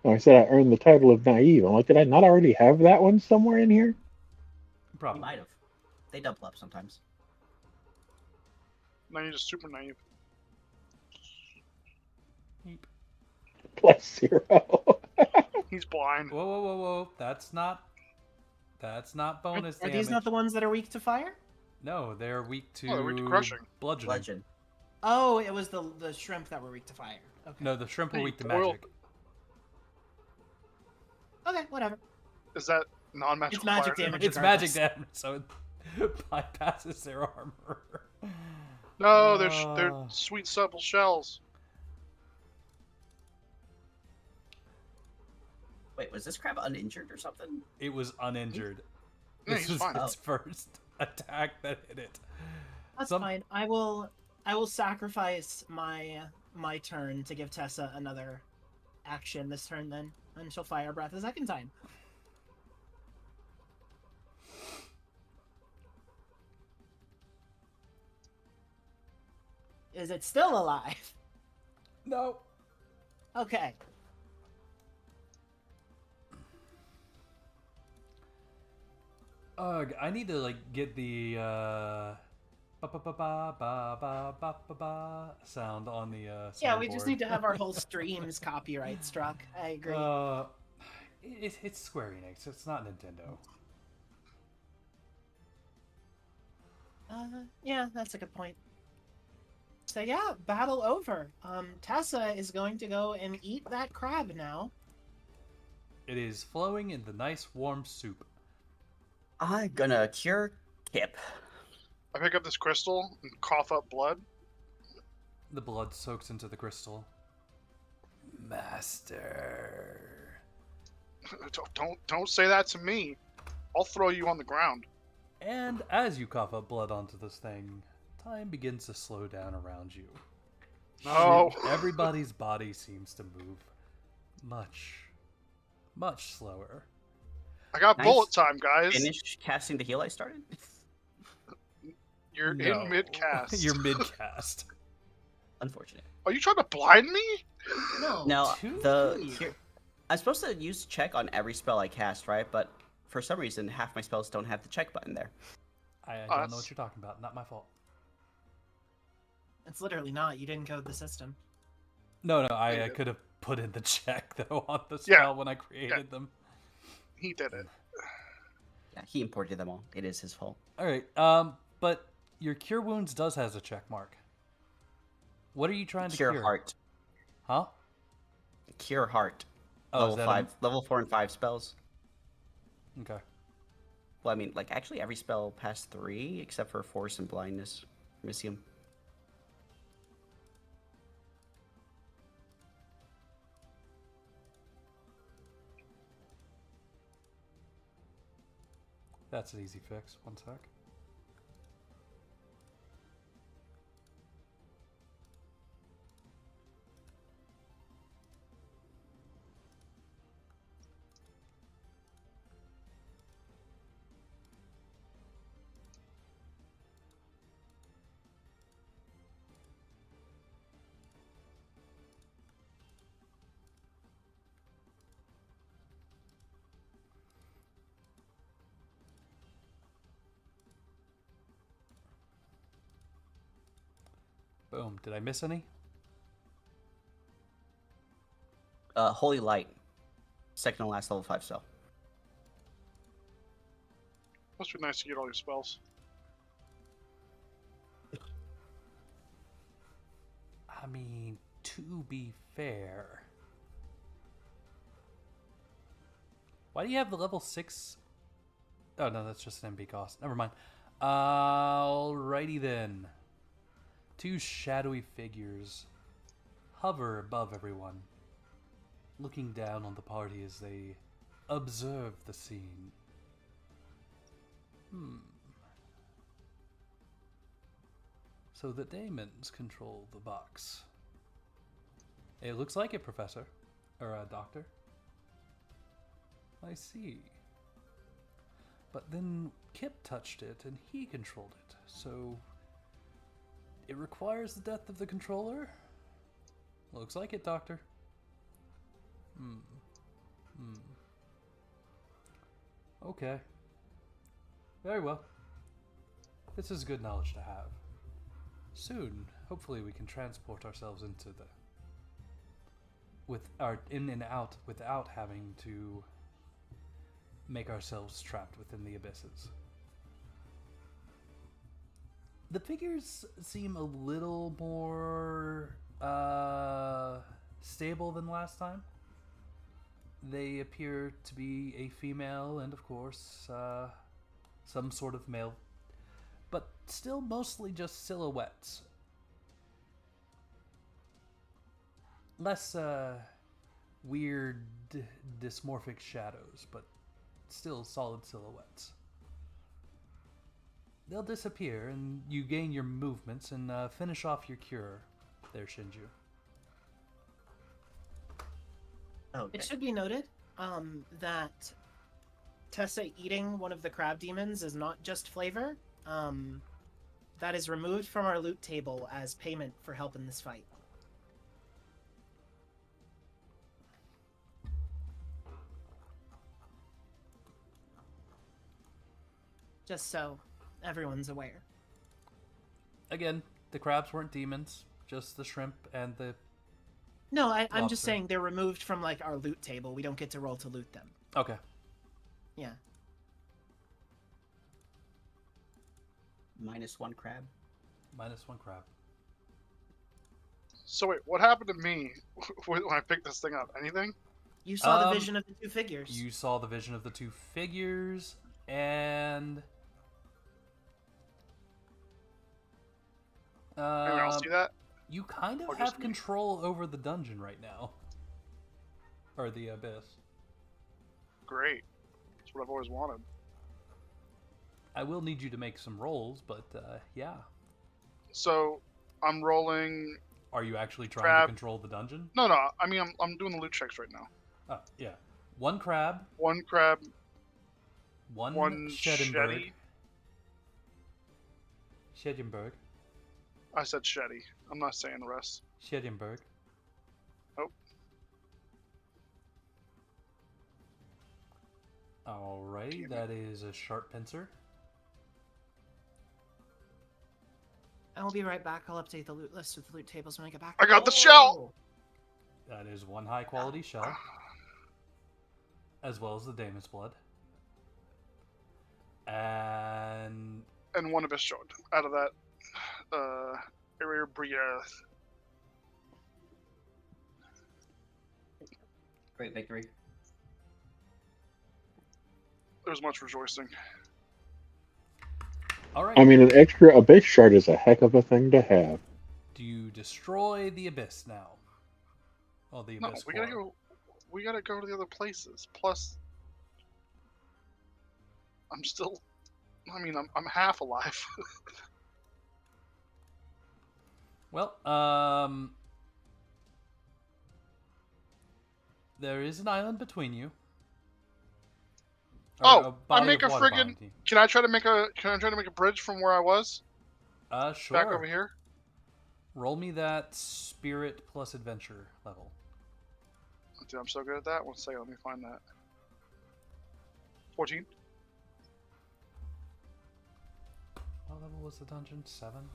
Oh, I said I earned the title of naive. I'm like, did I not already have that one somewhere in here? You Probably. might have. They double up sometimes. No, you're just super naive. +0. He's blind. Whoa. That's not bonus Are damage. these not the ones that are weak to fire? No, they're weak to, they're weak to crushing. bludgeoning. Legend. Oh, it was the shrimp that were weak to fire. Okay. No, the shrimp are Hey, weak to oil- magic. Okay, whatever. Is that non-magical It's magic fire damage. It's regardless. magic damage, so it bypasses their armor. No, they're sweet supple shells. Wait, was this crab uninjured or something? It was uninjured. Yeah, This he's was fine. its first attack that hit it. That's Some- fine. I will sacrifice my turn to give Tessa another action this turn then, and she'll fire breath a second time. Is it still alive? No. Okay. Ugh, I need to like get the ba ba ba ba ba ba ba ba ba sound on the Yeah, we just soundboard. need to have our whole streams copyright struck. I agree. It's Square Enix. It's not Nintendo. Yeah, that's a good point. So yeah, battle over. Tessa is going to go and eat that crab now. It is flowing in the nice warm soup. I'm gonna cure Kip. I pick up this crystal and cough up blood. The blood soaks into the crystal. Master. Don't say that to me. I'll throw you on the ground. And as you cough up blood onto this thing, time begins to slow down around you. No. Everybody's body seems to move much slower. I got Nice. bullet time, guys. Finish casting the heal I started? You're No. in mid cast. You're mid cast. Unfortunate. Are you trying to blind me? No. Now, two. I'm supposed to use check on every spell I cast, right? But for some reason, half my spells don't have the check button there. I don't Us. know what you're talking about. Not my fault. It's literally not. You didn't code the system. No, I Yeah. could have put in the check though on the spell when I created them. He did it. Yeah, he imported them all. It is his fault. All right. But your cure wounds does has a check mark. What are you trying to cure? Cure heart. Huh? Cure heart. Oh, is level that 5, level 4 and 5 spells. Okay. Well, I mean, like actually every spell past 3 except for force and blindness. Misium. That's an easy fix. One sec. Boom. Did I miss any? Holy Light. Second to last level 5 spell. Must be nice to get all your spells. I mean, to be fair. Why do you have the level 6? Oh, no, that's just an MP cost. Never mind. Alrighty then. 2 shadowy figures hover above everyone, looking down on the party as they observe the scene. So the daemons control the box. It looks like it, Professor. Or, Doctor. I see. But then Kip touched it and he controlled it, so it requires the death of the controller? Looks like it, Doctor. Okay. Very well. This is good knowledge to have. Soon, hopefully we can transport ourselves into the... in and out without having to make ourselves trapped within the abysses. The figures seem a little more stable than last time. They appear to be a female and, of course, some sort of male, but still mostly just silhouettes. Less weird, dysmorphic shadows, but still solid silhouettes. They'll disappear, and you gain your movements and finish off your cure there, Shinju. Okay. It should be noted that Tessa eating one of the crab demons is not just flavor. That is removed from our loot table as payment for help in this fight. Just so everyone's aware. Again, the crabs weren't demons, just the shrimp and the... No, I'm just lobster. saying they're removed from, like, our loot table. We don't get to roll to loot them. Okay. Yeah. -1 crab. -1 crab. So wait, what happened to me when I picked this thing up? Anything? You saw the vision of the 2 figures. You saw the vision of the 2 figures, and... Anyone else see that? You kind Or of just have me? control over the dungeon right now. Or the abyss. Great. That's what I've always wanted. I will need you to make some rolls, but yeah. So I'm rolling. Are you actually trying Crab. to control the dungeon? No, no. I mean, I'm doing the loot checks right now. Oh, yeah. 1 crab, 1 crab, 1 1 Sheddenberg. shetty. Sheddenberg. I said shetty. I'm not saying the rest. Sheddenberg. Oh. Alrighty, that is a sharp pincer. I will be right back. I'll update the loot list with the loot tables when I get back. I got the shell! That is 1 high quality shell. As well as the Damon's blood. And... And 1 abyss shard out of that. Area Bria. Great victory. There was much rejoicing. Alright. I mean, an extra abyss shard is a heck of a thing to have. Do you destroy the abyss now? Oh, the No, abyss. we gotta core. go. We gotta go to the other places. Plus, I'm still. I mean, I'm half alive. Well, there is an island between you. Or Oh, I body make of a water friggin'. behind you. Can I try to make a? Can I try to make a bridge from where I was Sure. back over here? Roll me that spirit plus adventure level. Dude, I'm so good at that. One second, let me find that. 14. What level was the dungeon? 7?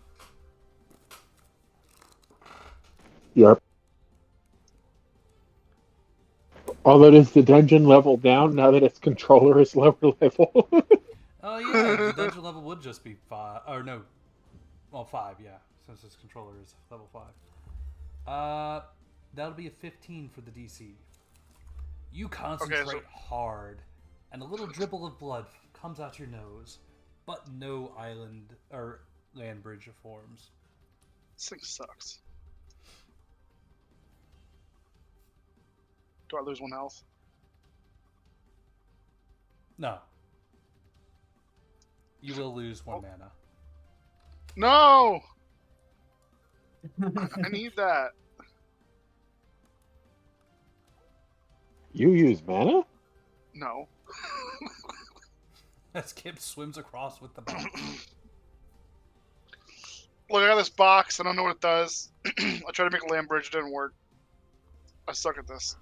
Yep. Although does the dungeon level down now that its controller is lower level? Oh yeah, the dungeon level would just be 5, or no, well 5, yeah, since this controller is level 5. That'll be a 15 for the DC. You concentrate hard, and a little dribble of blood comes out your nose, but no island or land bridge forms. This thing sucks. Do I lose 1 health? No. You will lose 1 mana. No! I need that. You use mana? No. As Kip swims across with the box. Look, I got this box. I don't know what it does. I tried to make a land bridge. It didn't work. I suck at this.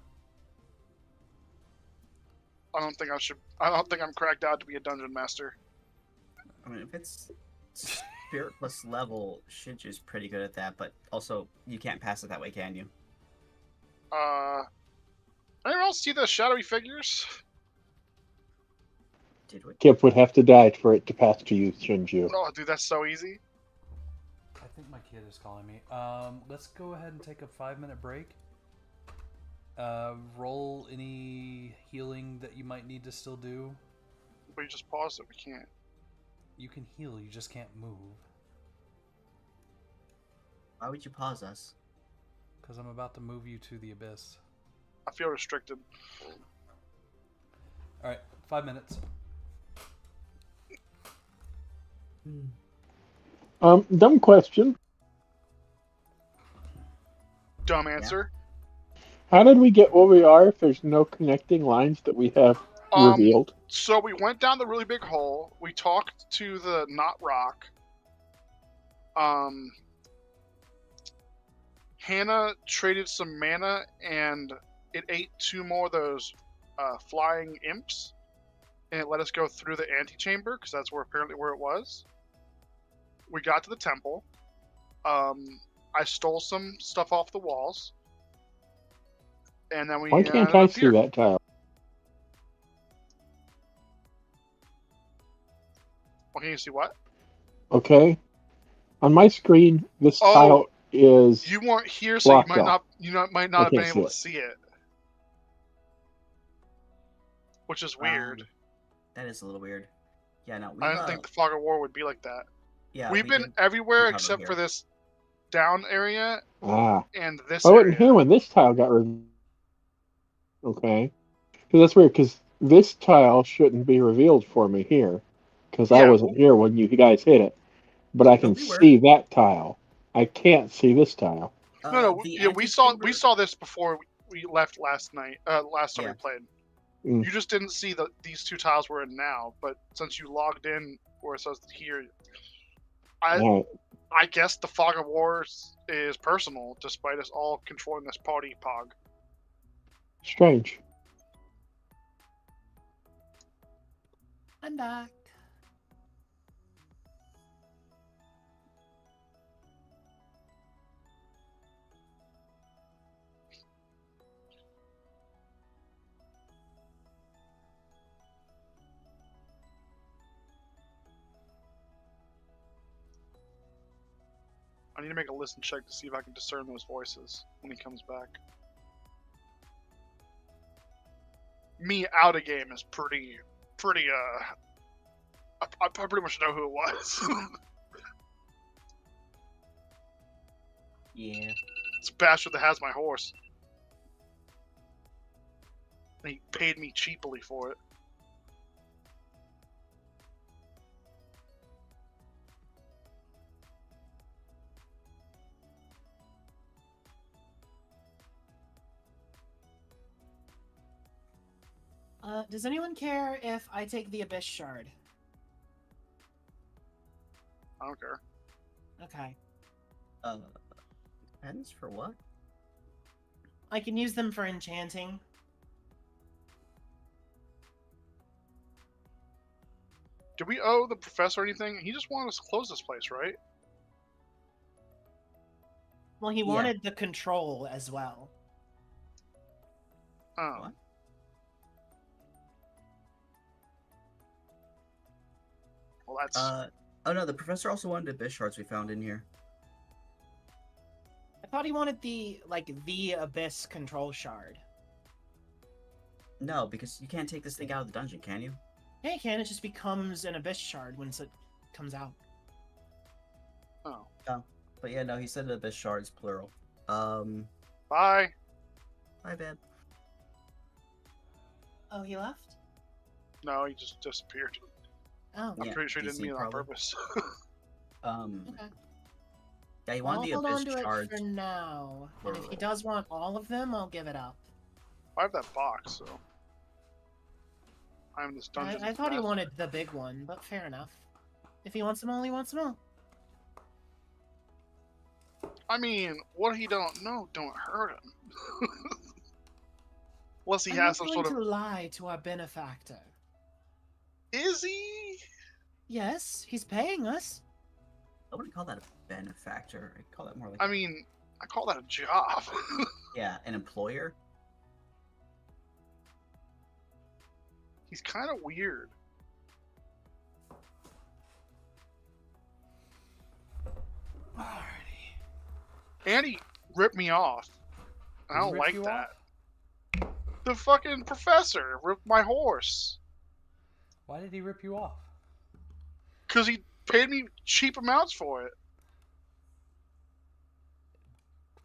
I don't think I'm cracked out to be a dungeon master. I mean, if it's spirit plus level, Shiju's pretty good at that, but also you can't pass it that way, can you? Anyone else see the shadowy figures? Did we? Kip would have to die for it to pass to you, Shinju. Oh, dude, that's so easy. I think my kid is calling me. Let's go ahead and take a 5-minute break. Roll any healing that you might need to still do. But you just paused it. We can't. You can heal, you just can't move. Why would you pause us? Because I'm about to move you to the abyss. I feel restricted. Alright, 5 minutes. Dumb question. Dumb answer. How did we get where we are if there's no connecting lines that we have revealed? So we went down the really big hole. We talked to the Nazrak. Hannah traded some mana and it ate 2 more of those flying imps, and it let us go through the antechamber because that's apparently where it was. We got to the temple. I stole some stuff off the walls, and then we. Why can't I see that tile? Well, can you see what? Okay. On my screen, this tile is. You weren't here, so you might not have been able to see it. Which is weird. That is a little weird. Yeah, no. I didn't think the Fog of War would be like that. Yeah, we've been everywhere except for this down area and this I area. wasn't here when this tile got revealed. Okay. Because that's weird, because this tile shouldn't be revealed for me here. Because I wasn't here when you guys hit it. But I can see that tile. I can't see this tile. No. Yeah, we saw this before we left last night. Last time we played. You just didn't see these 2 tiles we're in now. But since you logged in where it says here, I guess the Fog of War is personal, despite us all controlling this party pog. Strange. I'm back. I need to make a listen check to see if I can discern those voices when he comes back. Me out of game is pretty, I pretty much know who it was. Yeah. It's a bastard that has my horse. And he paid me cheaply for it. Does anyone care if I take the Abyss Shard? I don't care. Okay. Depends for what? I can use them for enchanting. Did we owe the professor anything? He just wanted us to close this place, right? Well, he Yeah. wanted the control as well. Oh. What? Well, that's... Oh no, the professor also wanted abyss shards we found in here. I thought he wanted the abyss control shard. No, because you can't take this thing out of the dungeon, can you? Yeah, you can. It just becomes an abyss shard once it comes out. Oh. But yeah, no, he said abyss shards plural. Bye. My bad. Oh, he left? No, he just disappeared. Oh, I'm Yeah, pretty sure he didn't DC mean it on probably. purpose. okay. Yeah, he I'll wanted the hold on abyss to it shards. for now. And if he plural. does want all of them, I'll give it up. I have that box, so... I'm in this dungeon. I thought he wanted the big one, but fair enough. If he wants them all, he wants them all. I mean, what he don't know don't hurt him. Unless he I'm has not some going sort of... to lie to our benefactor. Is he? Yes, he's paying us. I wouldn't call that a benefactor. I'd call that more like I mean, I call that a job. yeah, an employer. He's kind of weird. Alrighty. And he ripped me off. I Who don't ripped like you that. off? The fucking professor ripped my horse. Why did he rip you off? Because he paid me cheap amounts for it.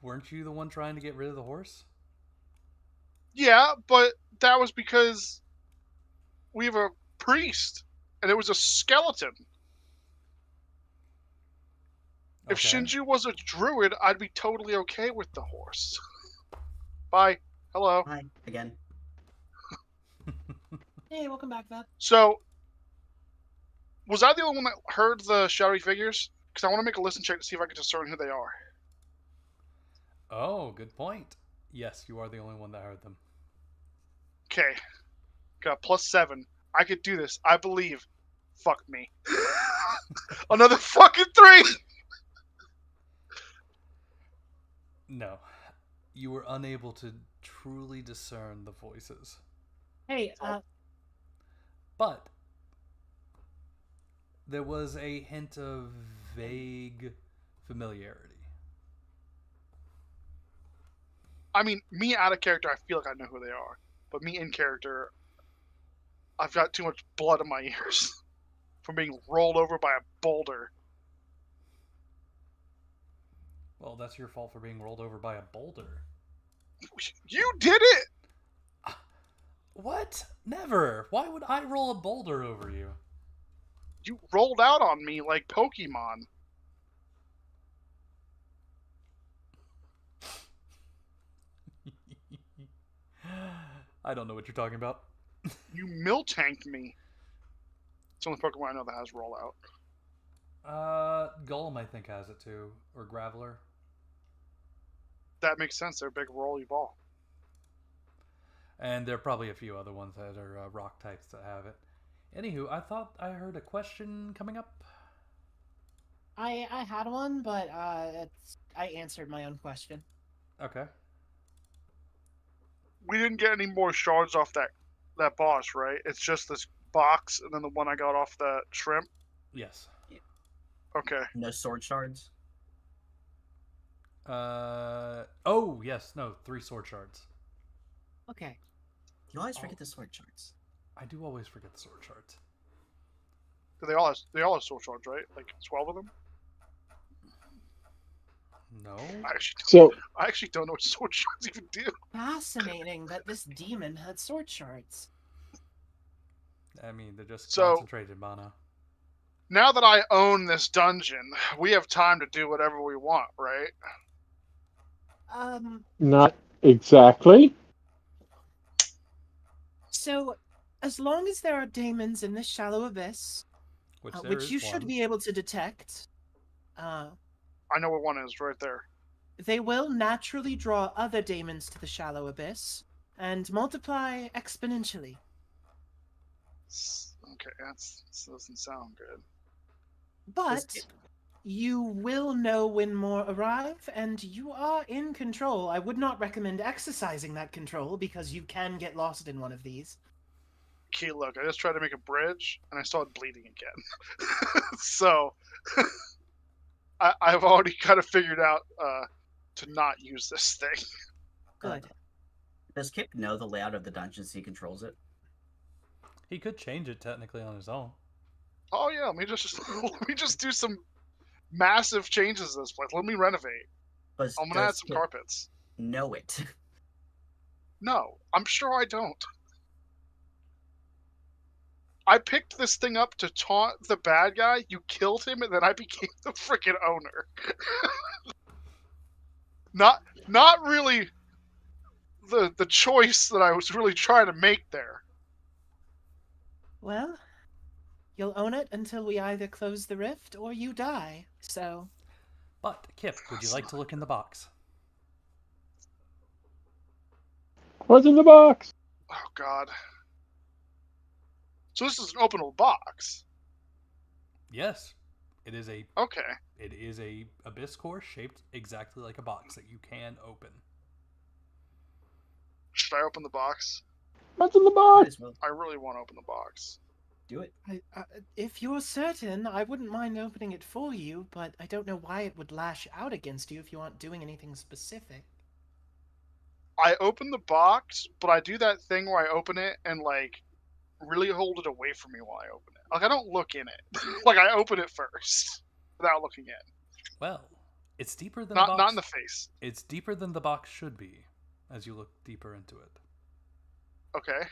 Weren't you the one trying to get rid of the horse? Yeah, but that was because we have a priest, and it was a skeleton. If Okay. Shinju was a druid, I'd be totally okay with the horse. Bye. Hello. Hi again. Hey, welcome back, Vep. So, was I the only one that heard the shadowy figures? Because I want to make a listen check to see if I can discern who they are. Oh, good point. Yes, you are the only one that heard them. Okay. Got +7. I could do this. I believe. Fuck me. Another fucking 3! No. You were unable to truly discern the voices. Hey, But there was a hint of vague familiarity. I mean, me out of character, I feel like I know who they are. But me in character, I've got too much blood in my ears from being rolled over by a boulder. Well, that's your fault for being rolled over by a boulder. You did it! What? Never. Why would I roll a boulder over you? You rolled out on me like Pokemon. I don't know what you're talking about. You Miltanked me. It's the only Pokemon I know that has rollout. Golem I think has it too, or Graveler. That makes sense. They're a big rolly ball. And there are probably a few other ones that are rock types that have it. Anywho, I thought I heard a question coming up. I had one, but I answered my own question. Okay. We didn't get any more shards off that boss, right? It's just this box and then the one I got off that shrimp. Yes. Okay. No sword shards. Oh, yes. No, 3 sword shards. Okay. You always forget the sword shards. I do always forget the sword shards. They all have soul shards, right? Like 12 of them? No? I actually don't know what sword shards even do. Fascinating that this demon had sword shards. I mean, they're just So- concentrated mana. Now that I own this dungeon, we have time to do whatever we want, right? Not exactly. So, as long as there are daemons in this shallow abyss, Which, which you should be able to detect, I know where one is, right there. they will naturally draw other daemons to the shallow abyss and multiply exponentially. Okay, that doesn't sound good. But You will know when more arrive, and you are in control. I would not recommend exercising that control because you can get lost in one of these. Okay, look, I just tried to make a bridge and I started bleeding again. So I've already kind of figured out to not use this thing. Good. Does Kip know the layout of the dungeons? He controls it. He could change it technically on his own. Oh yeah, let me just do some massive changes to this place. Let me renovate. But I'm gonna add does some Kip carpets. know it? No, I'm sure I don't. I picked this thing up to taunt the bad guy. You killed him, and then I became the freaking owner. Not really the choice that I was really trying to make there. Well, you'll own it until we either close the rift or you die. So, But, Kip, would you like to look in the box? What's in the box? Oh God. So this is an openable box. Yes. It is a Okay. abyss core shaped exactly like a box that you can open. Should I open the box? What's in the Might box? as well I really want to open the box. do it. if you're certain, I wouldn't mind opening it for you, but I don't know why it would lash out against you if you aren't doing anything specific. I open the box, but I do that thing where I open it and like really hold it away from me while I open it. Like I don't look in it. Like I open it first without looking in. Well, it's deeper than the box. Not in the face. It's deeper than the box should be, as you look deeper into it. Okay.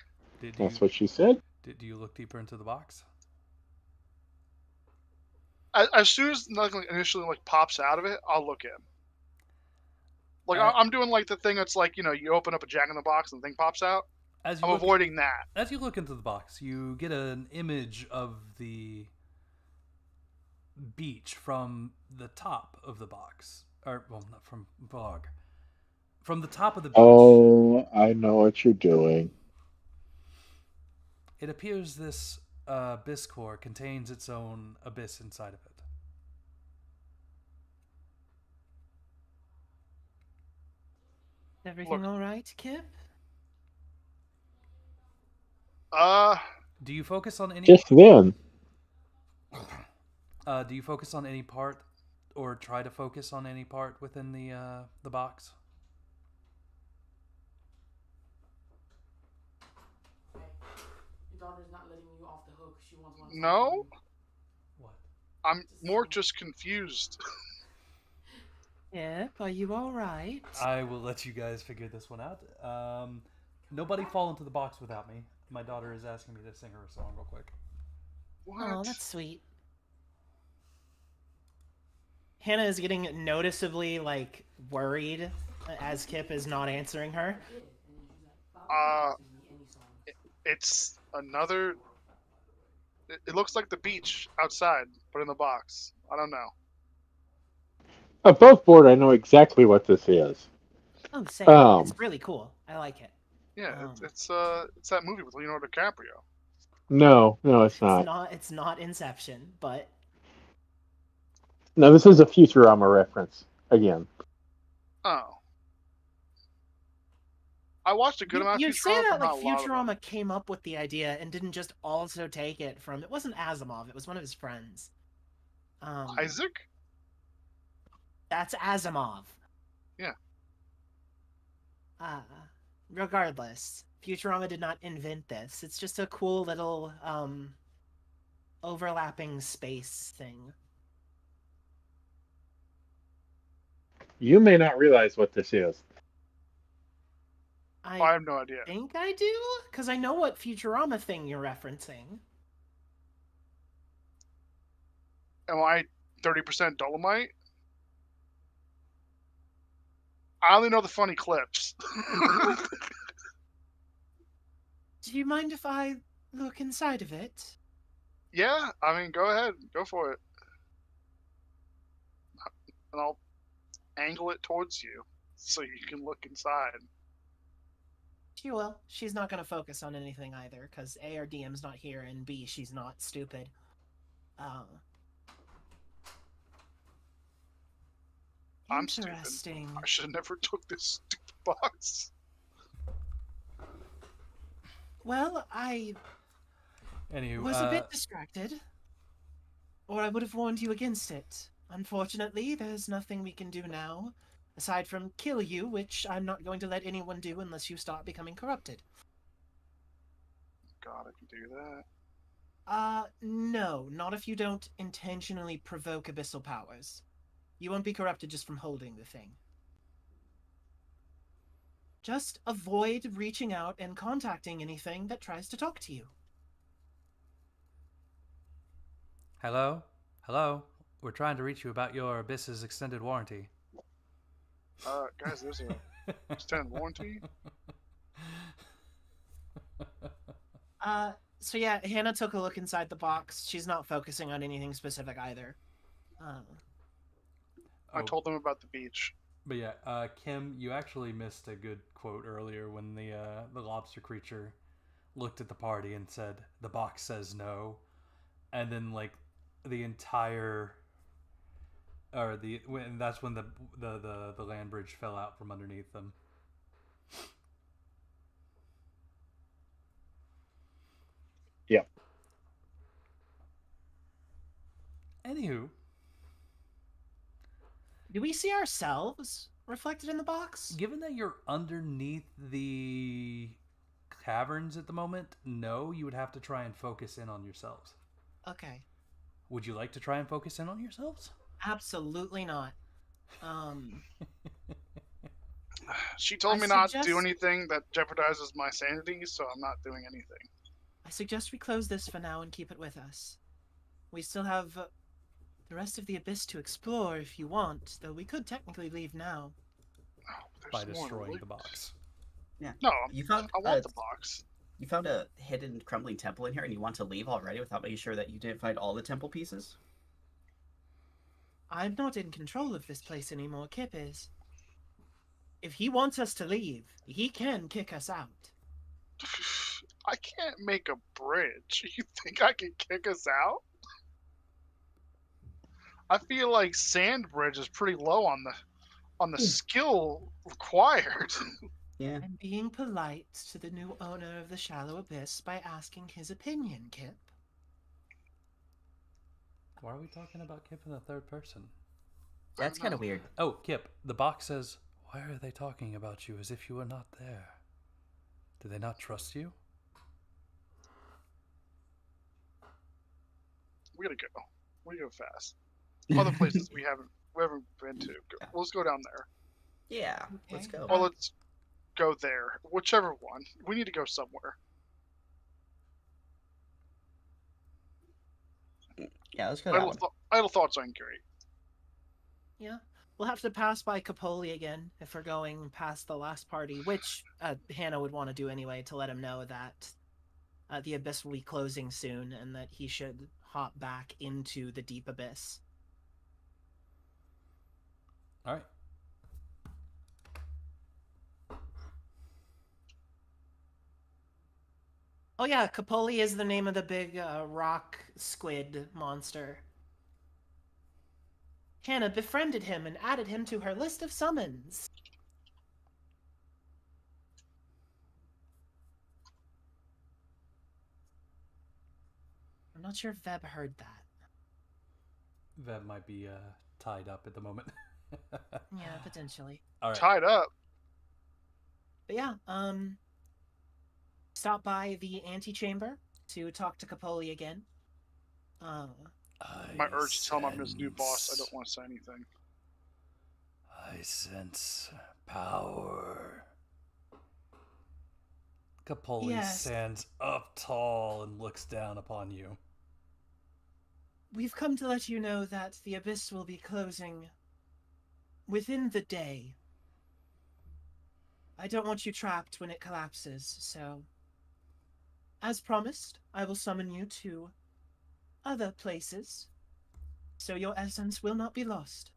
That's what she said. Do you look deeper into the box? As soon as nothing initially like pops out of it, I'll look in. Like I'm doing like the thing that's like, you know, you open up a Jack in the Box and the thing pops out. I'm avoiding that. As you look into the box, you get an image of the beach from the top of the box. Or, well, not from Bog. From the top of the beach. Oh, I know what you're doing. It appears this abyss core contains its own abyss inside of it. Everything all right, Kip? Do you focus on any? Just then. Do you focus on any part, or try to focus on any part within the box? Your daughter's not letting you off the hook. She wants one. No. What? I'm more just confused. Yep, are you all right? I will let you guys figure this one out. Nobody fall into the box without me. My daughter is asking me to sing her a song real quick. What? Oh, that's sweet. Hannah is getting noticeably, like, worried as Kip is not answering her. It's another. It looks like the beach outside, but in the box. I don't know. Above board, I know exactly what this is. Oh, same. It's really cool. I like it. Yeah, it's that movie with Leonardo DiCaprio. No, it's not. It's not Inception, but No, this is a Futurama reference again. Oh. I watched a good amount of Futurama. You say that but like not a lot of Futurama came up with the idea and didn't just also take it from. It wasn't Asimov. It was one of his friends. Isaac? That's Asimov. Yeah. Regardless, Futurama did not invent this. It's just a cool little overlapping space thing. You may not realize what this is. I have no idea. I think I do, because I know what Futurama thing you're referencing. Am I 30% Dolomite? I only know the funny clips. Do you mind if I look inside of it? Yeah, I mean, go ahead. Go for it. And I'll angle it towards you so you can look inside. She will. She's not going to focus on anything either, because A, our DM's not here, and B, she's not stupid. I'm stupid. Interesting. I should have never took this stupid box. Well, I Anywho, was a bit distracted, or I would have warned you against it. Unfortunately, there's nothing we can do now, aside from kill you, which I'm not going to let anyone do unless you start becoming corrupted. God, I can do that. No, not if you don't intentionally provoke abyssal powers. You won't be corrupted just from holding the thing. Just avoid reaching out and contacting anything that tries to talk to you. hello? Hello? We're trying to reach you about your Abyss's extended warranty. Guys, there's a extended warranty. So yeah, Hannah took a look inside the box. She's not focusing on anything specific either. I told them about the beach. But yeah, Kim, you actually missed a good quote earlier when the lobster creature looked at the party and said, "The box says no," and then like the entire, and that's when the land bridge fell out from underneath them. Yeah. Anywho, Do we see ourselves reflected in the box? given that you're underneath the caverns at the moment, no, you would have to try and focus in on yourselves. Okay. Would you like to try and focus in on yourselves? Absolutely not. She told I me not to do suggest- anything that jeopardizes my sanity, so I'm not doing anything. I suggest we close this for now and keep it with us. We still have the rest of the abyss to explore if you want, though we could technically leave now. Oh, there's By more destroying loot. the box. Yeah. No, You found I want the box. You found a hidden crumbling temple in here, and you want to leave already without making sure that you didn't find all the temple pieces? I'm not in control of this place anymore, Kip is. If he wants us to leave, he can kick us out. I can't make a bridge. You think I can kick us out? I feel like sand bridge is pretty low on the skill required. Yeah. I'm being polite to the new owner of the shallow abyss by asking his opinion, Kip. Why are we talking about Kip in the third person? That's kind of weird. Oh, Kip, the box says, "Why are they talking about you as if you were not there? Do they not trust you?" We gotta go. We go fast. Other places we haven't been to. Let's go down there. Yeah, let's Okay. go. Or let's go there. Whichever one. We need to go somewhere. Yeah, let's go that one. Idle thoughts aren't great. Yeah. We'll have to pass by Capoli again if we're going past the last party, which Hannah would want to do anyway to let him know that the abyss will be closing soon and that he should hop back into the deep abyss. All right. Oh yeah, Capoli is the name of the big rock squid monster. Hannah befriended him and added him to her list of summons. I'm not sure if Veb heard that. Veb might be tied up at the moment. Yeah, potentially. All right. Tied up. But yeah, stop by the antechamber to talk to Capoli again. My urge to tell him I'm his new boss. I don't want to say anything. I sense power. Capoli Yes. stands up tall and looks down upon you. We've come to let you know that the abyss will be closing within the day. I don't want you trapped when it collapses, so as promised, I will summon you to other places, so your essence will not be lost.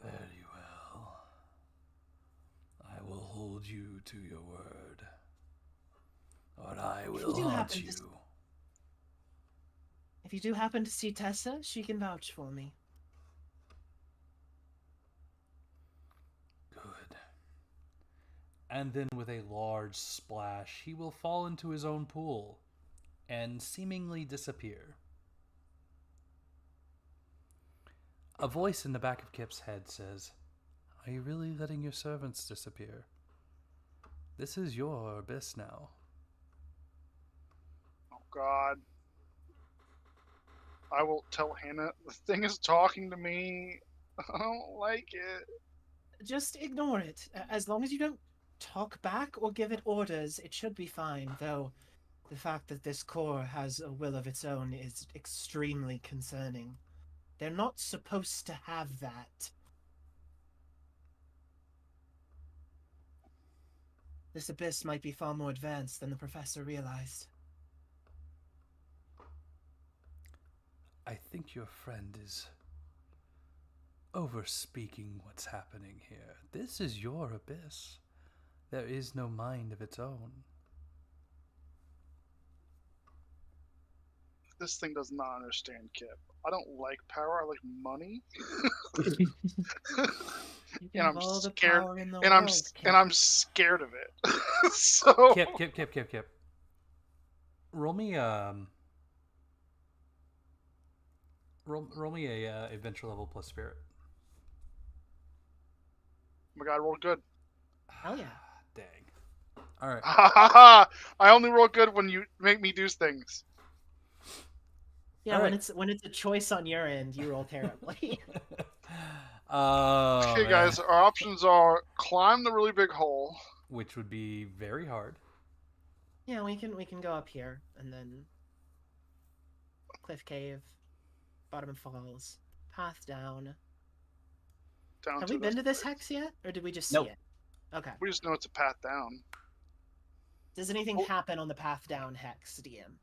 Very well. I will hold you to your word, or I will do haunt happen you. to If you do happen to see Tessa, she can vouch for me. and then with a large splash, he will fall into his own pool and seemingly disappear. A voice in the back of Kip's head says, "Are you really letting your servants disappear? This is your abyss now." Oh God. I will tell Hannah, the thing is talking to me. I don't like it. Just ignore it. As long as you don't talk back or give it orders, it should be fine, though the fact that this core has a will of its own is extremely concerning. They're not supposed to have that. This abyss might be far more advanced than the professor realized. I think your friend is overspeaking what's happening here. This is your abyss. There is no mind of its own. This thing does not understand, Kip. I don't like power. I like money. You And can have I'm all the scared. power in the And world, Kip. I'm scared of it. So. Kip. Roll me roll me a adventure level plus spirit. Oh my God, I rolled good. Hell yeah. Dang. All right. I only roll good when you make me do things. Yeah, All when right. it's a choice on your end, you roll terribly. Oh, Okay, man. guys, our options are climb the really big hole. Which would be very hard. Yeah, we can go up here and then cliff cave, bottom falls, path down. Down Have to we been to this place. hex yet, or did we just Nope. see it? Okay. We just know it's a path down. Does anything Oh. happen on the path down hex, DM?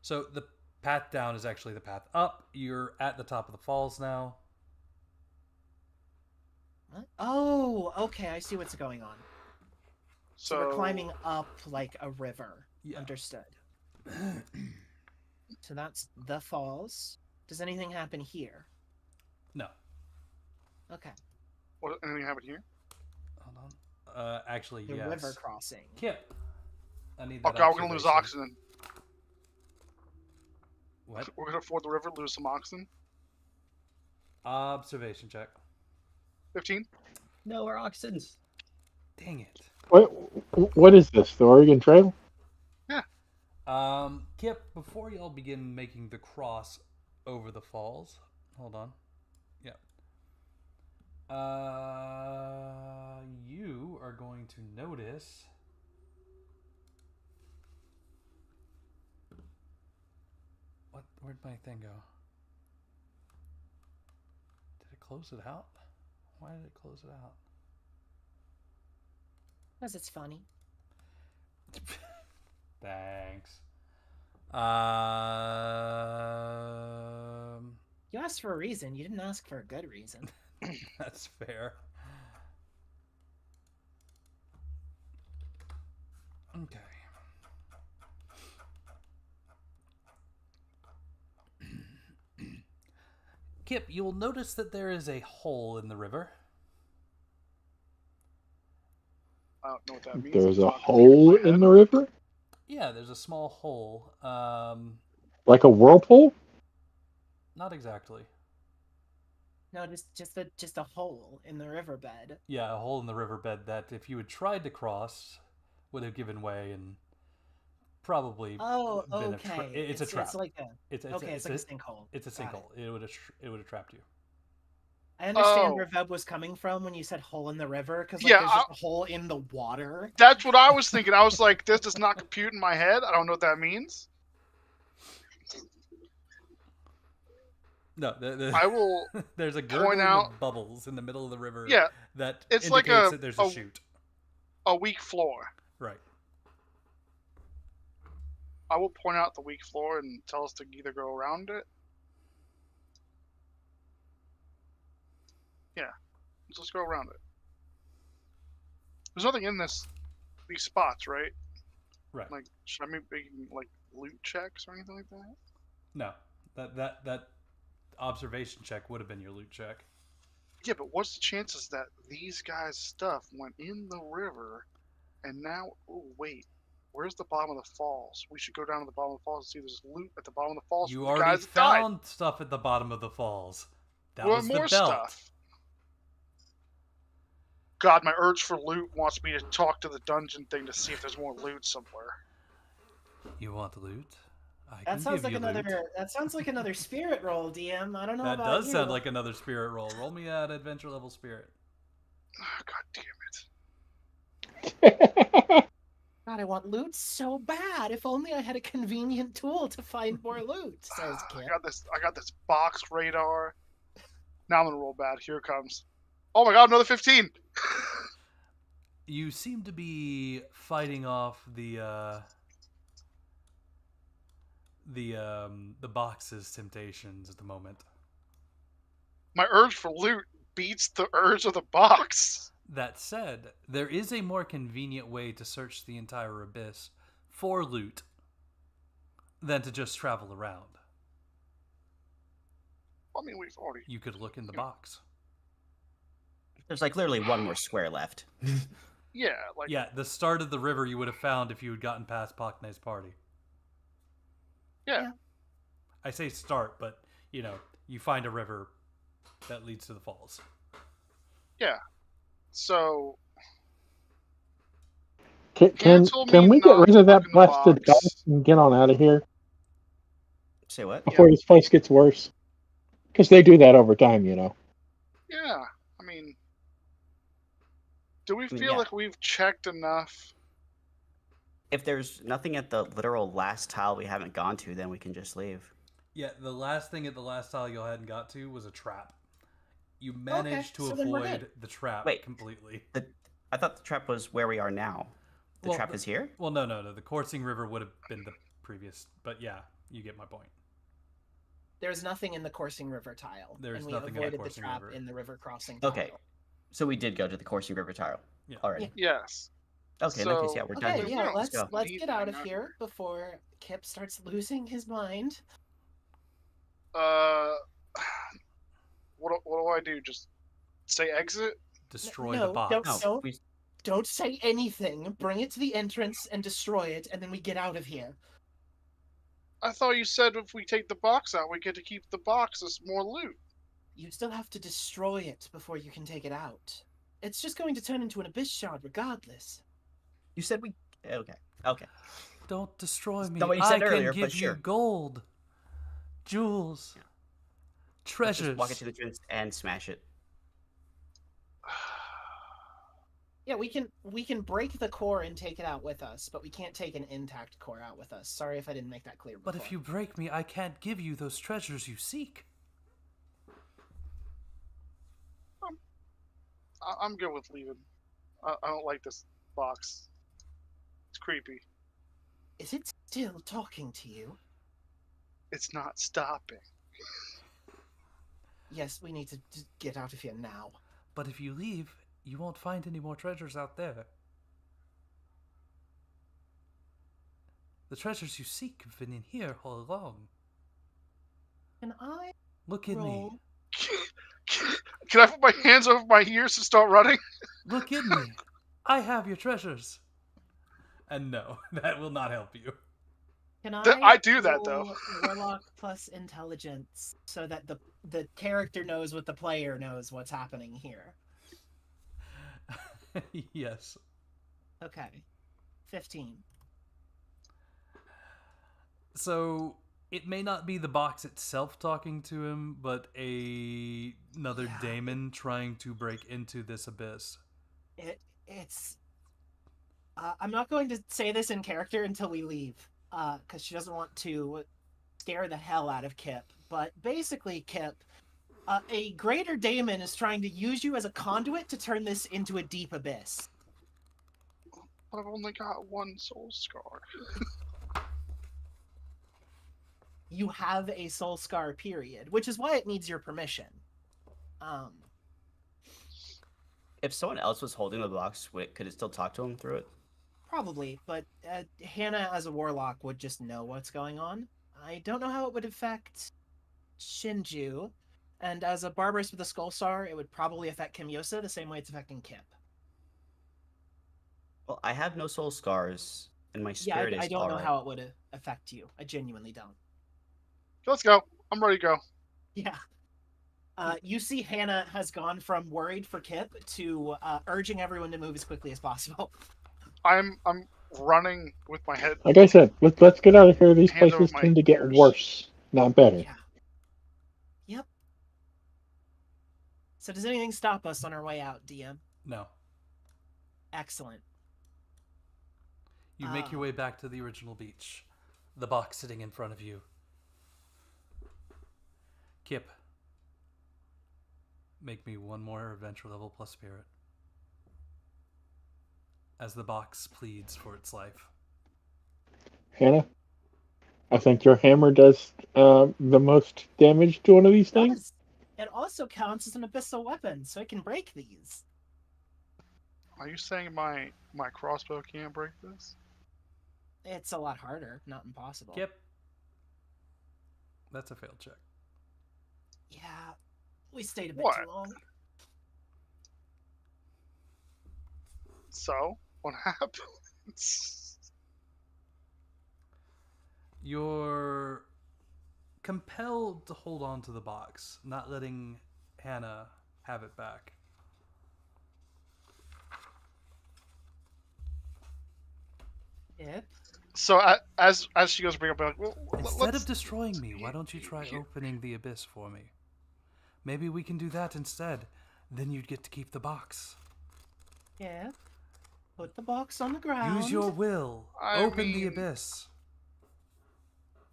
So the path down is actually the path up. You're at the top of the falls now. What? Oh, okay. I see what's going on. So we're climbing up like a river. Yeah. Understood. So that's the falls. Does anything happen here? No. Okay. What, anything happen here? Hold on. Actually, The yes. river crossing. Kip. I need Oh that. God, we're gonna lose observation. oxygen. What? We're gonna ford the river, lose some oxygen. Observation check. 15. No, we're oxens. Dang it. What is this? The Oregon Trail? Kip, before y'all begin making the cross over the falls, hold on. Yeah. You are going to notice where'd my thing go? Did it close it out? Why did it close it out? Because it's funny. Thanks. You asked for a reason. You didn't ask for a good reason. That's fair. Okay. Kip, you will notice that there is a hole in the river. I don't know what that means. There's It's a not hole in my in the head. river? Yeah, there's a small hole. Like a whirlpool? Not exactly. No, just a hole in the riverbed. Yeah, a hole in the riverbed that if you had tried to cross would have given way and probably Oh, been okay. it's a trap. It's like a It's like a a sinkhole. It's a Got sinkhole. It would have trapped you. I understand Oh. where Veb was coming from when you said hole in the river, because Yeah, there's just a hole in the water. That's what I was thinking. I was like, this does not compute in my head. I don't know what that means. No, I will there's a point gurgling out- of bubbles in the middle of the river. Yeah, that it's like indicates a- that there's a a- chute. a weak floor. Right. I will point out the weak floor and tell us to either go around it. Yeah, let's just go around it. There's nothing in these spots, right? Right. Like, should I be making like loot checks or anything like that? No, that observation check would have been your loot check. Yeah, but what's the chances that these guys' stuff went in the river And now, oh wait, where's the bottom of the falls? We should go down to the bottom of the falls and see if there's loot at the bottom of the falls. You for the already guys that died. found stuff at the bottom of the falls. That We was want the more belt. stuff. God, my urge for loot wants me to talk to the dungeon thing to see if there's more loot somewhere. You want loot? I That can sounds give like you another. loot. That sounds like another spirit roll, DM. I don't know That about does you. sound like another spirit roll. Roll me at adventure level spirit. Oh, God damn it. God, I want loot so bad. If only I had a convenient tool to find more loot. Says Kip. I got this box radar. Now I'm gonna roll bad. Here it comes. Oh my God, another 15. You seem to be fighting off the box's temptations at the moment. My urge for loot beats the urge of the box. That said, there is a more convenient way to search the entire abyss for loot than to just travel around. I mean, we've already. You could look in the box. There's like literally one more square left. Yeah, like. Yeah, the start of the river you would have found if you had gotten past Pakne's party. Yeah. I say start, but, you know, you find a river that leads to the falls. Yeah. So. Can we get rid of that blasted dog and get on out of here Say what? before this place gets worse? Because they do that over time, you know. Yeah, I mean, do we feel like we've checked enough? If there's nothing at the literal last tile we haven't gone to, then we can just leave. Yeah, the last thing at the last tile you hadn't got to was a trap. You managed to avoid the trap completely. I thought the trap was where we are now. The trap is here? Well, no. The coursing river would have been the previous, but yeah, you get my point. There's nothing in the coursing river tile. There's and we nothing in the avoided the coursing trap river. in the river crossing tile. Okay. So we did go to the coursing river tile. Yeah. Already. Yes. Okay, in that case, yeah, we're done. Okay, yeah, let's go. get out of here before Kip starts losing his mind. What do I do? Just say exit? Destroy the box. Don't say anything. Bring it to the entrance and destroy it, and then we get out of here. I thought you said if we take the box out, we get to keep the box as more loot. You still have to destroy it before you can take it out. It's just going to turn into an abyss shard regardless. You said we... Okay. Don't destroy me. Not what you said earlier, can but give you gold, jewels, treasures. Just walk it to the entrance and smash it. Yeah, we can break the core and take it out with us, but we can't take an intact core out with us. Sorry if I didn't make that clear before. But if you break me, I can't give you those treasures you seek. I'm good with leaving. I don't like this box. It's creepy. Is it still talking to you? It's not stopping. Yes, we need to get out of here now. But if you leave, you won't find any more treasures out there. The treasures you seek have been in here all along. Can I look in me? Can I put my hands over my ears and start running? Look in me. I have your treasures. And no, that will not help you. Can I do that though. Warlock plus intelligence so that the character knows what the player knows what's happening here. Yes. Okay. 15. So it may not be the box itself talking to him, but another daemon trying to break into this abyss. It's I'm not going to say this in character until we leave, because she doesn't want to scare the hell out of Kip. But basically, Kip, a greater daemon is trying to use you as a conduit to turn this into a deep abyss. I've only got one soul scar. You have a soul scar, period, which is why it needs your permission. If someone else was holding the box, could it still talk to him through it? Probably, but Hannah as a warlock would just know what's going on. I don't know how it would affect Shinju, and as a barbarous with a skull star, it would probably affect Kimyosa the same way it's affecting Kip. Well, I have no soul scars, and my Yeah, spirit I is don't know alright. how it would affect you. I genuinely don't. Let's go. I'm ready to go. Yeah. You see Hannah has gone from worried for Kip to urging everyone to move as quickly as possible. I'm running with my head, Like I said, let's get out of here. These hands over places my tend to get ears. worse, not better. Yeah. Yep. So does anything stop us on our way out, DM? No. Excellent. You make your way back to the original beach. The box sitting in front of you. Kip. Make me one more adventure level plus spirit. As the box pleads for its life. Hannah, I think your hammer does the most damage to one of these things. It also counts as an abyssal weapon, so it can break these. Are you saying my crossbow can't break this? It's a lot harder, not impossible. Kip. That's a failed check. Yeah, we stayed a bit What? too long. So, what happens? You're compelled to hold on to the box, not letting Hannah have it back. Yep. So as she goes to bring up, like, well, Instead of destroying me, why don't you try opening the abyss for me? Maybe we can do that instead. Then you'd get to keep the box. Yeah. Put the box on the ground. Use your will. Open the abyss.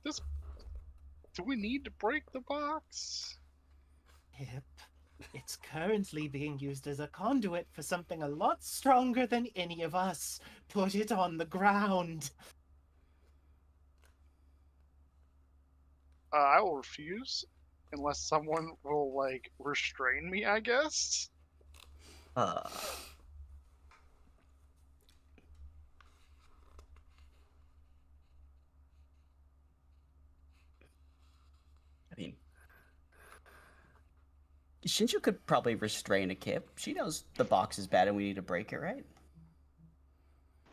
Do we need to break the box? Yep. It's currently being used as a conduit for something a lot stronger than any of us. Put it on the ground. I will refuse, unless someone will like restrain me, I guess. I mean, Shinju could probably restrain a Kip. She knows the box is bad and we need to break it, right?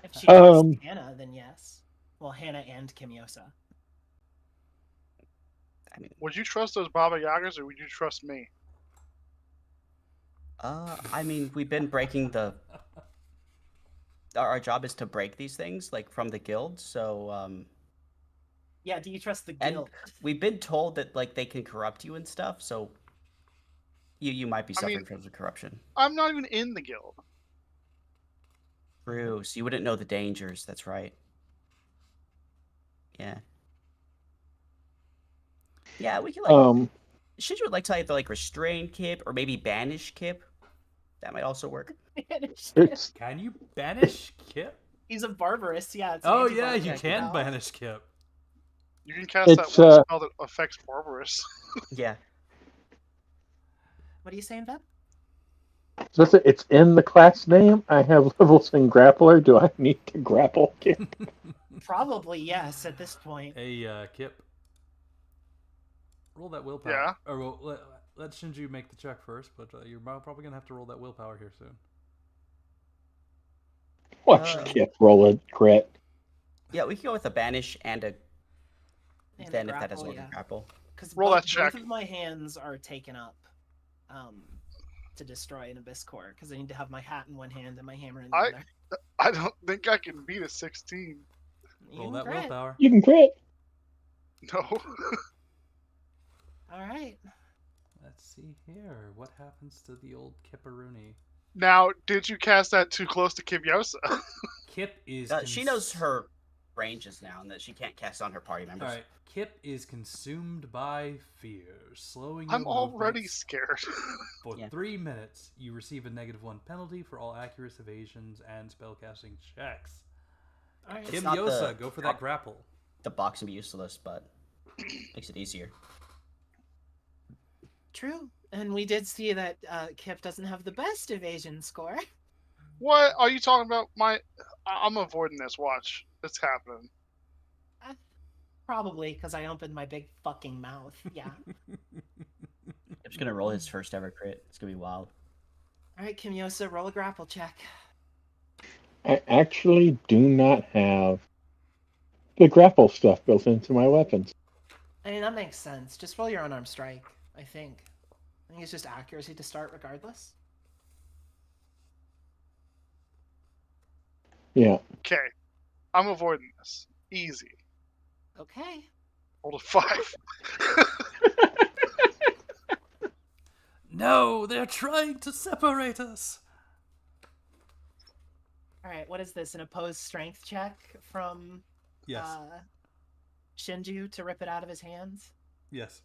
If she trusts Hannah, then yes. Well, Hannah and Kimyosa. I mean, Would you trust those Baba Yagas, or would you trust me? I mean, we've been breaking the. Our job is to break these things, like from the guild. So, Yeah, do you trust the and guild? we've been told that like they can corrupt you and stuff. So, you might be suffering from the corruption. I'm not even in the guild. True. So you wouldn't know the dangers. That's right. Yeah. Yeah, we can like. Shinju would like to either like restrain Kip or maybe banish Kip. That might also work. Can you banish Kip? He's a barbarous, yeah. It's Oh yeah, you can banish Kip. You can cast that one spell that affects barbarous. Yeah. What are you saying, Ben? It's in the class name. I have levels in grappler. Do I need to grapple Kip? Probably yes. At this point. Hey, Kip. Roll that willpower. Yeah. Or let Shinju make the check first, but you're probably gonna have to roll that willpower here soon. Watch Kip roll a crit. Yeah, we can go with a banish and a. Then a grapple, if that doesn't work, a grapple. Because roll that check. Both of my hands are taken up, to destroy an abyss core. Because I need to have my hat in one hand and my hammer in the other. I don't think I can beat a 16. Roll that willpower. You can crit. No. All right. Let's see here. What happens to the old Kipperoonie? Now, did you cast that too close to Kimyosa? Kip is. She knows her ranges now and that she can't cast on her party members. All right. Kip is consumed by fear, slowing. I'm already scared. For 3 minutes, you receive a -1 penalty for all accurate evasions and spellcasting checks. All right. Kimyosa, go for that grapple. The box can be useless, but makes it easier. True. And we did see that Kip doesn't have the best evasion score. What are you talking about? I'm avoiding this. Watch. It's happening. Probably because I opened my big fucking mouth. Yeah. Kip's gonna roll his first ever crit. It's gonna be wild. All right, Kimyosa, roll a grapple check. I actually do not have the grapple stuff built into my weapons. I mean, that makes sense. Just roll your unarmed strike, I think. I think it's just accuracy to start regardless. Yeah. Okay, I'm avoiding this. Easy. Okay. Roll a 5. No, they're trying to separate us. Alright, what is this? An opposed strength check from Yes. Shinju to rip it out of his hands? Yes.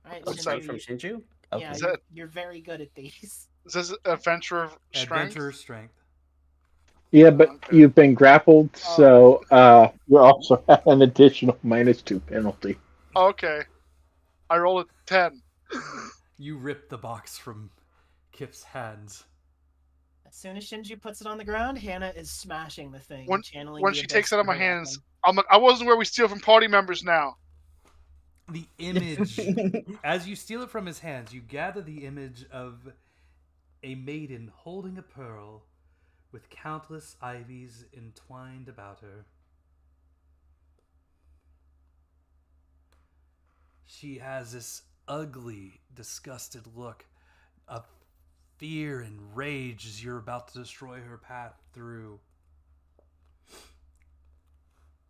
Alright, Oh, sorry, Shinju. from Shinju? Yeah, Is Okay. that- you're very good at these. Is this adventure strength? Adventure strength. Yeah, but Okay. you've been grappled, Oh. so you also have an additional -2 penalty. Okay. I rolled a 10. You rip the box from Kip's hands. As soon as Shinju puts it on the ground, Hannah is smashing the thing, channeling When the she abyss takes it out of for my her hands, weapon. I'm like, I wasn't where we steal from party members now. The image, as you steal it from his hands, you gather the image of a maiden holding a pearl with countless ivies entwined about her. She has this ugly, disgusted look of fear and rage as you're about to destroy her path through.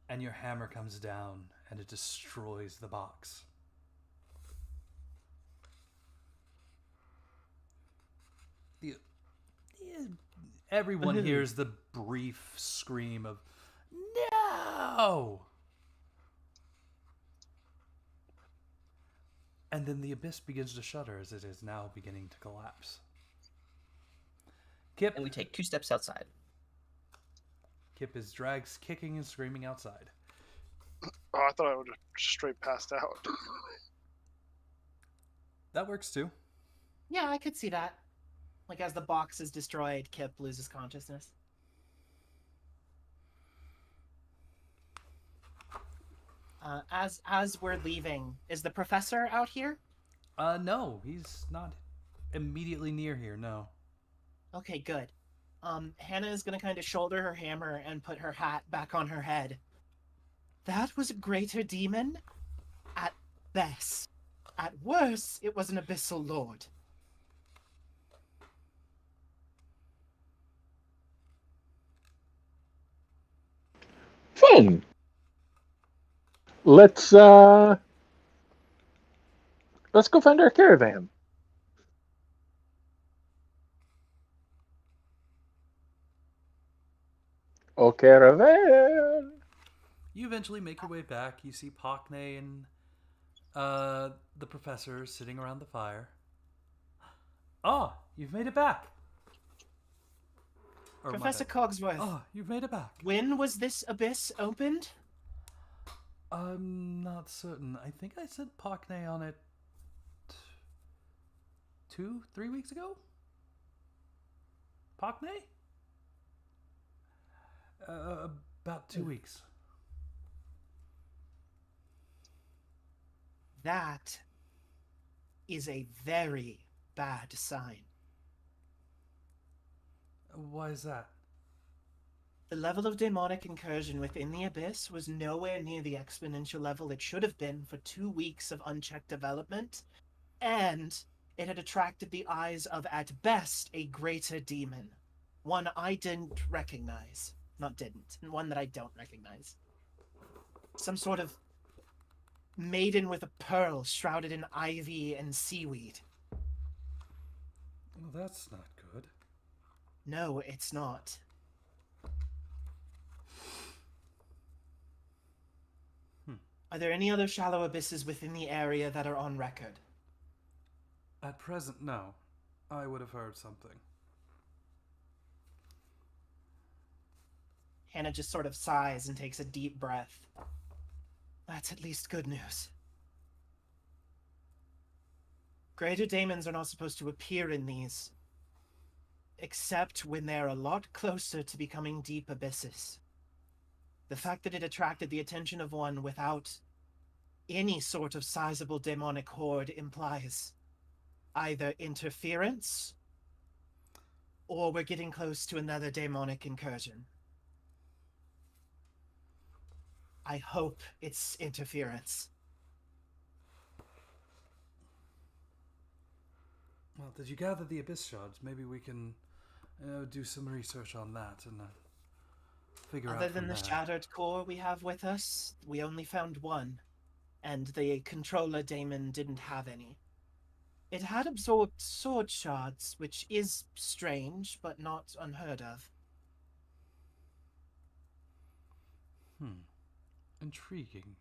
And your hammer comes down and it destroys the box. Everyone hears the brief scream of "No!" And then the abyss begins to shudder as it is now beginning to collapse. Kip, And we take 2 steps outside. Kip is dragged kicking and screaming outside. Oh, I thought I would have straight passed out. That works too. Yeah, I could see that. Like, as the box is destroyed, Kip loses consciousness. As we're leaving, is the professor out here? No, he's not immediately near here, no. Okay, good. Hannah is gonna kind of shoulder her hammer and put her hat back on her head. That was a greater demon? At best. At worst, it was an abyssal lord. Fun. Let's go find our caravan. Oh, caravan. You eventually make your way back. You see Pakne and the professor sitting around the fire. Oh, you've made it back. Or my Professor bad. Cogsworth, Oh, you've made it back. when was this abyss opened? I'm not certain. I think I sent Pakne on it 2-3 weeks ago? Pakne? About 2 weeks. That is a very bad sign. Why is that? The level of demonic incursion within the abyss was nowhere near the exponential level it should have been for 2 weeks of unchecked development, and it had attracted the eyes of, at best, a greater demon. One I didn't recognize. Not didn't, and one that I don't recognize. Some sort of maiden with a pearl shrouded in ivy and seaweed. Well, that's not good. No, it's not. Are there any other shallow abysses within the area that are on record? At present, no. I would have heard something. Hannah just sort of sighs and takes a deep breath. That's at least good news. Greater demons are not supposed to appear in these, except when they're a lot closer to becoming deep abysses. The fact that it attracted the attention of one without any sort of sizable demonic horde implies either interference or we're getting close to another demonic incursion. I hope it's interference. Well, did you gather the Abyss Shards? Maybe we can do some research on that and figure out Other from than the there. shattered core we have with us, we only found one, and the controller daemon didn't have any. It had absorbed sword shards, which is strange, but not unheard of. Intriguing.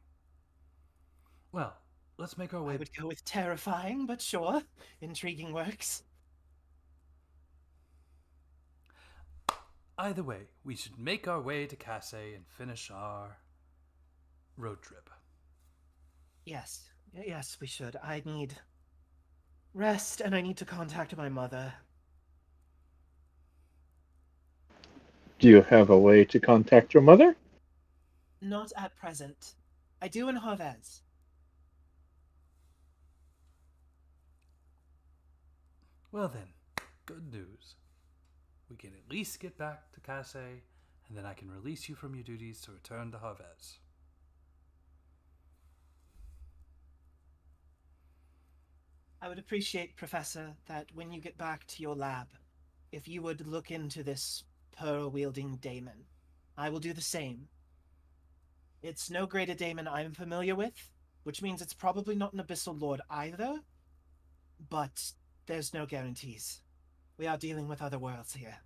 Well, let's make our way... I would go with terrifying, but sure, intriguing works. Either way, we should make our way to Kasei and finish our road trip. Yes, we should. I need rest, and I need to contact my mother. Do you have a way to contact your mother? Not at present. I do in Harvez. Well then, good news. We can at least get back to Kasei, and then I can release you from your duties to return to Harvez. I would appreciate, Professor, that when you get back to your lab, if you would look into this pearl-wielding daemon. I will do the same. It's no great a daemon I'm familiar with, which means it's probably not an Abyssal Lord either, but there's no guarantees. We are dealing with other worlds here.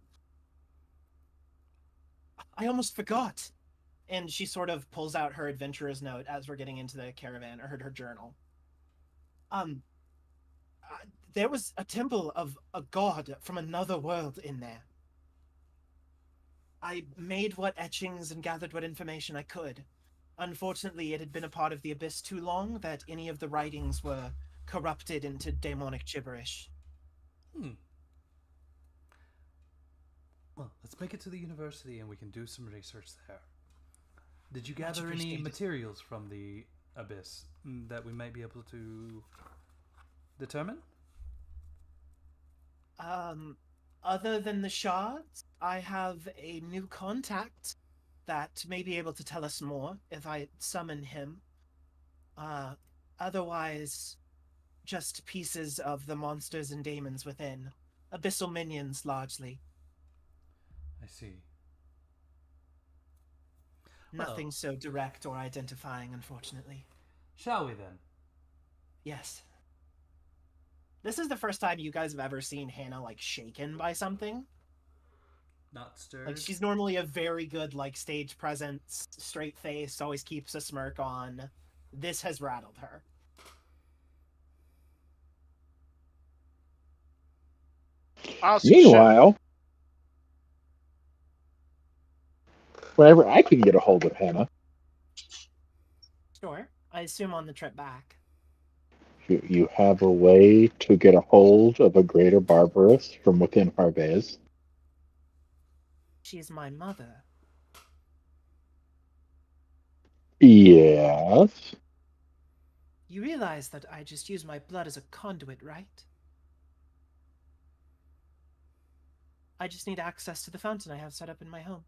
I almost forgot! And she sort of pulls out her adventurer's note as we're getting into the caravan, or her journal. There was a temple of a god from another world in there. I made what etchings and gathered what information I could. Unfortunately, it had been a part of the Abyss too long that any of the writings were corrupted into demonic gibberish. Well, let's make it to the university and we can do some research there. Did you gather any materials from the Abyss that we might be able to determine? Other than the shards, I have a new contact that may be able to tell us more if I summon him. Otherwise, just pieces of the monsters and daemons within. Abyssal minions, largely. I see. Nothing so direct or identifying, unfortunately. Shall we then? Yes. This is the first time you guys have ever seen Hannah, like, shaken by something. Not stirred? Like, she's normally a very good, like, stage presence, straight face, always keeps a smirk on. This has rattled her. Meanwhile, whenever I can get a hold of Hannah. Sure. I assume on the trip back. You have a way to get a hold of a greater barbarous from within Harvez? She's my mother. Yes. You realize that I just use my blood as a conduit, right? I just need access to the fountain I have set up in my home.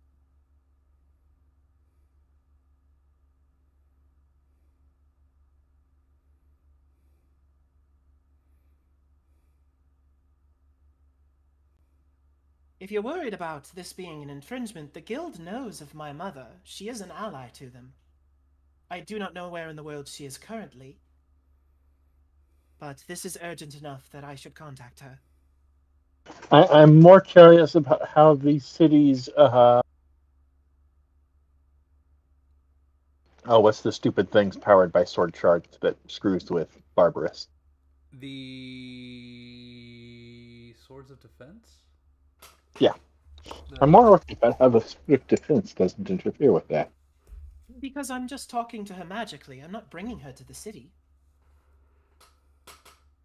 If you're worried about this being an infringement, the guild knows of my mother. She is an ally to them. I do not know where in the world she is currently, but this is urgent enough that I should contact her. I'm more curious about how these cities, what's the stupid things powered by sword shards that screws with barbarous? The Swords of Defense? Yeah. I'm more worried about how the Sword of Defense doesn't interfere with that. Because I'm just talking to her magically. I'm not bringing her to the city.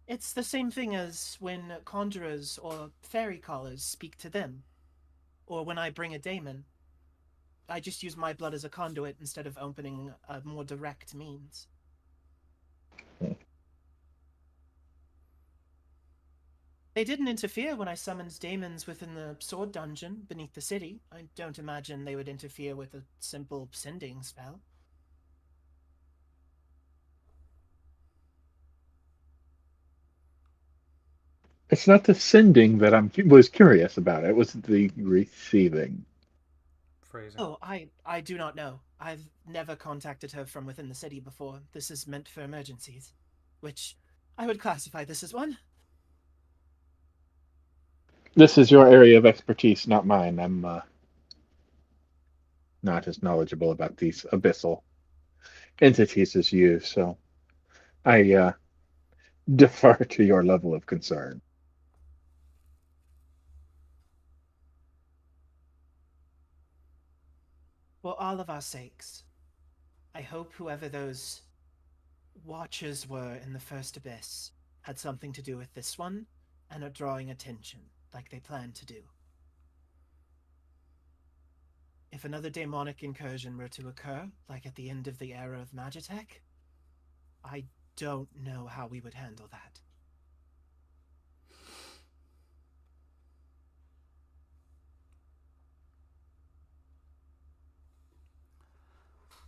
It's the same thing as when conjurers or fairy callers speak to them. Or when I bring a daemon. I just use my blood as a conduit instead of opening a more direct means. They didn't interfere when I summoned daemons within the sword dungeon beneath the city. I don't imagine they would interfere with a simple sending spell. It's not the sending that was curious about. It was the receiving. Phrasing. Oh, I do not know. I've never contacted her from within the city before. This is meant for emergencies, which I would classify this as one. This is your area of expertise, not mine. I'm not as knowledgeable about these abyssal entities as you, so I defer to your level of concern. For all of our sakes, I hope whoever those watchers were in the first abyss had something to do with this one and are drawing attention, like they planned to do. If another demonic incursion were to occur, like at the end of the era of Magitech, I don't know how we would handle that.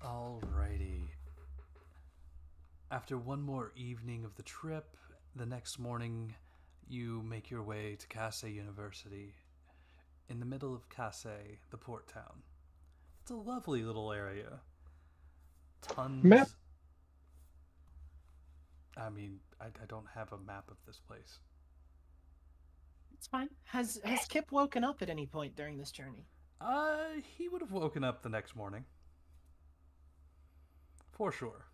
Alrighty. After one more evening of the trip, the next morning you make your way to Kasei University. In the middle of Kasei, the port town. It's a lovely little area. Tons. Map? I mean, I don't have a map of this place. It's fine. Has Kip woken up at any point during this journey? He would have woken up the next morning. For sure.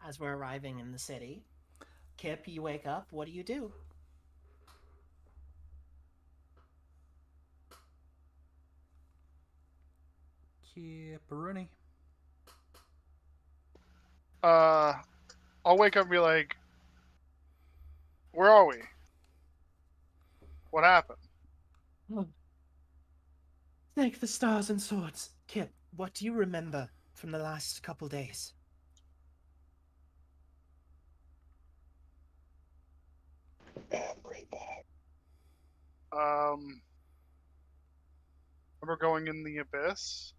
As we're arriving in the city, Kip, you wake up. What do you do? Kipperoni. I'll wake up and be like, where are we? What happened? Oh. Thank the stars and swords. Kip, what do you remember from the last couple days? Remember going in the abyss?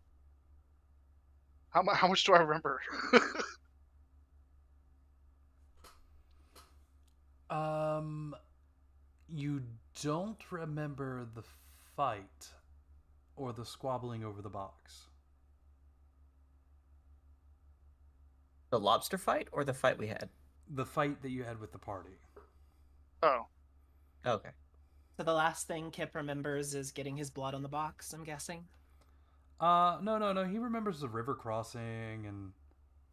How much do I remember? You don't remember the fight or the squabbling over the box. The lobster fight or the fight we had? The fight that you had with the party. Oh. Okay. So the last thing Kip remembers is getting his blood on the box, I'm guessing? No. He remembers the river crossing and...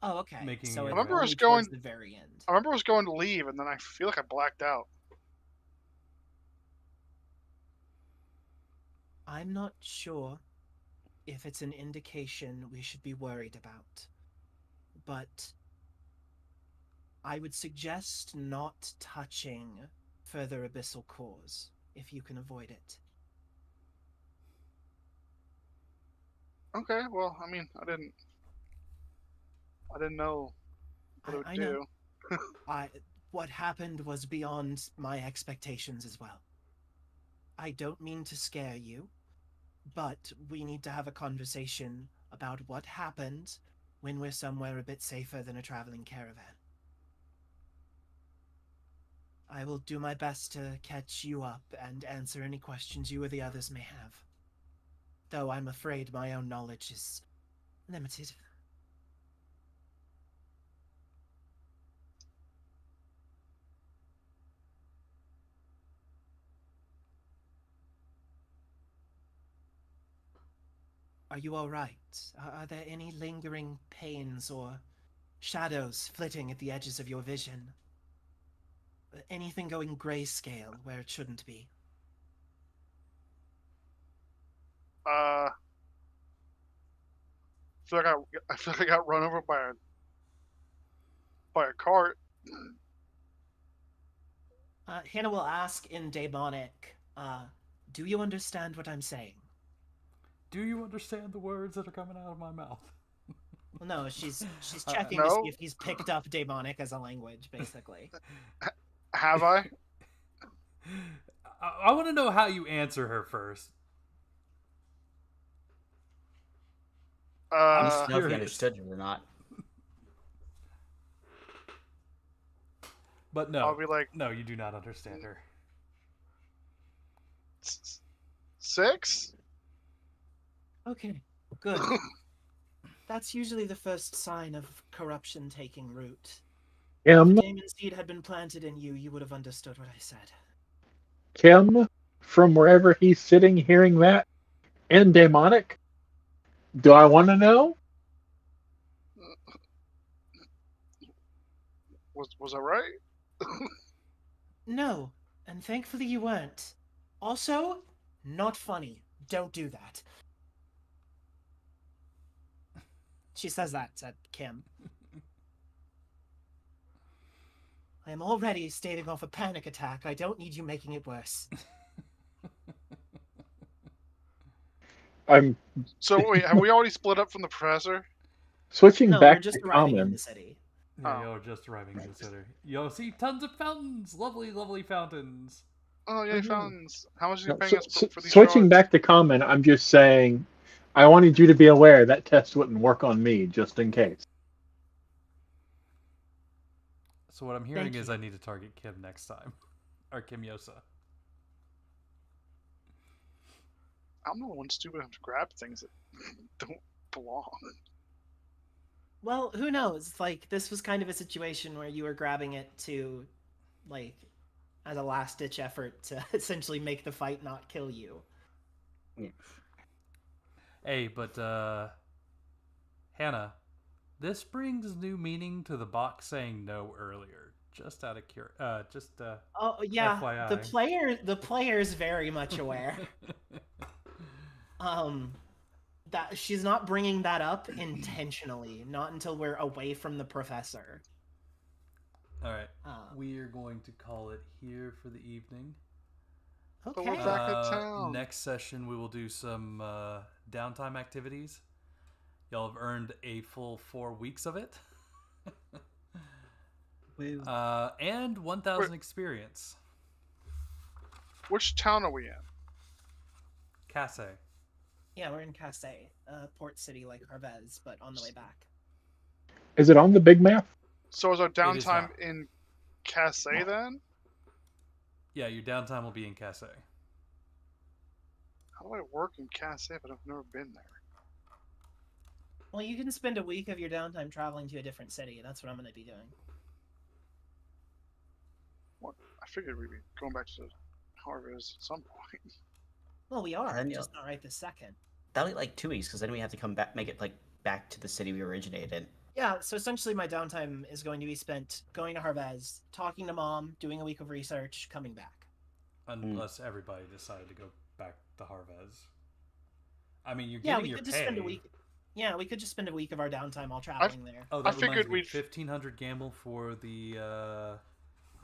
Oh, okay. Making So it- it's I remember only us going- towards the very end. I remember I was going to leave, and then I feel like I blacked out. I'm not sure if it's an indication we should be worried about, but I would suggest not touching further abyssal cores if you can avoid it. Okay, well, I mean, I didn't know what it would I do. know. What happened was beyond my expectations as well. I don't mean to scare you, but we need to have a conversation about what happened when we're somewhere a bit safer than a traveling caravan. I will do my best to catch you up and answer any questions you or the others may have. Though I'm afraid my own knowledge is limited. Are you alright? Are there any lingering pains or shadows flitting at the edges of your vision? Anything going grayscale where it shouldn't be? I feel like I got run over by a cart. Hannah will ask in demonic, do you understand what I'm saying? Do you understand the words that are coming out of my mouth? Well, no, she's checking to No. see if he's picked up demonic as a language, basically. Have I? I want to know how you answer her first. I need Uh, to know if he curious. understood it or not. But no, I'll be like, no, you do not understand her. 6? Okay, good. That's usually the first sign of corruption taking root. If Kim, the demon seed had been planted in you, you would have understood what I said. Kim, from wherever he's sitting hearing that, and demonic, do I want to know? Was I right? No, and thankfully you weren't. Also, not funny. Don't do that. She says that at Kim. I am already staving off a panic attack. I don't need you making it worse. I'm So wait, have we already split up from the professor? switching No, back we're just to arriving in common. the city. Yeah, Oh. you're just arriving in the city. You'll see tons of fountains. Lovely, lovely fountains. Oh, yay, Mhm. fountains. How much are you No, paying us for these switching shards? back to common, I'm just saying, I wanted you to be aware that test wouldn't work on me, just in case. So what I'm hearing Thank is you. I need to target Kim next time. Or Kim Yosa. I'm the one stupid enough to grab things that don't belong. Well, who knows? Like, this was kind of a situation where you were grabbing it to, like, as a last-ditch effort to essentially make the fight not kill you. Hey, but Hannah, this brings new meaning to the box saying no earlier. Just out of Oh yeah, FYI. the player's very much aware. That she's not bringing that up intentionally, not until we're away from the professor. All right, we are going to call it here for the evening. But we're Okay. back in town. Next session, we will do some downtime activities. Y'all have earned a full 4 weeks of it. And 1,000 experience. Which town are we in? Kasei. Yeah, we're in Kasei, port city like Harvez, but on the way back. Is it on the big map? So is our is downtime not. in Kasei then? Yeah, your downtime will be in Kasei. How do I work in Kasei if I've never been there? Well, you can spend a week of your downtime traveling to a different city. That's what I'm going to be doing. What? I figured we'd be going back to Harvest at some point. Well, we are, And just not right this second. That'll be like 2 weeks, because then we have to come back, make it like back to the city we originated in. Yeah, so essentially my downtime is going to be spent going to Harvez, talking to Mom, doing a week of research, coming back. Unless everybody decided to go back to Harvez. I mean, you're Yeah, getting we your could pay. just spend a week. Yeah, we could just spend a week of our downtime while traveling there. Oh, I that figured reminds me. we'd 1,500 gamble for the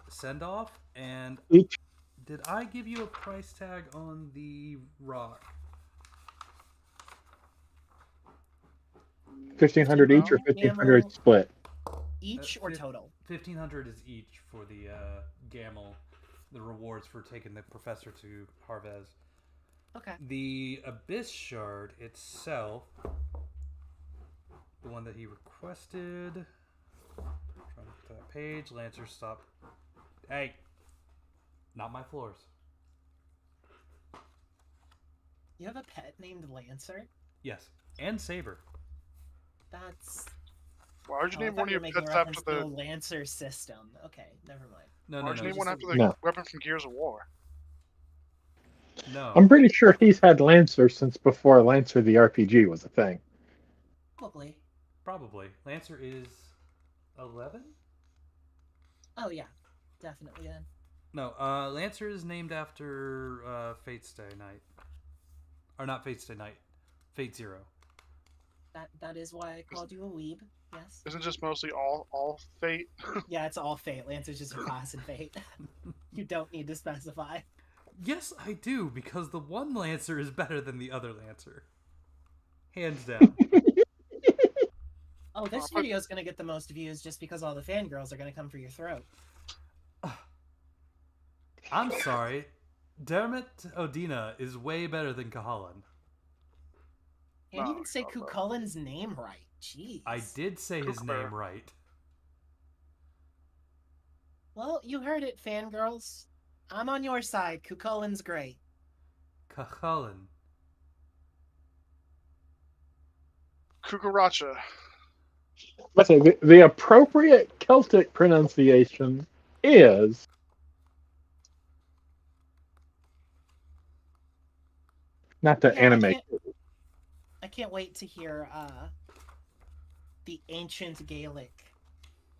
send-off, and Each. did I give you a price tag on the rock? 1,500 each or 1,500 split? Each or total? 1,500 is each for the gamble, the rewards for taking the professor to Harvez. Okay. The Abyss Shard itself, the one that he requested. Trying to get to that page. Lancer, stop. Hey! Not my floors. You have a pet named Lancer? Yes. And Saber. That's... Why would you I name thought one of you your were making pets reference after to the? Lancer system. Okay, never mind. No, Why no, would no. you name one just after a- the No. weapon from Gears of War? No. I'm pretty sure he's had Lancer since before Lancer the RPG was a thing. Probably. Probably. Lancer is 11? Oh yeah, definitely then. No, Lancer is named after Fate's Day Night. Or not Fate's Day Night. Fate Zero. That is why I called you a weeb. Yes. Isn't just mostly all fate? Yeah, it's all Fate. Lancer's just a class in Fate. You don't need to specify. Yes, I do, because the one Lancer is better than the other Lancer. Hands down. Oh, this video's gonna get the most views just because all the fangirls are gonna come for your throat. I'm sorry. Dermot Odina is way better than Kahalan. Can't No, even say no, no. Cucullin's name right. Jeez. I did say his Kookaburra. name right. Well, you heard it, fangirls. I'm on your side. Cucullin's great. Kahalan. Kukaracha. Let's say the appropriate Celtic pronunciation is. Not the Yeah, anime. I can't wait to hear the ancient Gaelic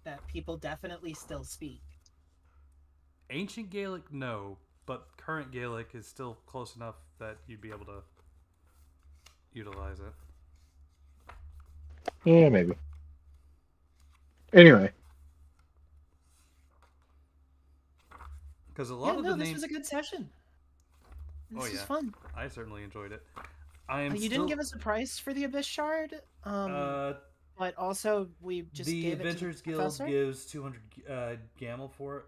that people definitely still speak. Ancient Gaelic, no, but current Gaelic is still close enough that you'd be able to utilize it. Yeah, maybe. Anyway, Because a lot of the this names, was a good session. This Oh, was yeah. fun. I certainly enjoyed it. I am. You still... didn't give us a price for the Abyss Shard, but also we just the gave Adventurers it to the Guild professor. gives 200 gamel for it.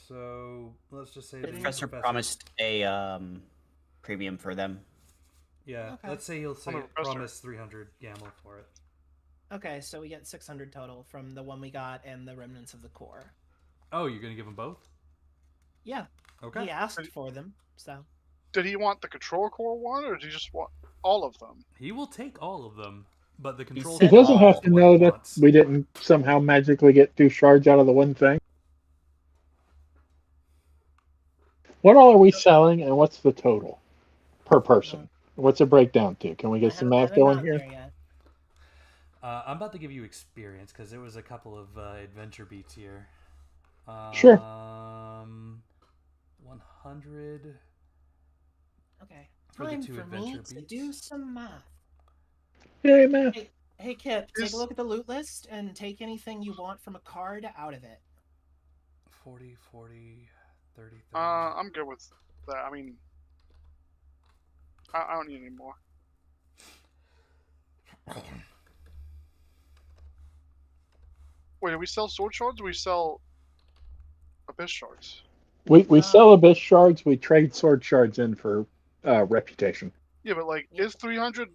So let's just say The the professor promised a premium for them. Yeah, Okay. let's say he'll On the professor. promise 300 gamel for it. Okay, so we get 600 total from the one we got and the remnants of the core. Oh, you're gonna give them both? Yeah, Okay. he asked for them, so. Did he want the control core one, or did he just want all of them? He will take all of them, but the control. said he doesn't all. have to know that we didn't somehow magically get 2 shards out of the one thing. What all are we selling, and what's the total per person? What's it break down to? Can we get some math going here? I'm about to give you experience because there was a couple of adventure beats here. Sure. 100. Okay, For the time 2 for me adventure to beats. do some math. Yay, math. Hey Kip, take a look at the loot list and take anything you want from a card out of it. 40, 40, 30, 30. I'm good with that. I mean, I don't need any more. Wait, do we sell sword shards? Or we sell abyss shards? We sell abyss shards. We trade sword shards in for reputation. Yeah, but like, is 300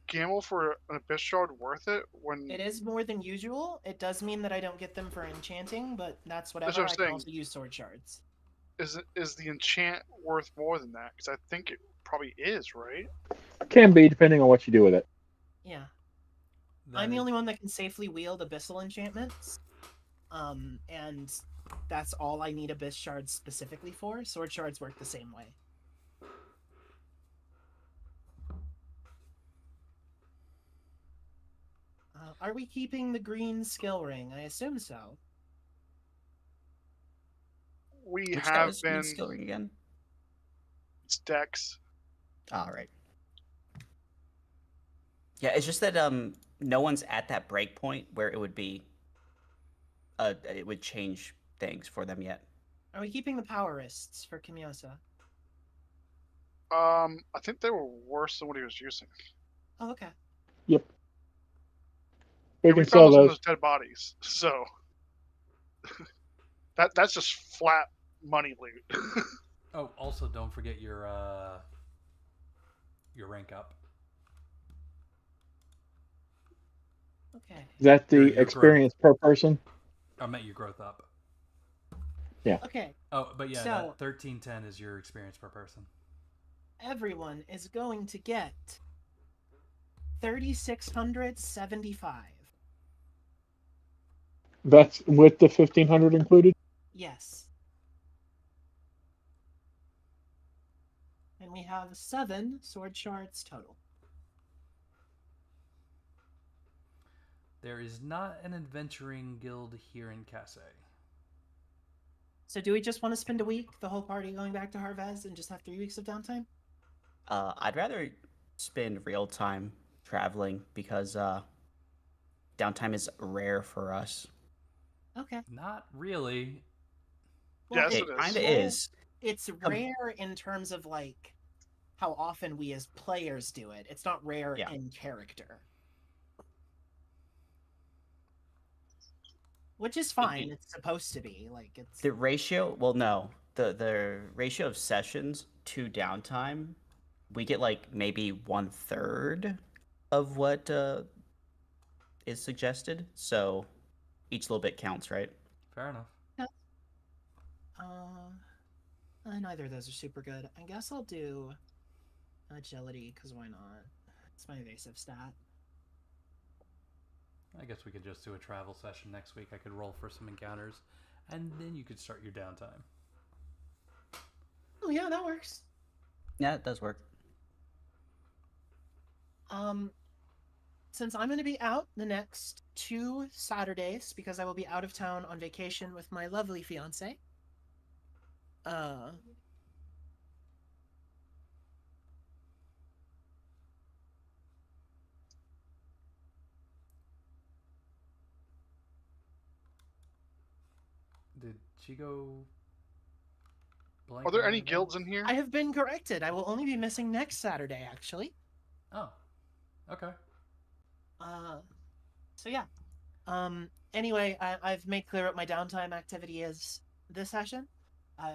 gamel for an abyss shard worth it? When It is more than usual. It does mean that I don't get them for enchanting, but that's whatever. That's what I'm I can saying. also use sword shards. is the enchant worth more than that? Because I think it probably is, right? Can be, depending on what you do with it. Yeah. That I'm the is- only one that can safely wield abyssal enchantments. And that's all I need abyss shards specifically for. Sword shards work the same way. Are we keeping the green skill ring? I assume so. We Which guy have was been skill ring again? Dex. All right. Yeah, it's just that no one's at that break point where it would be it would change things for them yet. Are we keeping the power wrists for Kimyosa? I think they were worse than what he was using. Oh, okay. Yep. Yeah, We we can found sell those in those. those dead bodies, so that's just flat money loot. Oh, also don't forget your rank up. Okay. Is that the Your experience per person? I meant your growth up. Okay. Oh, but yeah, So- that 1310 is your experience per person. Everyone is going to get 3,675. That's with the 1,500 included? Yes. And we have 7 sword shards total. There is not an adventuring guild here in Kasei. So do we just want to spend a week, the whole party going back to Harvez, and just have 3 weeks of downtime? I'd rather spend real time traveling because downtime is rare for us. Okay. Not really. Yes, It it is. kind of is. It's rare in terms of like how often we as players do it. It's not rare Yeah. in character. Which is fine. It's supposed to be. Like it's The ratio, well, no. the ratio of sessions to downtime, we get like maybe 1/3 of what is suggested. So each little bit counts, right? Fair enough. Neither of those are super good. I guess I'll do agility, because why not? It's my evasive stat. I guess we could just do a travel session next week. I could roll for some encounters, and then you could start your downtime. Oh yeah, that works. Yeah, it does work. Since I'm going to be out the next 2 Saturdays because I will be out of town on vacation with my lovely fiance. Did she go blank? Are there on any her guilds notes? in here? I have been corrected. I will only be missing next Saturday, actually. Oh, okay. So yeah. Anyway, I've made clear what my downtime activity is this session.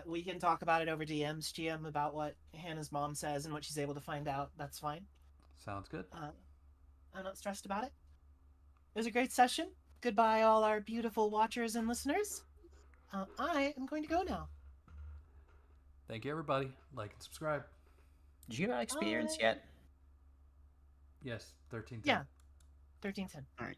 We can talk about it over DM's GM about what Hannah's mom says and what she's able to find out. That's fine. Sounds good. I'm not stressed about it. It was a great session. Goodbye, all our beautiful watchers and listeners. I am going to go now. Thank you, everybody. Like and subscribe. Did you get experience yet? Yes, 13. Yeah, 1310. All right.